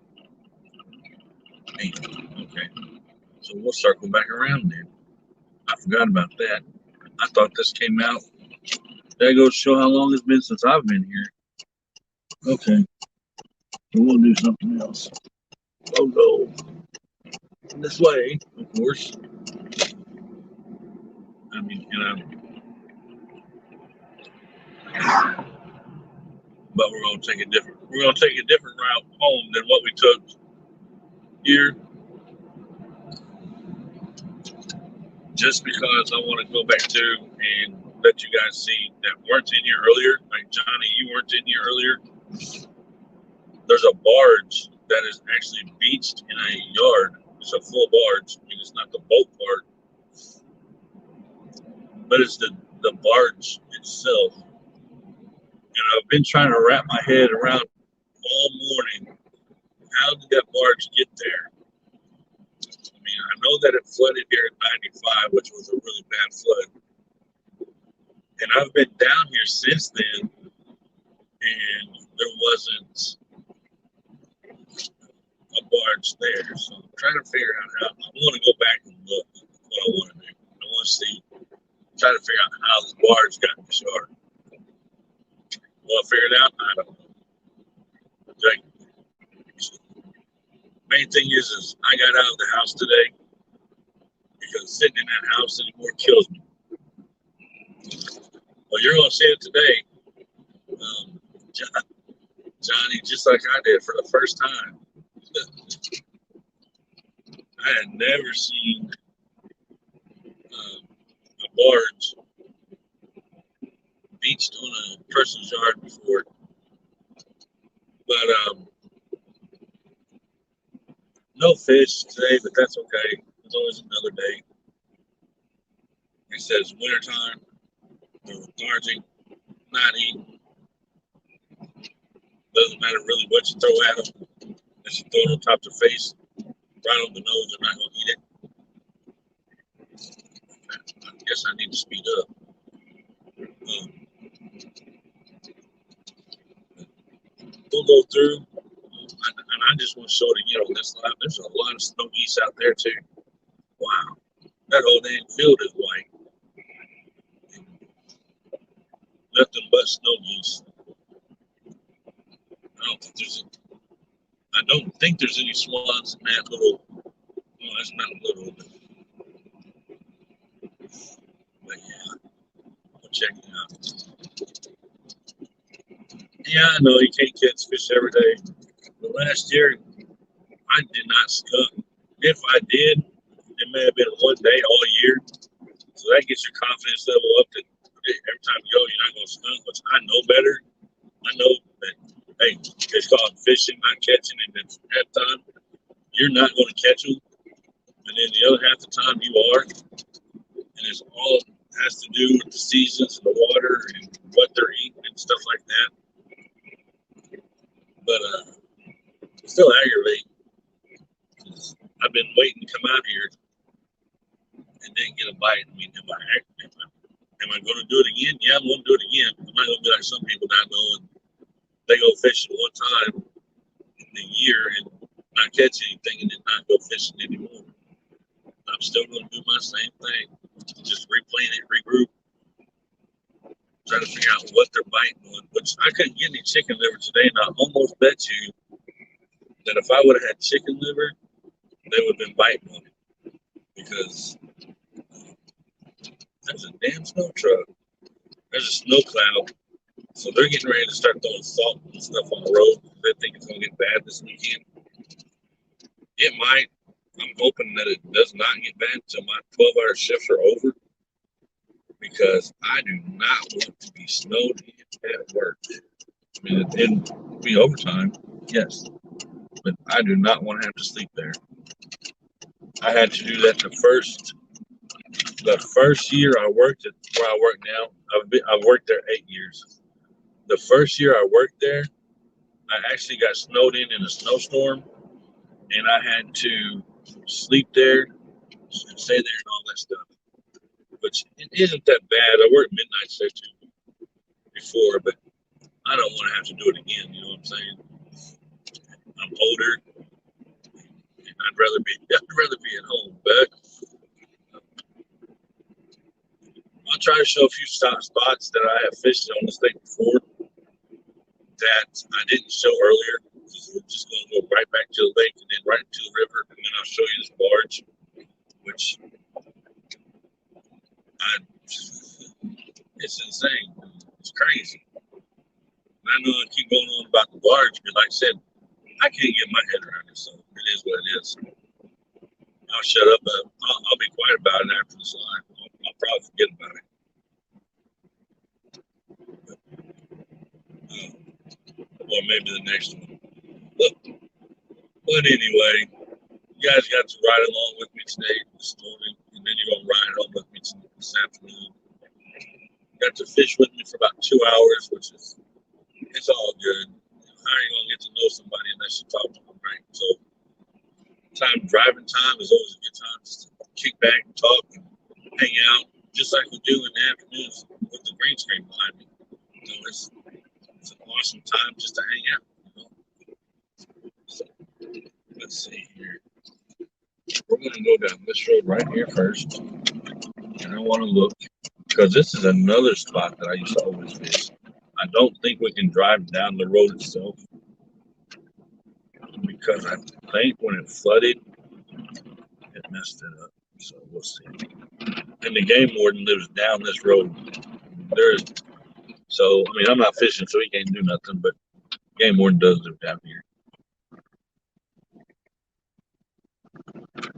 Okay, so we'll circle back around then. I forgot about that. I thought this came out. That goes to show how long it's been since I've been here. Okay. We'll do something else. I'll go this way, of course. I mean, but we're gonna take a different. We're gonna take a different route home than what we took here, just because I want to go back to and let you guys see that weren't in here earlier. Like Johnny, you weren't in here earlier. There's a barge that is actually beached in a yard. It's a full barge. I mean, it's not the boat part, but it's the barge itself. And I've been trying to wrap my head around all morning. How did that barge get there? I mean, I know that it flooded here in '95, which was a really bad flood. And I've been down here since then, and there wasn't a barge there. So I'm trying to figure out how. I want to go back and look what I want to do. I want to see, try to figure out how the barge got in the yard. Will I figure it out? I don't know. Like, main thing is I got out of the house today because sitting in that house anymore kills me. Well, you're going to see it today. Johnny, just like I did for the first time. I had never seen a barge beached on a person's yard before. But no fish today, but that's okay. There's always another day. It says wintertime, they're lethargic, not eating. Doesn't matter really what you throw at them. If you throw it on top of their face, right on the nose, they're not going to eat it. I guess I need to speed up. We'll go through, and I just want to show it on this line. There's a lot of snow geese out there too. Wow, that whole dang field is white. Nothing but snow geese. I don't think there's any swans in that little. Well, that's not little, but yeah, we'll check it out. Yeah, I know you can't catch fish every day. But last year, I did not skunk. If I did, it may have been one day all year. So that gets your confidence level up that every time you go, you're not going to skunk, which I know better. I know that, hey, it's called fishing, not catching, and then half the time, you're not going to catch them. And then the other half the time, you are. And it's all has to do with the seasons and the water and what they're eating and stuff like that. But still aggravating. I've been waiting to come out here and didn't get a bite. I mean, am I going to do it again? Yeah, I'm going to do it again. I'm not going to be like some people not knowing they go fishing one time in the year and not catch anything and then not go fishing anymore. I'm still going to do my same thing. Just replan it, regroup, try to figure out what they're biting on. Which I couldn't get any chicken liver today, and I almost bet you that if I would have had chicken liver, they would have been biting on it. Because there's a damn snow truck. There's a snow cloud. So they're getting ready to start throwing salt and stuff on the road. They think it's going to get bad this weekend. It might. I'm hoping that it does not get bad until my 12-hour shifts are over. Because I do not want to be snowed in at work. I mean, it'd be overtime, yes. But I do not want to have to sleep there. I had to do that the first year I worked at where I work now. I've worked there 8 years. The first year I worked there, I actually got snowed in a snowstorm, and I had to sleep there and stay there and all that stuff. Which it isn't that bad. I worked midnight there too before, but I don't want to have to do it again. You know what I'm saying? I'm older, and I'd rather be at home. But I'll try to show a few spots that I have fished on this lake before that I didn't show earlier. we're just going to go right back to the lake and then right into the river, and then I'll show you this barge, which it's insane. It's crazy. And I know I keep going on about the barge, but like I said, I can't get my head around it, so it is what it is. I'll shut up. I'll be quiet about it after this live. I'll probably forget about it. Or maybe the next one. But anyway, you guys got to ride along with me today, this morning, and then you're going to ride home with me this afternoon. Got to fish with me for about 2 hours, which is, it's all good. How are you going to get to know somebody unless you talk to them, right? So, driving time is always a good time just to kick back and talk and hang out, just like we do in the afternoons with the green screen behind me. You know, it's an awesome time just to hang out. You know? So, let's see here. We're going to go down this road right here first, and I want to look because this is another spot that I used to always fish. I don't think we can drive down the road itself because I think when it flooded, it messed it up. So we'll see. And the game warden lives down this road. So I mean, I'm not fishing, so he can't do nothing. But game warden does live down here.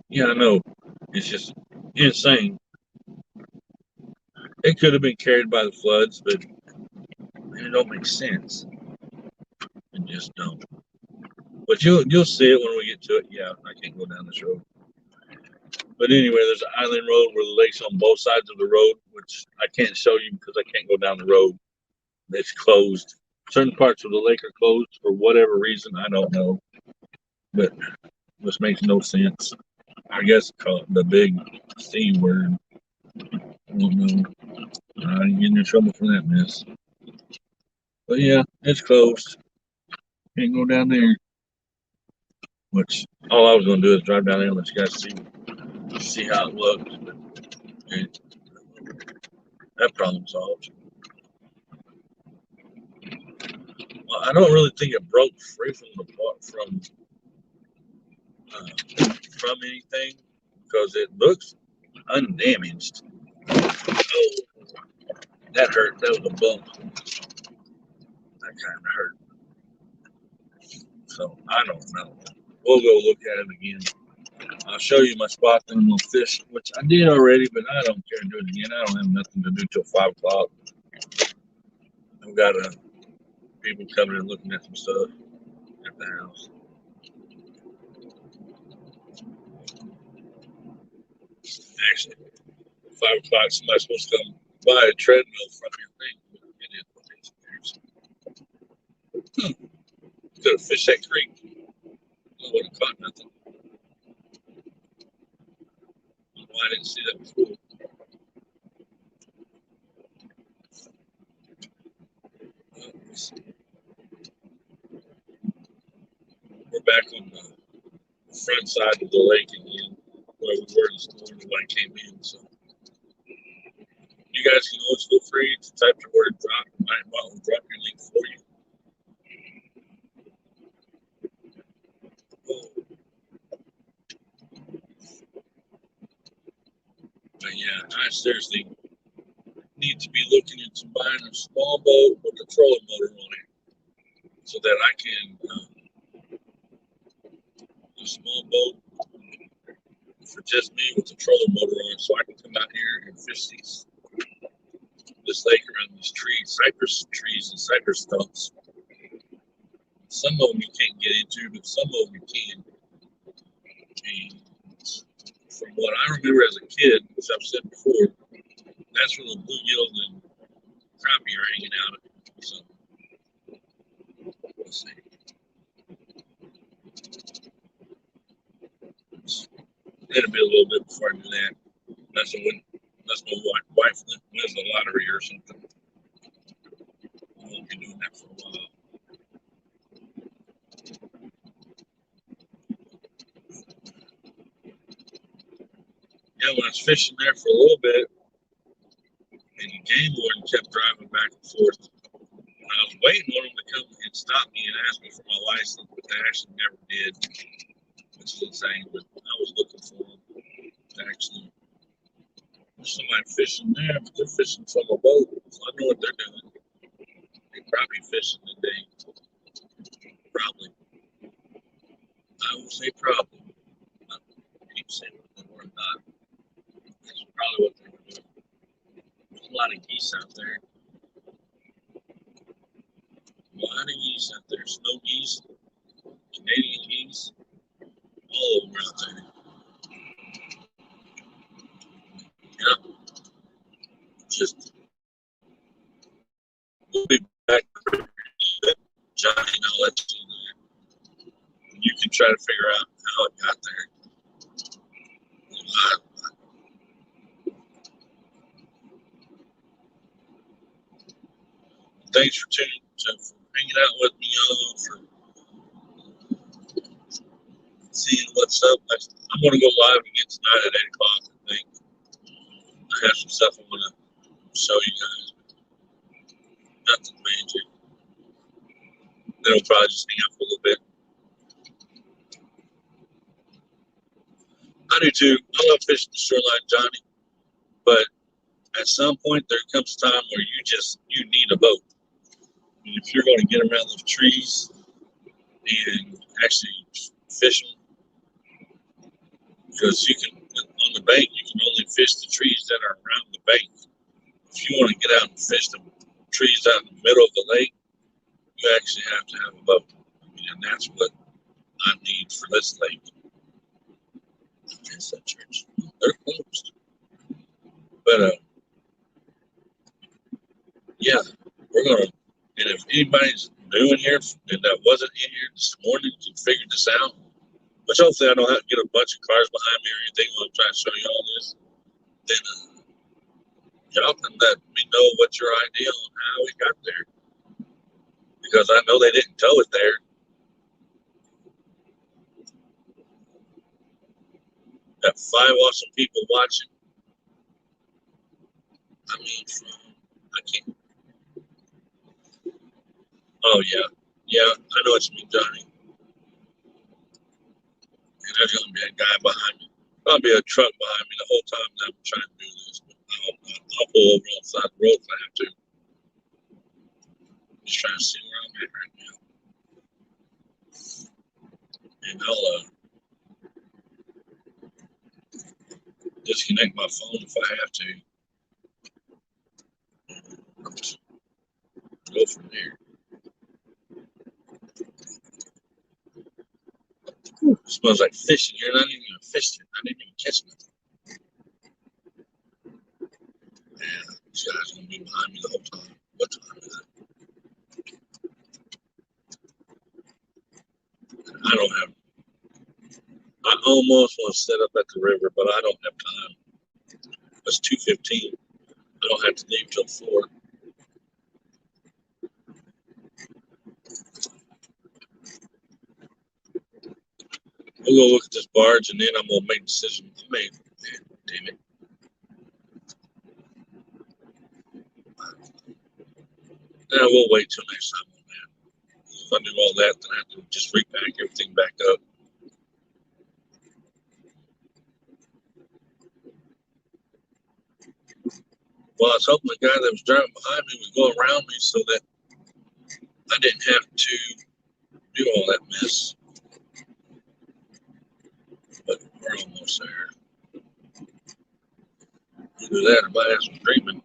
Yeah, I know. It's just insane. It could have been carried by the floods, but it don't make sense. It just don't. But you'll see it when we get to it. Yeah, I can't go down this road. But anyway, there's an island road where the lake's on both sides of the road, which I can't show you because I can't go down the road. It's closed. Certain parts of the lake are closed for whatever reason. I don't know. But this makes no sense. I guess the big C word. I don't know. I ain't getting in trouble for that mess. But yeah, it's closed. Can't go down there. Which all I was going to do is drive down there and let you guys see how it looks. But that problem solved. Well, I don't really think it broke free from anything because it looks undamaged. Oh, that hurt. That was a bump. That kind of hurt. So I don't know. We'll go look at it again. I'll show you my spot, then we'll fish, which I did already, but I don't care to do it again. I don't have nothing to do till 5 o'clock. I've got people coming and looking at some stuff at the house. Actually, 5 o'clock, somebody's supposed to come buy a treadmill from your thing. Could have fished that creek. I wouldn't have caught nothing. Why I didn't see that before. We're back on the front side of the lake again, where we were this morning when I came in. So you guys can always feel free to type the word drop. I'll drop your link for you. But yeah, I seriously need to be looking into buying a small boat with a trolling motor on it, so that I can a small boat for just me with a trolling motor on it, so I can come out here and fish this lake around these trees, cypress trees and cypress stumps. Some of them you can't get into, but some of them you can. And from what I remember as a kid, which I've said before, that's where the bluegills and crappie are hanging out. So, let's see. It'll be a little bit before I do that. Unless my wife wins the lottery or something. I won't be doing that for a while. Yeah, when I was fishing there for a little bit, and the game warden kept driving back and forth I was waiting on them to come and stop me and ask me for my license, but they actually never did, which is insane. But I was looking for them. Actually, there's somebody fishing there, but they're fishing from a boat. So I know what they're doing. They're probably fishing today. Probably. I will say probably. I keep saying what they were not. That's probably what they were doing. There's a lot of geese out there. A lot of geese out there. Snow geese, Canadian geese, all over out there. Yep. Just we'll be back. Johnny, and I'll let you know. You can try to figure out how it got there. Thanks for hanging out with me, y'all, for seeing what's up. I'm going to go live again tonight at 8 o'clock, I think. I have some stuff I'm going to show you guys. Nothing major. Then I'll probably just hang out for a little bit. I do too. I love fishing the shoreline, Johnny. But at some point, there comes a time where you need a boat. And if you're going to get around those trees and actually fish them, because you can, on the bank, you can only fish the trees that are around the bank. If you want to get out and fish the trees out in the middle of the lake, you actually have to have a boat. And that's what I need for this lake. It's that church. They're closed. But yeah, we're gonna. And if anybody's new in here and that wasn't in here this morning to figure this out, which hopefully I don't have to get a bunch of cars behind me or anything when I'm trying to show you all this, then y'all can let me know what your idea on how we got there. Because I know they didn't tow it there. Got 5 awesome people watching. I mean, I can't. Oh, yeah. Yeah, I know what you mean, Johnny. And there's going to be a guy behind me. There'll be a truck behind me the whole time that I'm trying to do this. But I'll pull over on the side of the road if I have to. Just trying to see where I'm at right now. And I'll disconnect my phone if I have to. Go from there. It smells like fish in here, and I didn't even fish it. I didn't even catch nothing. Man, these guys are going to be behind me the whole time. What time is it? I don't have. I almost want to set up at the river, but I don't have time. It's 2:15. I don't have to leave till 4. We'll go look at this barge, and then I'm gonna make a decision. Damn it. Nah, we'll wait till next time on that. If I do all that, then I have to just repack everything back up. Well, I was hoping the guy that was driving behind me would go around me so that I didn't have to do all that mess. But we're almost there. We'll do that. I might have some dreaming.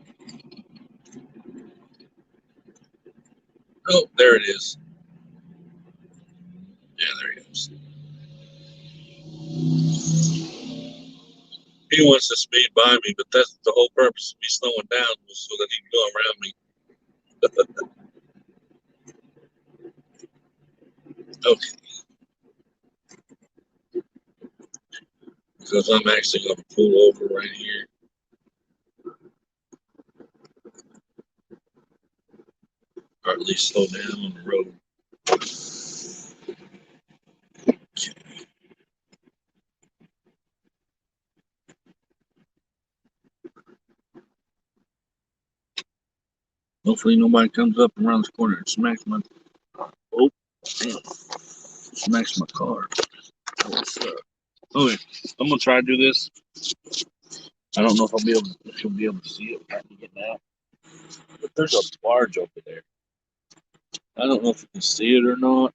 Oh, there it is. Yeah, there he is. He wants to speed by me, but that's the whole purpose of me slowing down was so that he can go around me. Okay. Because I'm actually going to pull over right here. Or at least slow down on the road. Hopefully nobody comes up around this corner and smacks my. Oh, damn! Smacks my car. What's up? Okay, I'm gonna try to do this. I don't know if I'll be able. If you'll be able to see it without me getting out. But there's a barge over there. I don't know if you can see it or not.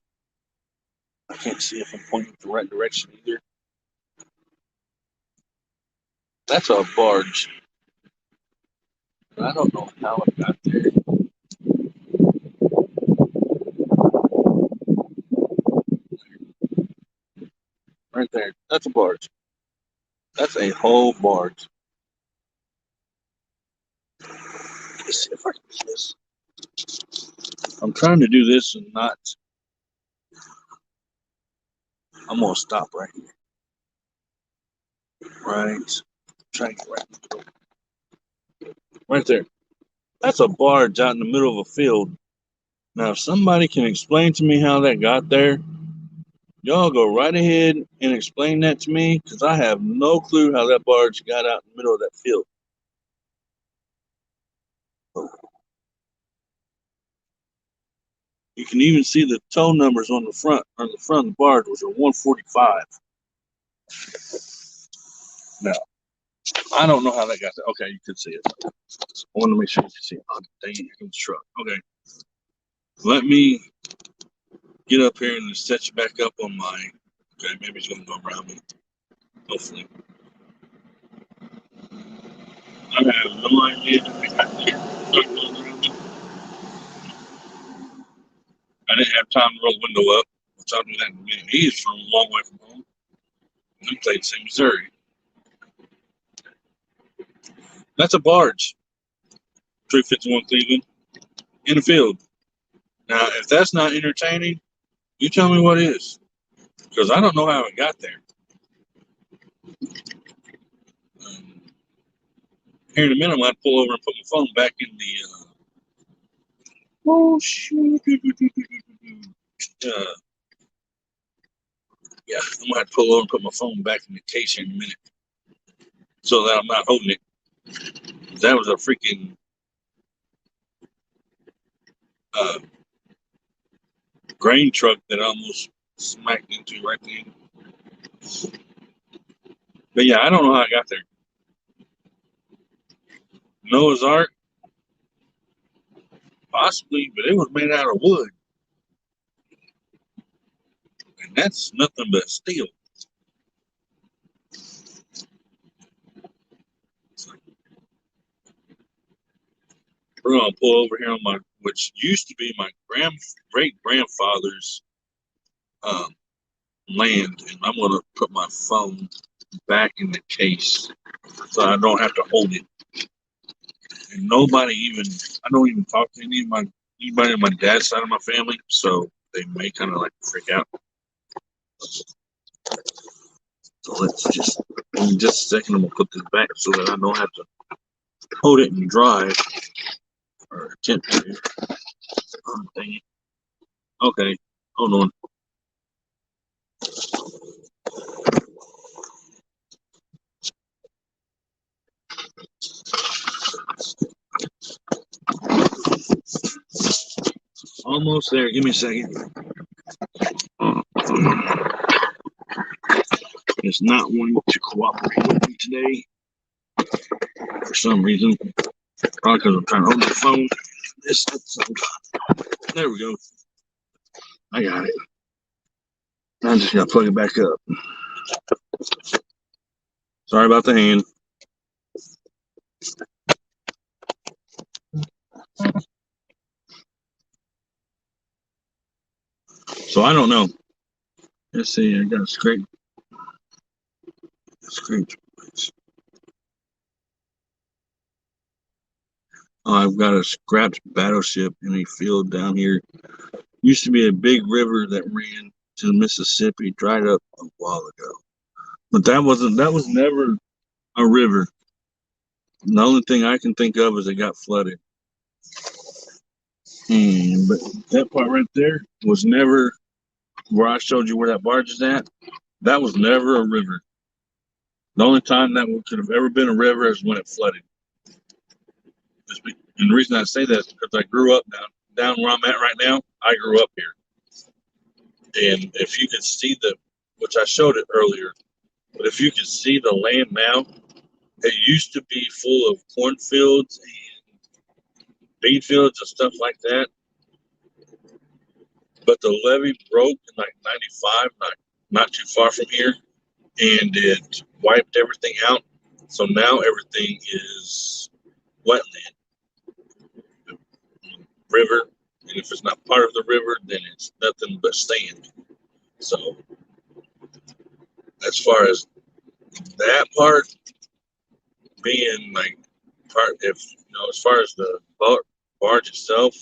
I can't see if I'm pointing the right direction either. That's a barge. I don't know how it got there. Right there. That's a barge. That's a whole barge. Let's see if I can do this. I'm trying to do this and not. I'm gonna stop right here. Right. Try to get right there. That's a barge out in the middle of a field. Now, if somebody can explain to me how that got there, y'all go right ahead and explain that to me, because I have no clue how that barge got out in the middle of that field. You can even see the tow numbers on the front of the barge, which are 145. Now, I don't know how that got there. Okay, you can see it. I want to make sure you can see it. Oh, dang it, here comes the truck. Okay. Let me get up here and set you back up on my. Okay, maybe it's going to go around me. Hopefully. I have no idea if it got there. I didn't have time to roll the window up, which I'll do that in a minute. He is from a long way from home. I'm playing St. Missouri. That's a barge. 351 Cleveland in the field. Now, if that's not entertaining, you tell me what is. Because I don't know how it got there. Um, Here in a minute, I'm going to pull over and put my phone back in the. Horseshoe. Yeah, I'm going to have to pull over and put my phone back in the case here in a minute. So that I'm not holding it. That was a freaking. Grain truck that I almost smacked into right then. But yeah, I don't know how I got there. Noah's Ark, possibly, but it was made out of wood. And that's nothing but steel. We're gonna pull over here on my, which used to be my great grandfather's land, and I'm gonna put my phone back in the case so I don't have to hold it. And nobody even, I don't even talk to anybody on my dad's side of my family, so they may kind of like freak out. So let's just, in just a second, I'm gonna put this back so that I don't have to hold it and drive or attempt to. Oh, dang it. Okay, hold on. Almost there. Give me a second. It's not wanting to cooperate with me today for some reason. Probably because I'm trying to hold my phone. There we go. I got it. I just got to plug it back up. Sorry about the hand. So I don't know. Let's see. I got a scrape. I've got a scrapped battleship in a field down here. Used to be a big river that ran to the Mississippi, dried up a while ago. But that was never a river. The only thing I can think of is it got flooded. But that part right there was never where I showed you where that barge is at. That was never a river. The only time that could have ever been a river is when it flooded. And the reason I say that is because I grew up down where I'm at right now. I grew up here, and if you could see which I showed it earlier, but if you could see the land now, it used to be full of cornfields and bean fields and stuff like that. But the levee broke in like '95, not too far from here, and it wiped everything out. So now everything is wetland, river, and if it's not part of the river, then it's nothing but sand. So as far as that part being like part, if as far as the barge itself,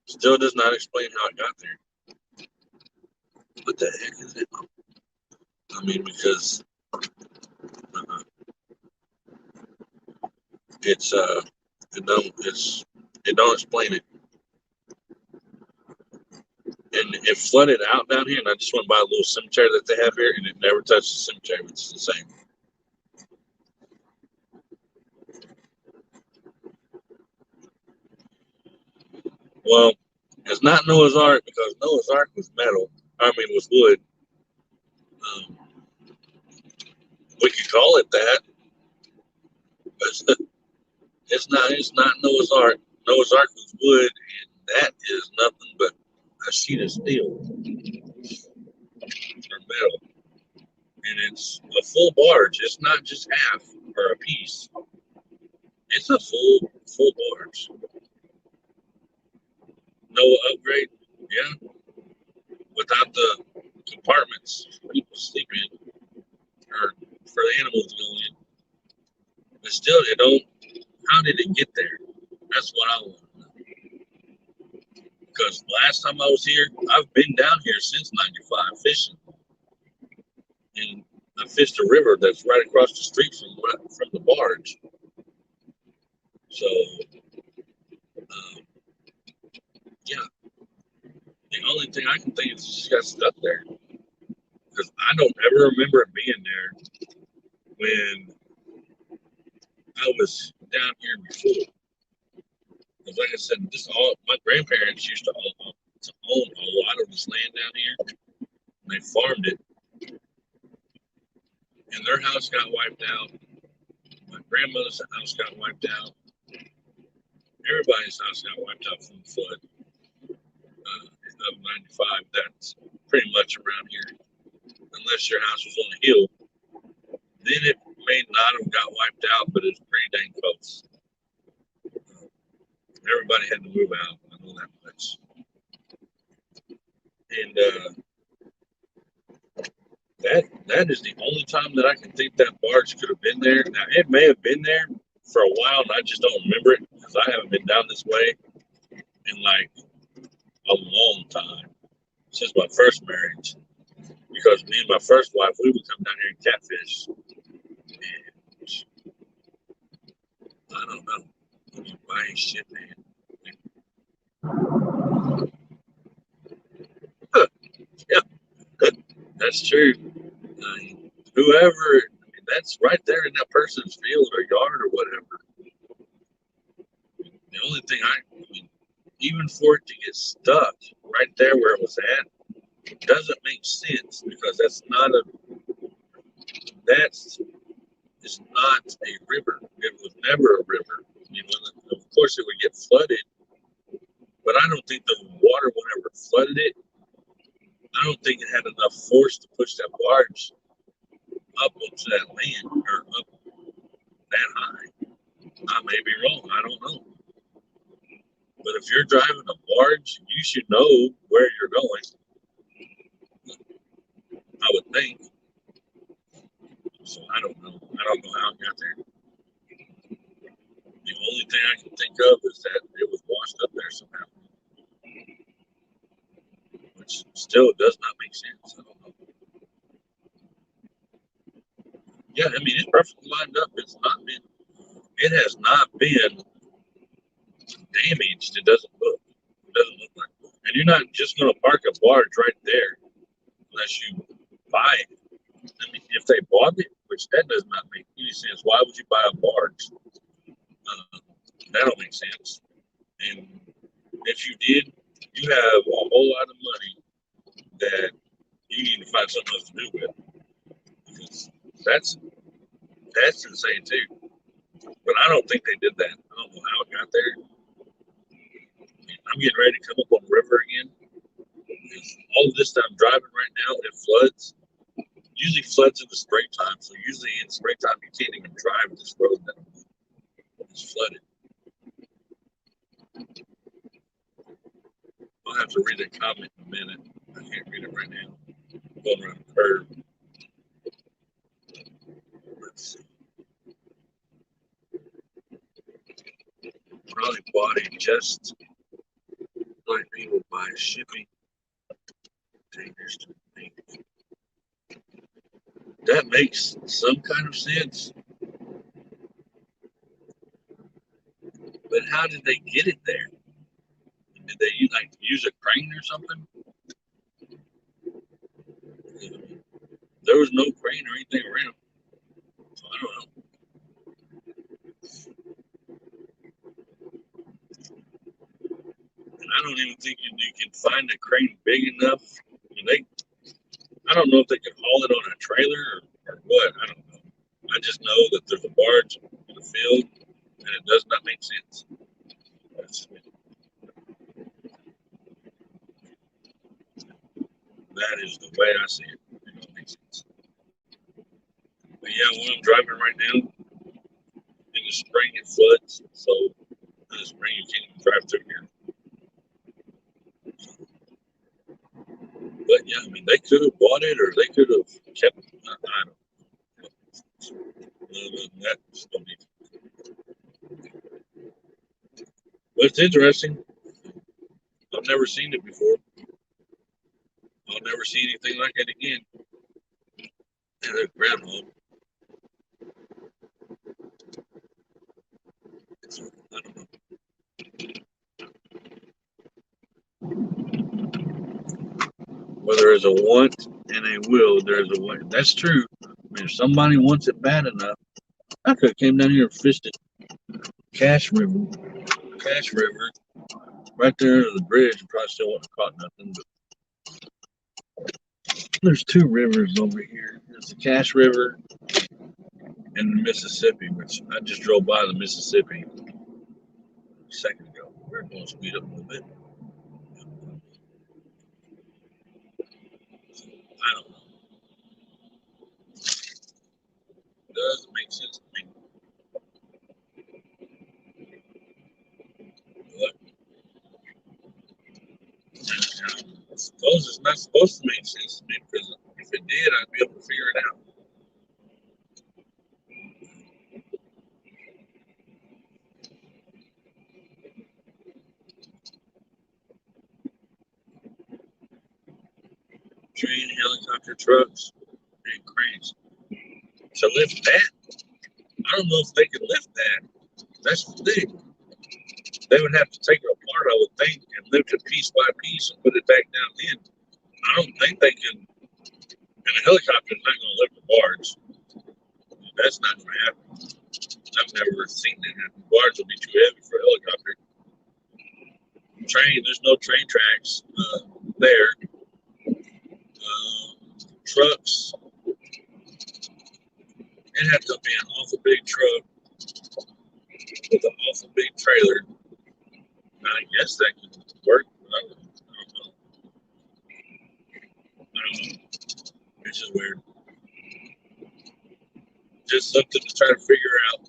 still does not explain how it got there. What the heck is it? I mean, because uh, it's it don't explain it. And it flooded out down here, and I just went by a little cemetery that they have here, and it never touched the cemetery, which is insane. Well, it's not Noah's Ark because Noah's Ark was metal. I mean, was wood. Um, we could call it that, but it's not. It's not Noah's Ark. Noah's Ark was wood, and that is nothing but a sheet of steel or metal, and it's a full barge. It's not just half or a piece. It's a full barge. No upgrade. Yeah, without the compartments for people to sleep in or for the animals to go in. But still, they don't. How did it get there? That's what I want to know. Because last time I was here, I've been down here since '95 fishing, and I fished a river that's right across the street from the barge. So, um, yeah, the only thing I can think is just got stuck there because I don't ever remember it being there when I was down here before. Because like I said, my grandparents used to own a lot of this land down here. And they farmed it, and their house got wiped out. My grandmother's house got wiped out. Everybody's house got wiped out from the flood of '95. That's pretty much around here, unless your house was on a hill. Then it may not have got wiped out, but it's pretty dang close. Everybody had to move out. I know that much. And that is the only time that I can think that barge could have been there. Now it may have been there for a while, and I just don't remember it because I haven't been down this way in like a long time since my first marriage. Because me and my first wife, we would come down here and catfish. And I don't know. I mean, why ain't shit, man? Yeah, that's true. Whoever, I mean, that's right there in that person's field or yard or whatever. The only thing I mean, even for it to get stuck right there where it was at, doesn't make sense because that's it's not a river. It was never a river. I mean, of course it would get flooded, but I don't think the water, whenever it flooded it, I don't think it had enough force to push that barge up onto that land or up that high. I may be wrong. I don't know. But if you're driving a barge, you should know where you're going. I would think. So I don't know. I don't know how it got there. The only thing I can think of is that it was washed up there somehow, which still does not make sense. I don't know. Yeah, I mean it's perfectly lined up. It has not been damaged. It doesn't look. It doesn't look like. And you're not just going to park a barge right there unless you buy it. I mean, if they bought it, which that does not make any sense. Why would you buy a barge? That don't make sense. And if you did, you have a whole lot of money that you need to find something else to do with. Because that's insane too. But I don't think they did that. I don't know how it got there. I'm getting ready to come up on the river again. All of this that I'm driving right now, it floods. Usually floods in the springtime. So usually in springtime, you can't even drive this road that I'm on. It's flooded. I'll have to read a comment in a minute. I can't read it right now. I'm going around the curve. Let's see. Probably bought it just like people buy shipping containers to make. That makes some kind of sense. But how did they get it there? Did they use a crane or something? There was no crane or anything around. So I don't know. And I don't even think you can find a crane big enough. I don't know if they can haul it on a trailer or what. I don't know. I just know that there's a barge in the field and it does not make sense. That is the way I see it. It don't make sense. But yeah, when I'm driving right now, in the spring it floods. So in the spring you can't even drive through here. But yeah, I mean, they could have bought it or they could have kept it. I don't know. That don't need. But it's interesting. I've never seen it before. I'll never see anything like it again. And a groundhog. I don't know. Where there is a want and a will, there's a way. That's true. I mean, if somebody wants it bad enough, I could have came down here and fished it. Cache River. Cache River. Right there under the bridge, and probably still wouldn't have caught nothing. But there's two rivers over here. There's the Cache River and the Mississippi, which I just drove by the Mississippi a second ago. We're going to speed up a little bit. I don't know. It doesn't make sense to me. But I suppose it's not supposed to make sense to me because if it did, I'd be able to figure it out. Train, helicopter, trucks, and cranes. To lift that, I don't know if they can lift that. That's the thing. They would have to take it apart, I would think, and lift it piece by piece and put it back down in. I don't think they can. And a helicopter is not going to lift a barge. That's not going to happen. I've never seen that happen. Barge will be too heavy for a helicopter. Train, there's no train tracks there. Trucks, it had to be an awful big truck with an awful big trailer. Now, I guess that could work, but I don't know. I don't know. It's just weird. Just something to try to figure out.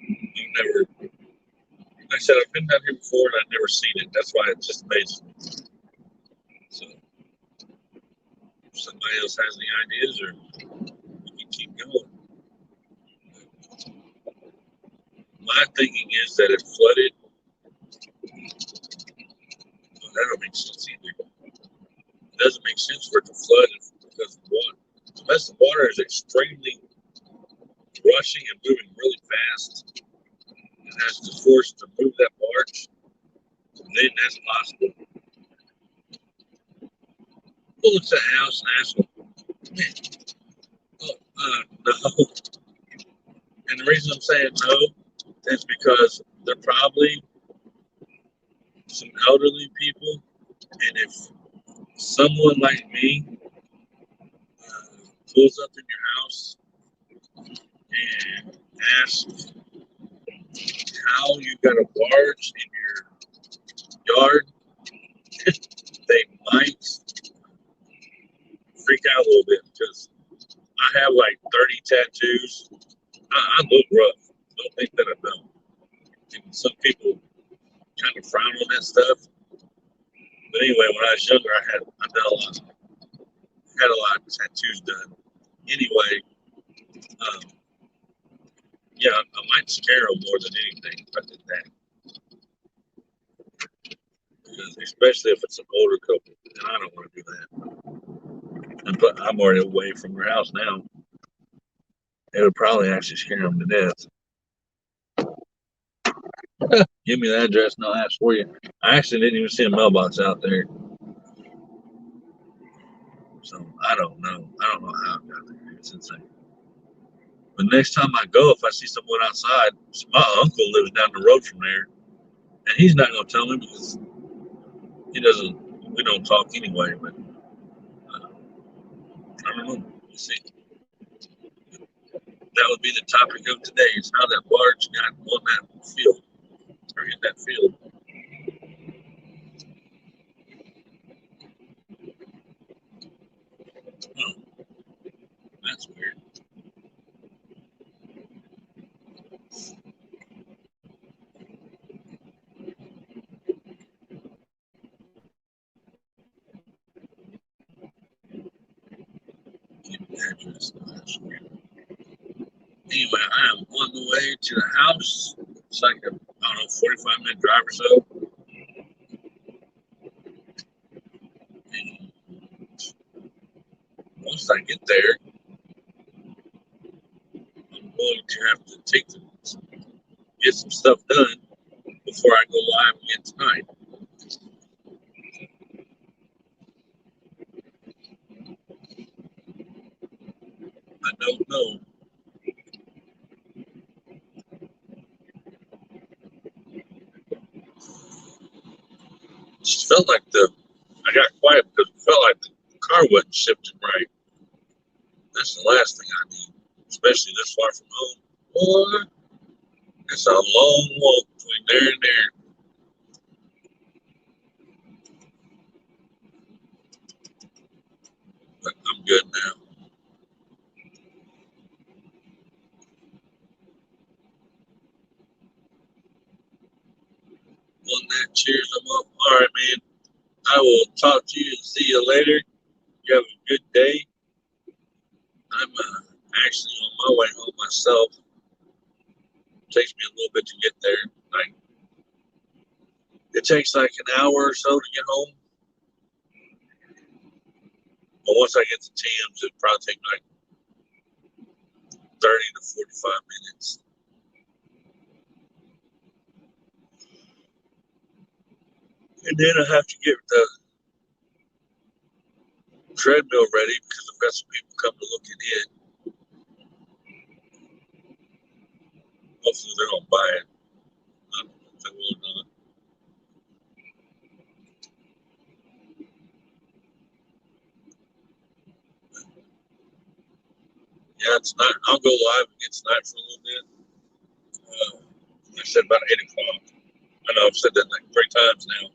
I've never, like I said, I've been down here before and I've never seen it. That's why it just amazes me. So, if somebody else has any ideas, or we can keep going. My thinking is that it flooded. Well, that don't make sense either. It doesn't make sense for it to flood because of water. Unless the water is extremely rushing and moving really fast and has the force to move that barge, then that's possible. We'll look at the house and ask them, no. And the reason I'm saying no It's because they're probably some elderly people, and if someone like me pulls up in your house and asks how you got a barge in your yard, they might freak out a little bit because I have like 30 tattoos. I look rough. Don't think that I don't. And some people kind of frown on that stuff. But anyway, when I was younger, had a lot of tattoos done. Anyway, um, yeah, I might scare them more than anything if I did that. Because especially if it's an older couple, and I don't want to do that. But I'm already away from your house now. It would probably actually scare them to death. Give me the address and I'll ask for you. I actually didn't even see a mailbox out there. So I don't know. I don't know how I got there. It's insane. But next time I go, if I see someone outside, my uncle lives down the road from there, and he's not going to tell me because he doesn't. We don't talk anyway. But I don't know. We'll see. That would be the topic of today: is how that barge got on that field or in that field. Hmm, that's weird. Address. That's weird. Anyway, I am on the way to the house. It's like a, I don't know, 45-minute drive or so. And once I get there, I'm going to have to get some stuff done before I go live again tonight. I don't know. It just felt like I got quiet because it felt like the car wasn't shifting right. That's the last thing I need, especially this far from home. Boy, it's a long walk between there and there. But I'm good now. On that, cheers, I'm up. All right, man. I will talk to you and see you later. You have a good day. I'm actually on my way home myself. It takes me a little bit to get there. Like it takes like an hour or so to get home. But once I get to Tim's, it'll probably take me like 30 to 45 minutes. And then I have to get the treadmill ready because I've got some people come to look at it. Hopefully they're gonna buy it. I don't know if they will or not. Yeah, tonight I'll go live again tonight for a little bit. I said about 8 o'clock. I know I've said that like 3 times now.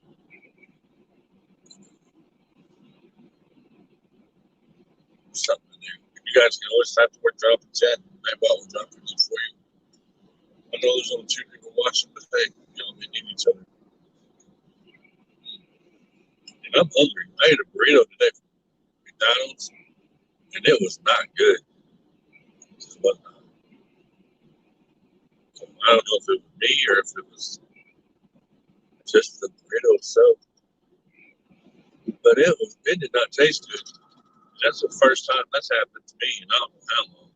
Something in there. You guys can always type the word drop in chat. Maybe I will drop it in for you. I know there's only 2 people watching, but hey, we need each other. And I'm hungry. I ate a burrito today from McDonald's, and it was not good. It just was not. I don't know if it was me or if it was just the burrito itself, but it did not taste good. That's the first time that's happened to me in I don't know how long.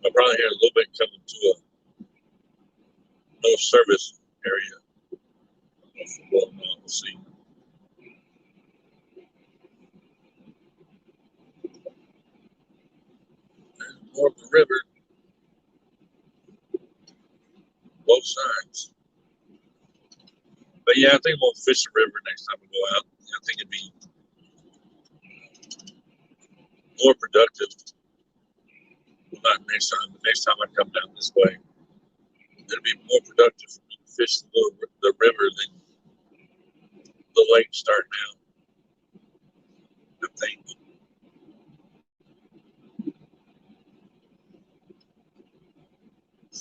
I probably hear a little bit coming to a no service area. Well, no, we'll see. more of the river, both sides. But yeah, I think we'll fish the river next time we go out. I think it'd be more productive. Well, not next time. The next time I come down this way, it'll be more productive for me to fish the river than the lake starting out. I think.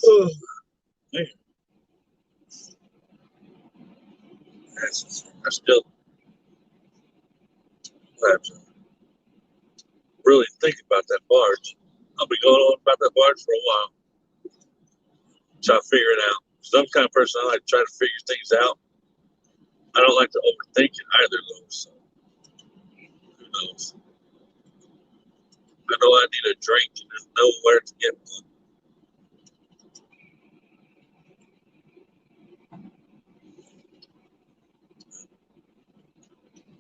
Oh, man. I still have to really think about that barge. I'll be going on about that barge for a while. Try to figure it out. So I'm the kind of person I like to try to figure things out. I don't like to overthink it either, though. So who knows? I know I need a drink and there's nowhere to get one.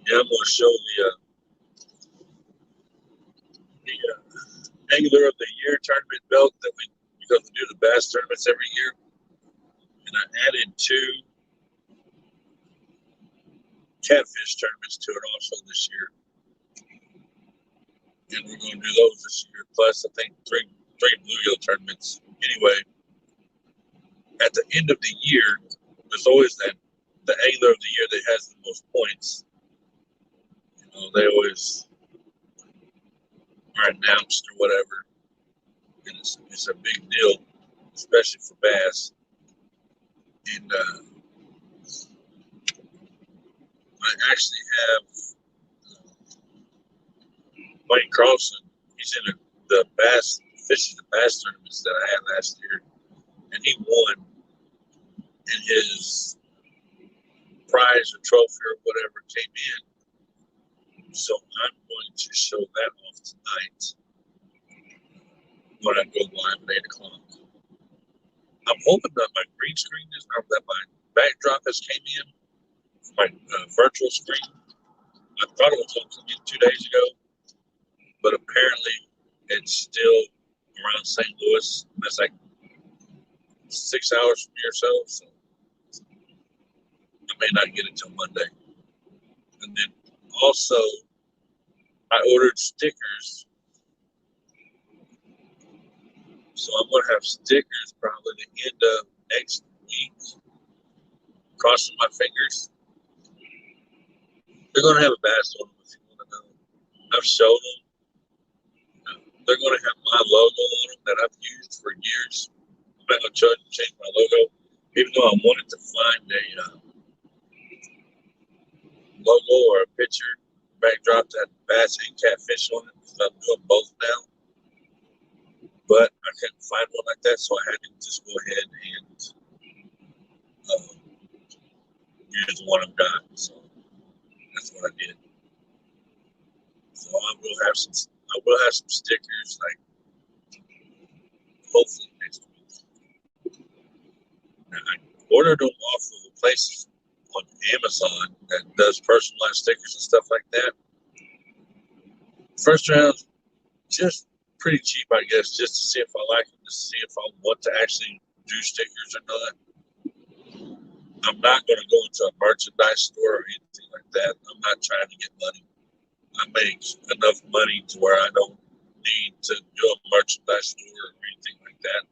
Yeah, I'm going to show the Angler of the Year tournament belt that because we do the bass tournaments every year. And I added 2 catfish tournaments to it also this year. And we're going to do those this year. Plus, I think three bluegill tournaments. Anyway, at the end of the year, there's always the angler of the year that has the most points. You know, they always are announced or whatever, and it's a big deal, especially for bass. And I actually have Mike Carlson. He's in the bass fishing the bass tournaments that I had last year, and he won. And his prize or trophy or whatever came in. So I'm going to show that off tonight when I go live at 8 o'clock. I'm hoping that my green screen is, or that my backdrop has came in, my virtual screen. I thought it was going to come in 2 days ago, but apparently it's still around St. Louis. That's like 6 hours from here or so I may not get it till Monday. And then also, I ordered stickers. So I'm going to have stickers probably the end of next week. Crossing my fingers. They're going to have a bass on them if you want to know. I've showed them. They're going to have my logo on them that I've used for years. I'm not going to change my logo, even though I wanted to find a logo or a picture backdrop that had bass and catfish on it. So I'm doing both now. But I couldn't find one like that, so I had to just go ahead and use the one I've got. So that's what I did. So I will have some stickers like hopefully next week. And I ordered them off of a place on Amazon that does personalized stickers and stuff like that. First round, just pretty cheap, I guess, just to see if I like them, to see if I want to actually do stickers or not. I'm not going to go into a merchandise store or anything like that. I'm not trying to get money. I make enough money to where I don't need to do a merchandise store or anything like that.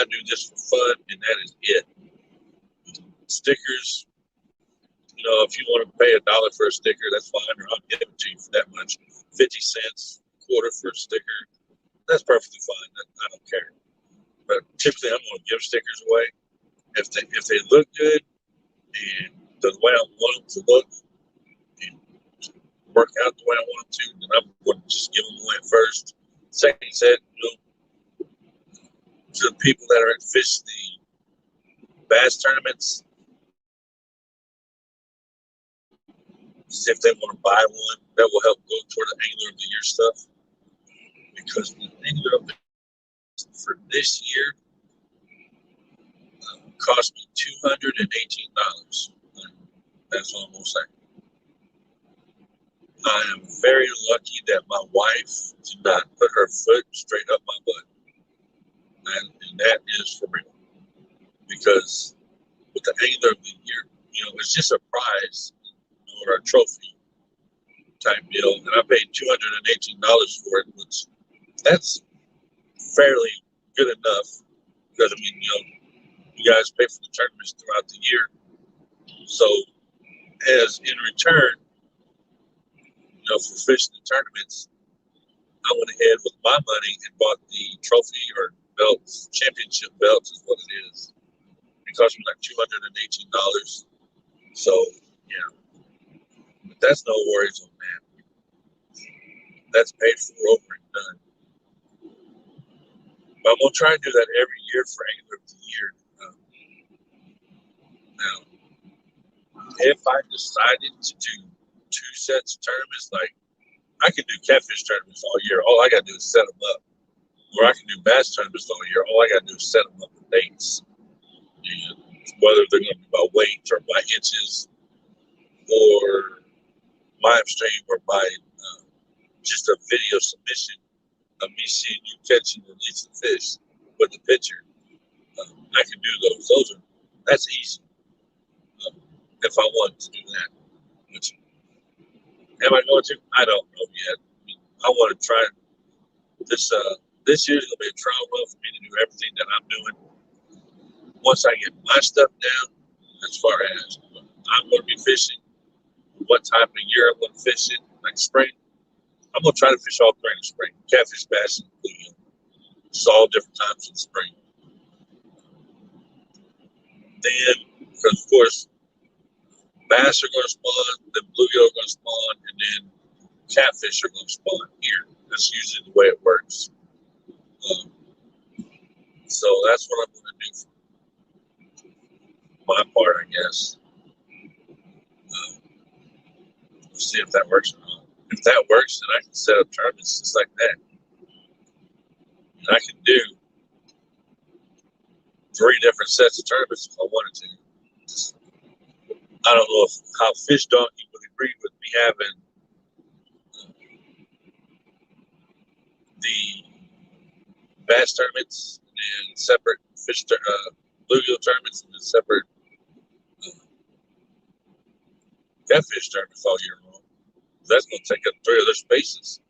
I do this for fun, and that is it. Stickers, you know, if you want to pay $1 for a sticker, that's fine, or I'll give it to you for that much. 50 cents, quarter for a sticker, that's perfectly fine. I don't care. But typically, I'm going to give stickers away if they look good and the way I want them to look and work out the way I want them to, then I'm going to just give them away at first. Second set, you know, to the people that are at fish the bass tournaments, see if they want to buy one. That will help go toward the Angler of the Year stuff. Because the Angler of the Year for this year cost me $218. That's all I'm going to say. I am very lucky that my wife did not put her foot straight up my butt. that is for real. Because with the Angler of the Year, it's just a prize or a trophy type deal. And I paid $218 for it, which that's fairly good enough. Because, you guys pay for the tournaments throughout the year. So, as in return, for fishing the tournaments, I went ahead with my money and bought the trophy or belts, championship belts is what it is. It cost me like $218. So, yeah, but that's no worries on that. That's paid for, over and done. But I'm going to try and do that every year for Angler of the Year. Now, if I decided to do 2 sets of tournaments, like I can do catfish tournaments all year. All I got to do is set them up. Or I can do bass tournaments all year. All I got to do is set them up with dates. And whether they're going to be by weight or by inches or live stream or by just a video submission of me seeing you catch and release the fish with the picture. I can do those. That's easy. If I want to do that. Which, am I going to? I don't know yet. I want to try this. This year's going to be a trial run for me to do everything that I'm doing. Once I get my stuff down, as far as I'm going to be fishing, what time of year I'm going to fish it, like spring, I'm going to try to fish all during the spring. Catfish, bass, and bluegill. It's all different times in the spring. Then, because of course, bass are going to spawn, then bluegill are going to spawn, and then catfish are going to spawn here. That's usually the way it works. So that's what I'm going to do for my part, I guess. We'll see if that works or not. If that works, then I can set up tournaments just like that. And I can do 3 different sets of tournaments if I wanted to. Just, I don't know how Fish Donkey would agree with me having the bass tournaments and separate bluegill tournaments and separate catfish tournaments all year long. That's going to take up 3 other spaces.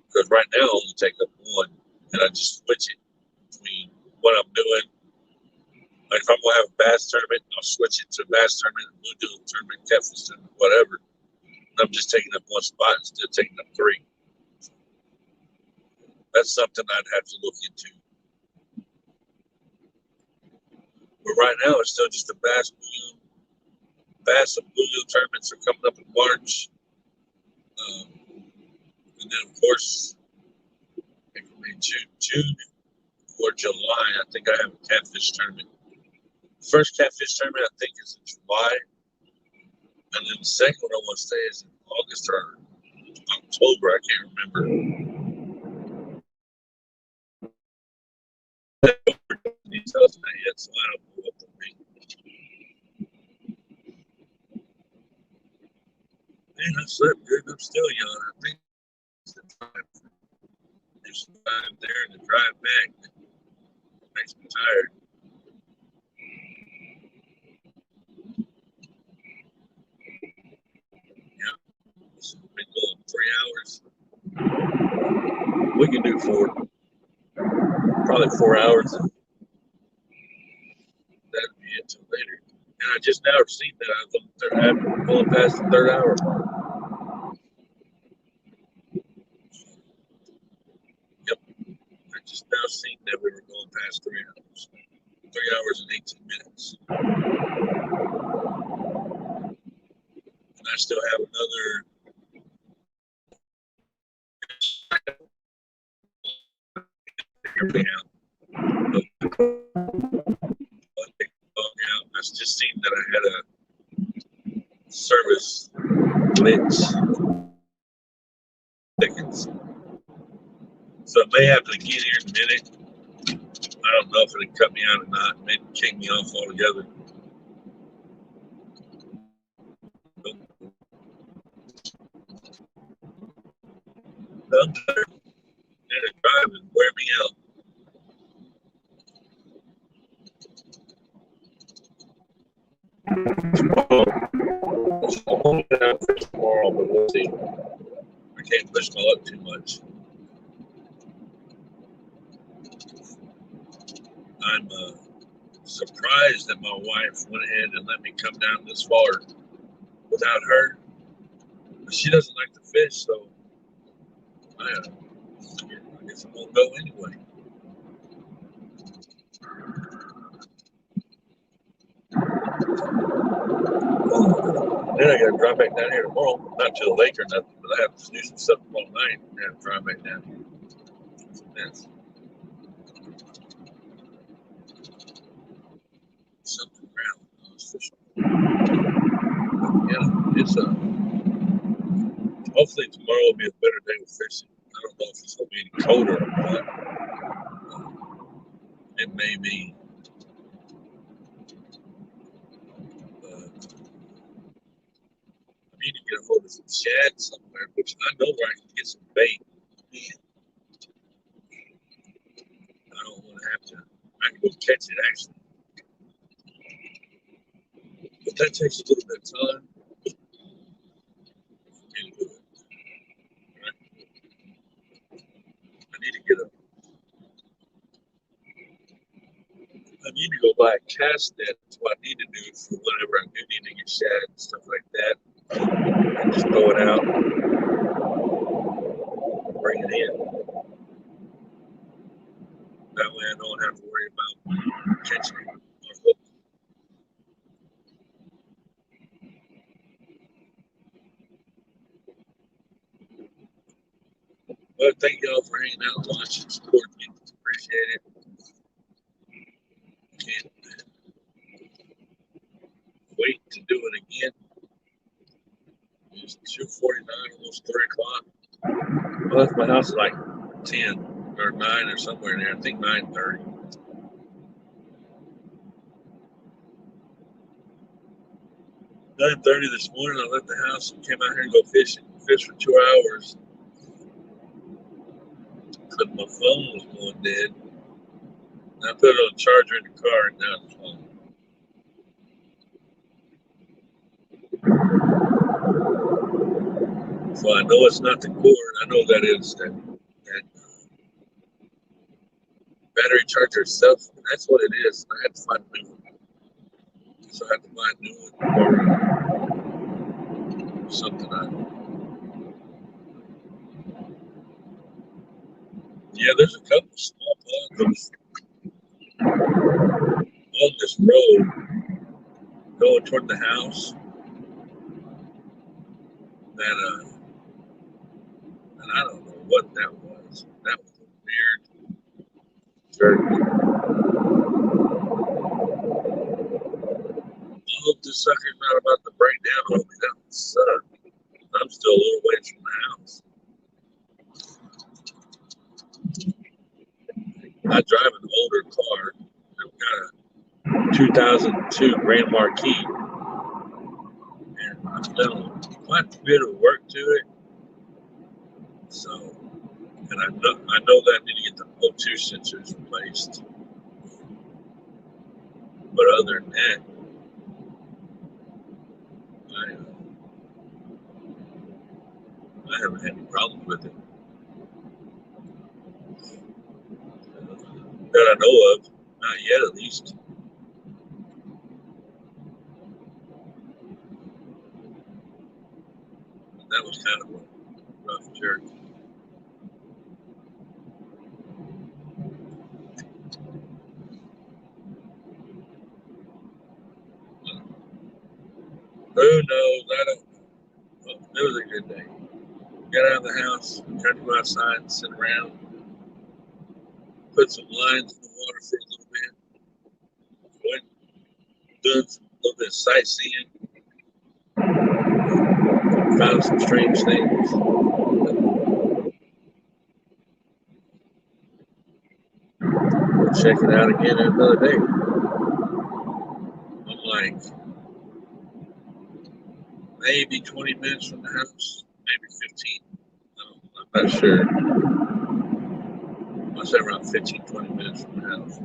Because right now I only take up 1, and I just switch it between what I'm doing. Like if I'm going to have a bass tournament, I'll switch it to a bass tournament, bluegill tournament, catfish tournament, whatever. I'm just taking up 1 spot instead of taking up 3. That's something I'd have to look into. But right now, it's still just a bass and bluegill tournaments are coming up in March. And then, of course, in June or July, I think I have a catfish tournament. The first catfish tournament, I think, is in July. And then the second one, I want to say, is in August or October. I can't remember. Details of that yet, so I don't know what they'll be. Man, I slept good. I'm still young. I think it's the drive. There's some time there and the drive back makes me tired. Yeah, so we've been going 3 hours. We can do 4, probably 4 hours. And that'd be it till later. And I just now seen that I'm going past the 3rd hour mark. Yep, I just now seen that we were going past 3 hours. 3 hours and 18 minutes. And I still have another. I just seen that I had a service glitch tickets. So it may have to get here in a minute. I don't know if it'll cut me out or not. Maybe kick me off altogether. I'm tired. And the drive is wear me out. Tomorrow, I'm hoping to fish tomorrow, but we'll see. I can't push my luck too much. I'm surprised that my wife went ahead and let me come down this far without her. But she doesn't like to fish, so I guess I'm gonna go anyway. Then I gotta drive back down here tomorrow. Not to the lake or nothing, but I have to do some stuff all night and I have to drive back down here. It's a mess. Something around. I was fishing. Yeah, it's hopefully tomorrow will be a better day with fishing. I don't know if it's gonna be any colder or not. It may be. I need to get a hold of some shad somewhere, which I know where I can get some bait. I don't want to have to. I can go catch it actually, but that takes a little bit of time. I need to get a. I need to go buy a cast net. That's what I need to do for whenever I do need to get shad and stuff like that. And just throw it out, bring it in. That way I don't have to worry about catching it on hook. But thank y'all for hanging out and watching, supporting me. Appreciate it. Can't wait to do it again. It's 2:49, almost 3 o'clock. Well, my house is like 10 or 9 or somewhere in there. I think 9:30. 9:30 this morning, I left the house and came out here to go fishing. Fished for 2 hours. But my phone was going dead. And I put it on charger in the car and now it's on. So I know it's not the cord. I know that is that battery charger itself. That's what it is. I had to find a new one. So I had to buy a new one or something. Yeah, there's a couple small ponds on this road going toward the house that and I don't know what that was. That was a weird turkey. I hope this sucker's not about to break down on me. That would suck. I'm still a little ways from the house. I drive an older car. I've got a 2002 Grand Marquis, and I've done quite a bit of work to it. So, and I know that I need to get the O2 sensors replaced. But other than that, I haven't had any problems with it that I know of. Not yet, at least. That was kind of a rough journey. Who knows? I don't know. Well, it was a good day. Got out of the house, tried to go outside and sit around, put some lines in the water for a little bit, went doing a little bit of sightseeing, found some strange things. Check it out again another day. I'm like maybe 20 minutes from the house, maybe 15. I'm not sure. I'll say around 15, 20 minutes from the house.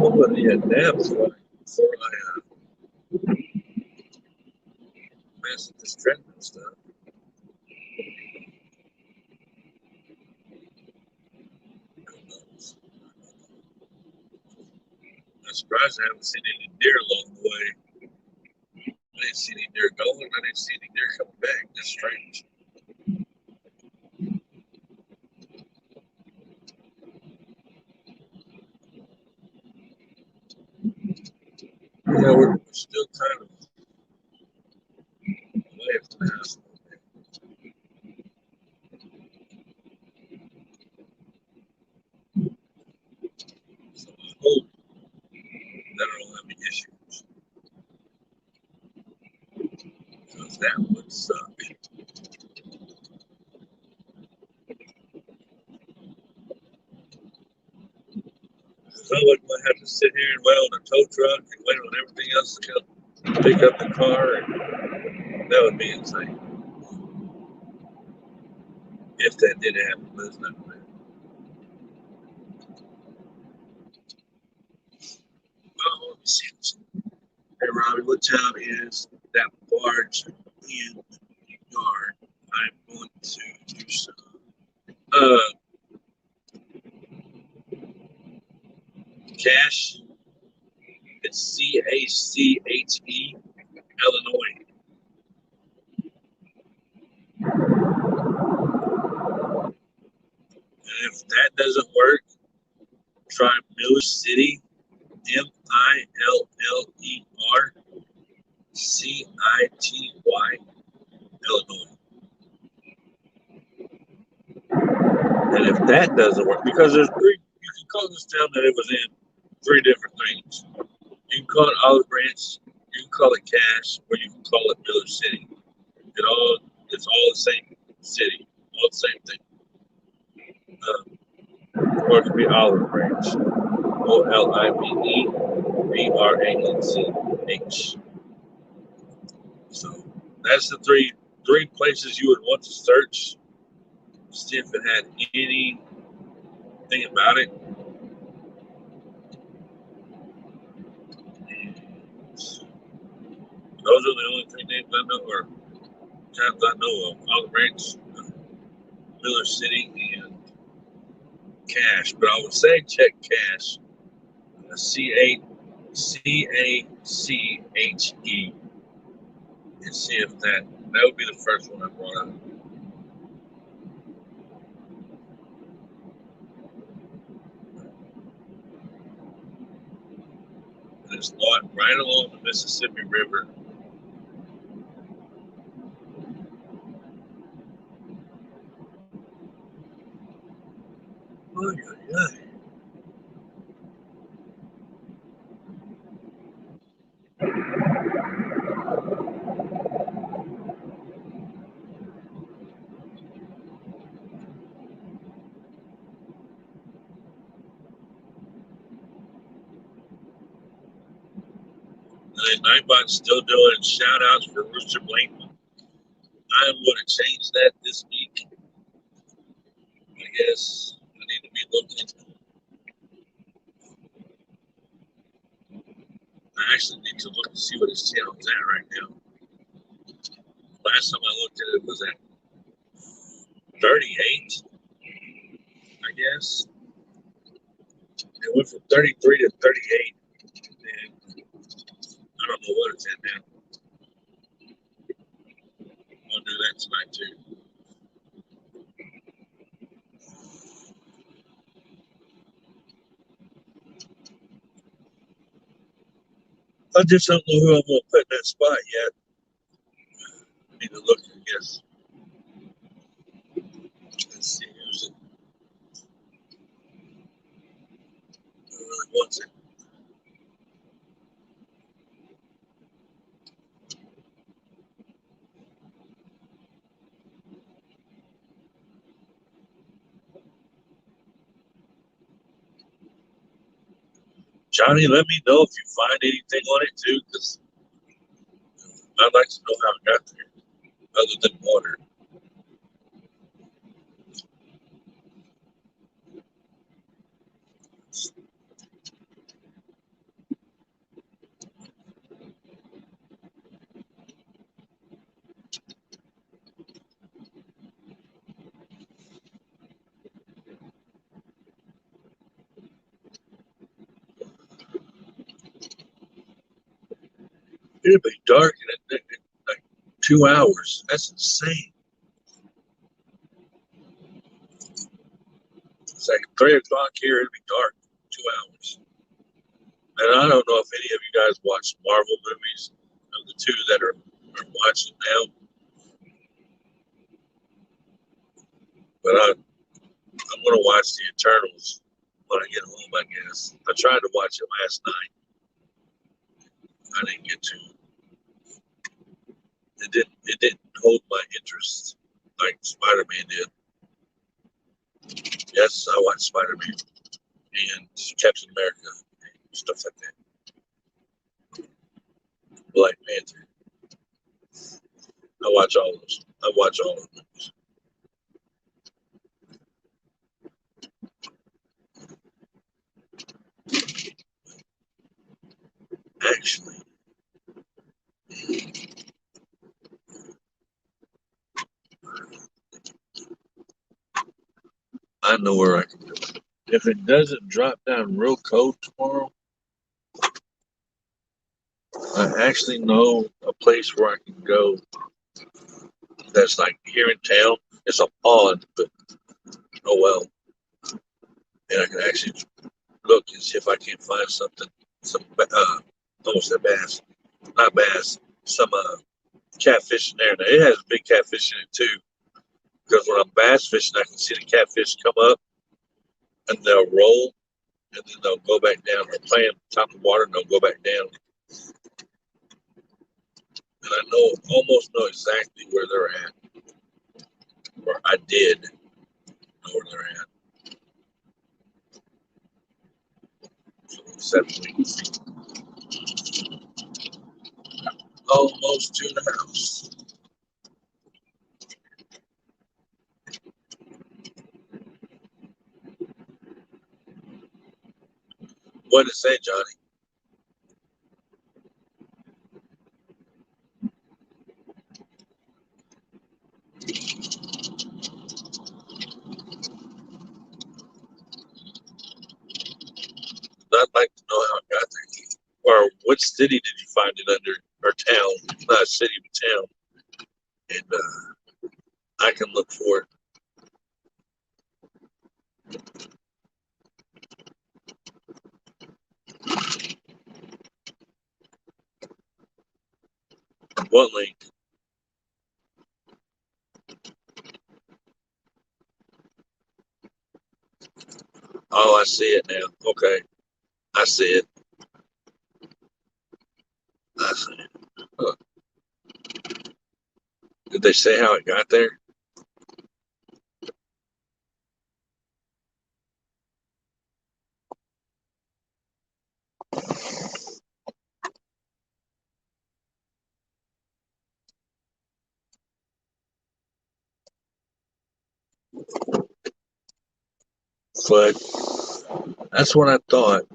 know what he had naps like before I messed with this treadmill stuff. I'm surprised I haven't seen any deer along the way. I didn't see any deer going. I didn't see any deer coming back. That's strange. Yeah, we're still kind of away from the house. So I hope that I don't have any issues. Because that would suck. So I might have to sit here and wait on the tow truck and wait on everything else to come pick up the car, and that would be insane. If that did happen, but it's not going to. Oh, let me see. Hey, Robbie, what time is that barge in the yard? I'm going to do some. Cache. It's CACHE, Illinois. And if that doesn't work, try Miller City, MILLERCITY, Illinois. And if that doesn't work, because there's three, you can call this town that it was in three different things. You can call it Olive Branch, you can call it Cache, or you can call it Miller City. It's all the same city, all the same thing. Or it could be Olive Branch, OLIVEBRANCH. So that's the three places you would want to search, see if it had anything about it. And those are the only three names I know, or towns I know of: Olive Branch, Miller City, and Cache. But I would say check Cache, CACHE, and see if that would be the first one I brought up. And it's right along the Mississippi River. Oh, yeah. And Nightbot's still doing shout outs for Rooster Blanton. I'm going to change that this week. I guess I need to be looking. I actually need to look and see what his channel is at right now. Last time I looked at it was at 38, I guess. It went from 33 to 38. And I don't know what it's at now. I'll do that tonight too. I just don't know who I'm going to put in that spot yet. I need to look, I guess. Let's see who really wants it. Johnny, let me know if you find anything on it too, because I'd like to know how it got there, other than water. It'll be dark in like 2 hours. That's insane. It's like 3 o'clock here. It'll be dark in 2 hours. And I don't know if any of you guys watch Marvel movies. Of the two that are watching now, but I'm gonna watch the Eternals when I get home. I guess I tried to watch it last night. I didn't get to. It didn't hold my interest like Spider-Man did. Yes, I watched Spider-Man and Captain America and stuff like that. Black Panther. I watch all those. I watch all of them. Actually, I know where I can go. If it doesn't drop down real cold tomorrow, I actually know a place where I can go that's like here in town. It's a pond, but oh well. And I can actually look and see if I can find something, some almost a bass, not bass, some catfish in there. Now it has big catfish in it too, because when I'm bass fishing, I can see the catfish come up and they'll roll, and then they'll go back down. They're playing top of the water, and they'll go back down. And I almost know exactly where they're at, or I did know where they're at. So 7 weeks, almost to the house. What did it say, Johnny? I'd like to know how it got there. Or what city did you find it under? Or town? Not city, but town. And I can look for it. What link? Oh, I see it now. Okay. I see it. I see it. Huh. Did they say how it got there? Flood. That's what I thought.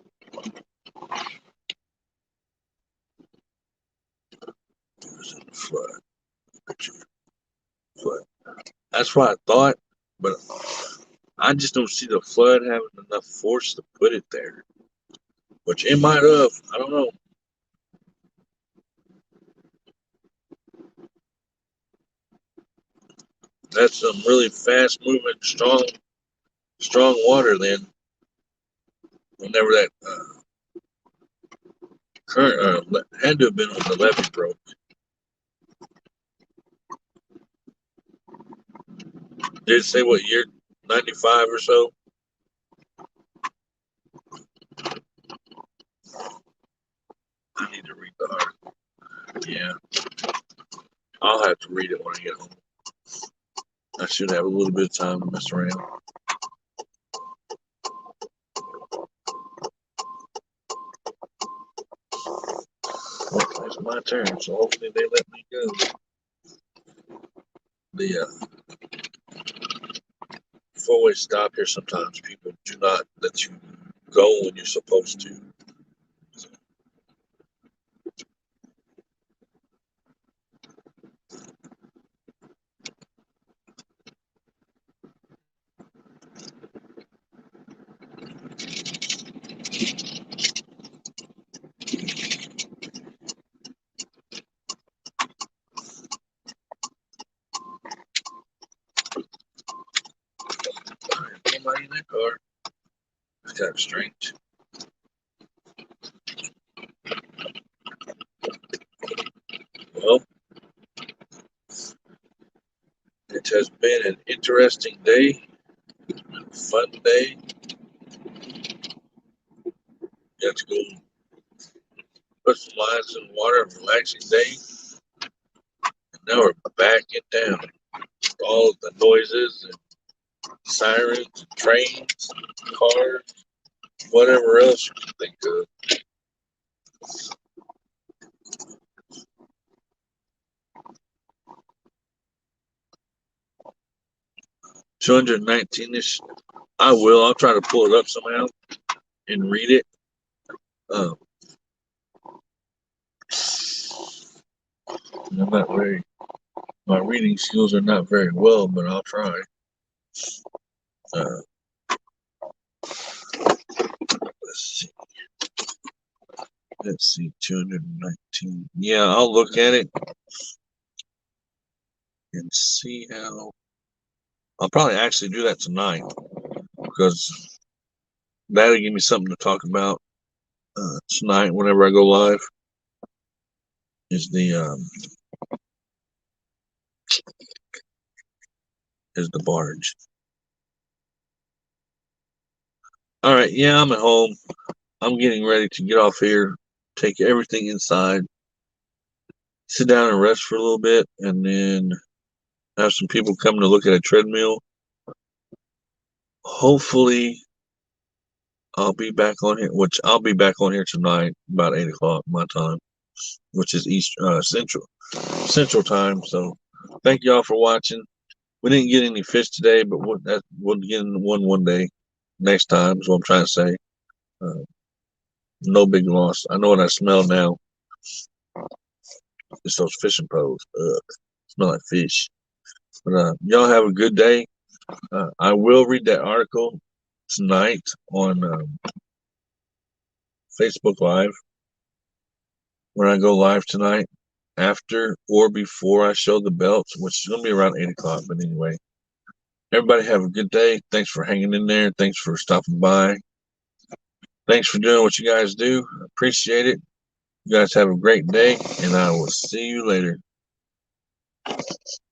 Flood. Flood. That's what I thought, but I just don't see the flood having enough force to put it there. Which it might have. I don't know. That's some really fast moving, strong water. Then, whenever that current had to have been when the levee broke. Did it say what year? 95 or so? I need to read the article. Yeah, I'll have to read it when I get home. I should have a little bit of time to mess around. Well, it's my turn, so hopefully they let me go. The four-way stop here, sometimes people do not let you go when you're supposed to. car. It's kind of strange. Well, it has been an interesting day, a fun day. Got to go put some lines in the water, a relaxing day. And now we're back in town. All of the noises and sirens, and trains, and cars, whatever else you can think of. 219-ish. I will. I'll try to pull it up somehow and read it. Um, I'm not very. My reading skills are not very well, but I'll try. Uh, let's see. Let's see. 219. Yeah, I'll look at it and see how. I'll probably actually do that tonight because that'll give me something to talk about tonight whenever I go live. Is the barge. All right, yeah, I'm at home. I'm getting ready to get off here, take everything inside, sit down and rest for a little bit, and then have some people come to look at a treadmill. Hopefully, I'll be back on here, which I'll be back on here tonight about 8 o'clock my time, which is Central time. So, thank y'all for watching. We didn't get any fish today, but we'll get one day next time. Is what I'm trying to say. No big loss. I know what I smell now. It's those fishing poles. Smell like fish. But y'all have a good day. I will read that article tonight on Facebook Live when I go live tonight, after or before I show the belts, which is going to be around 8 o'clock. But anyway, everybody have a good day. Thanks for hanging in there. Thanks for stopping by. Thanks for doing what you guys do. Appreciate it. You guys have a great day, and I will see you later.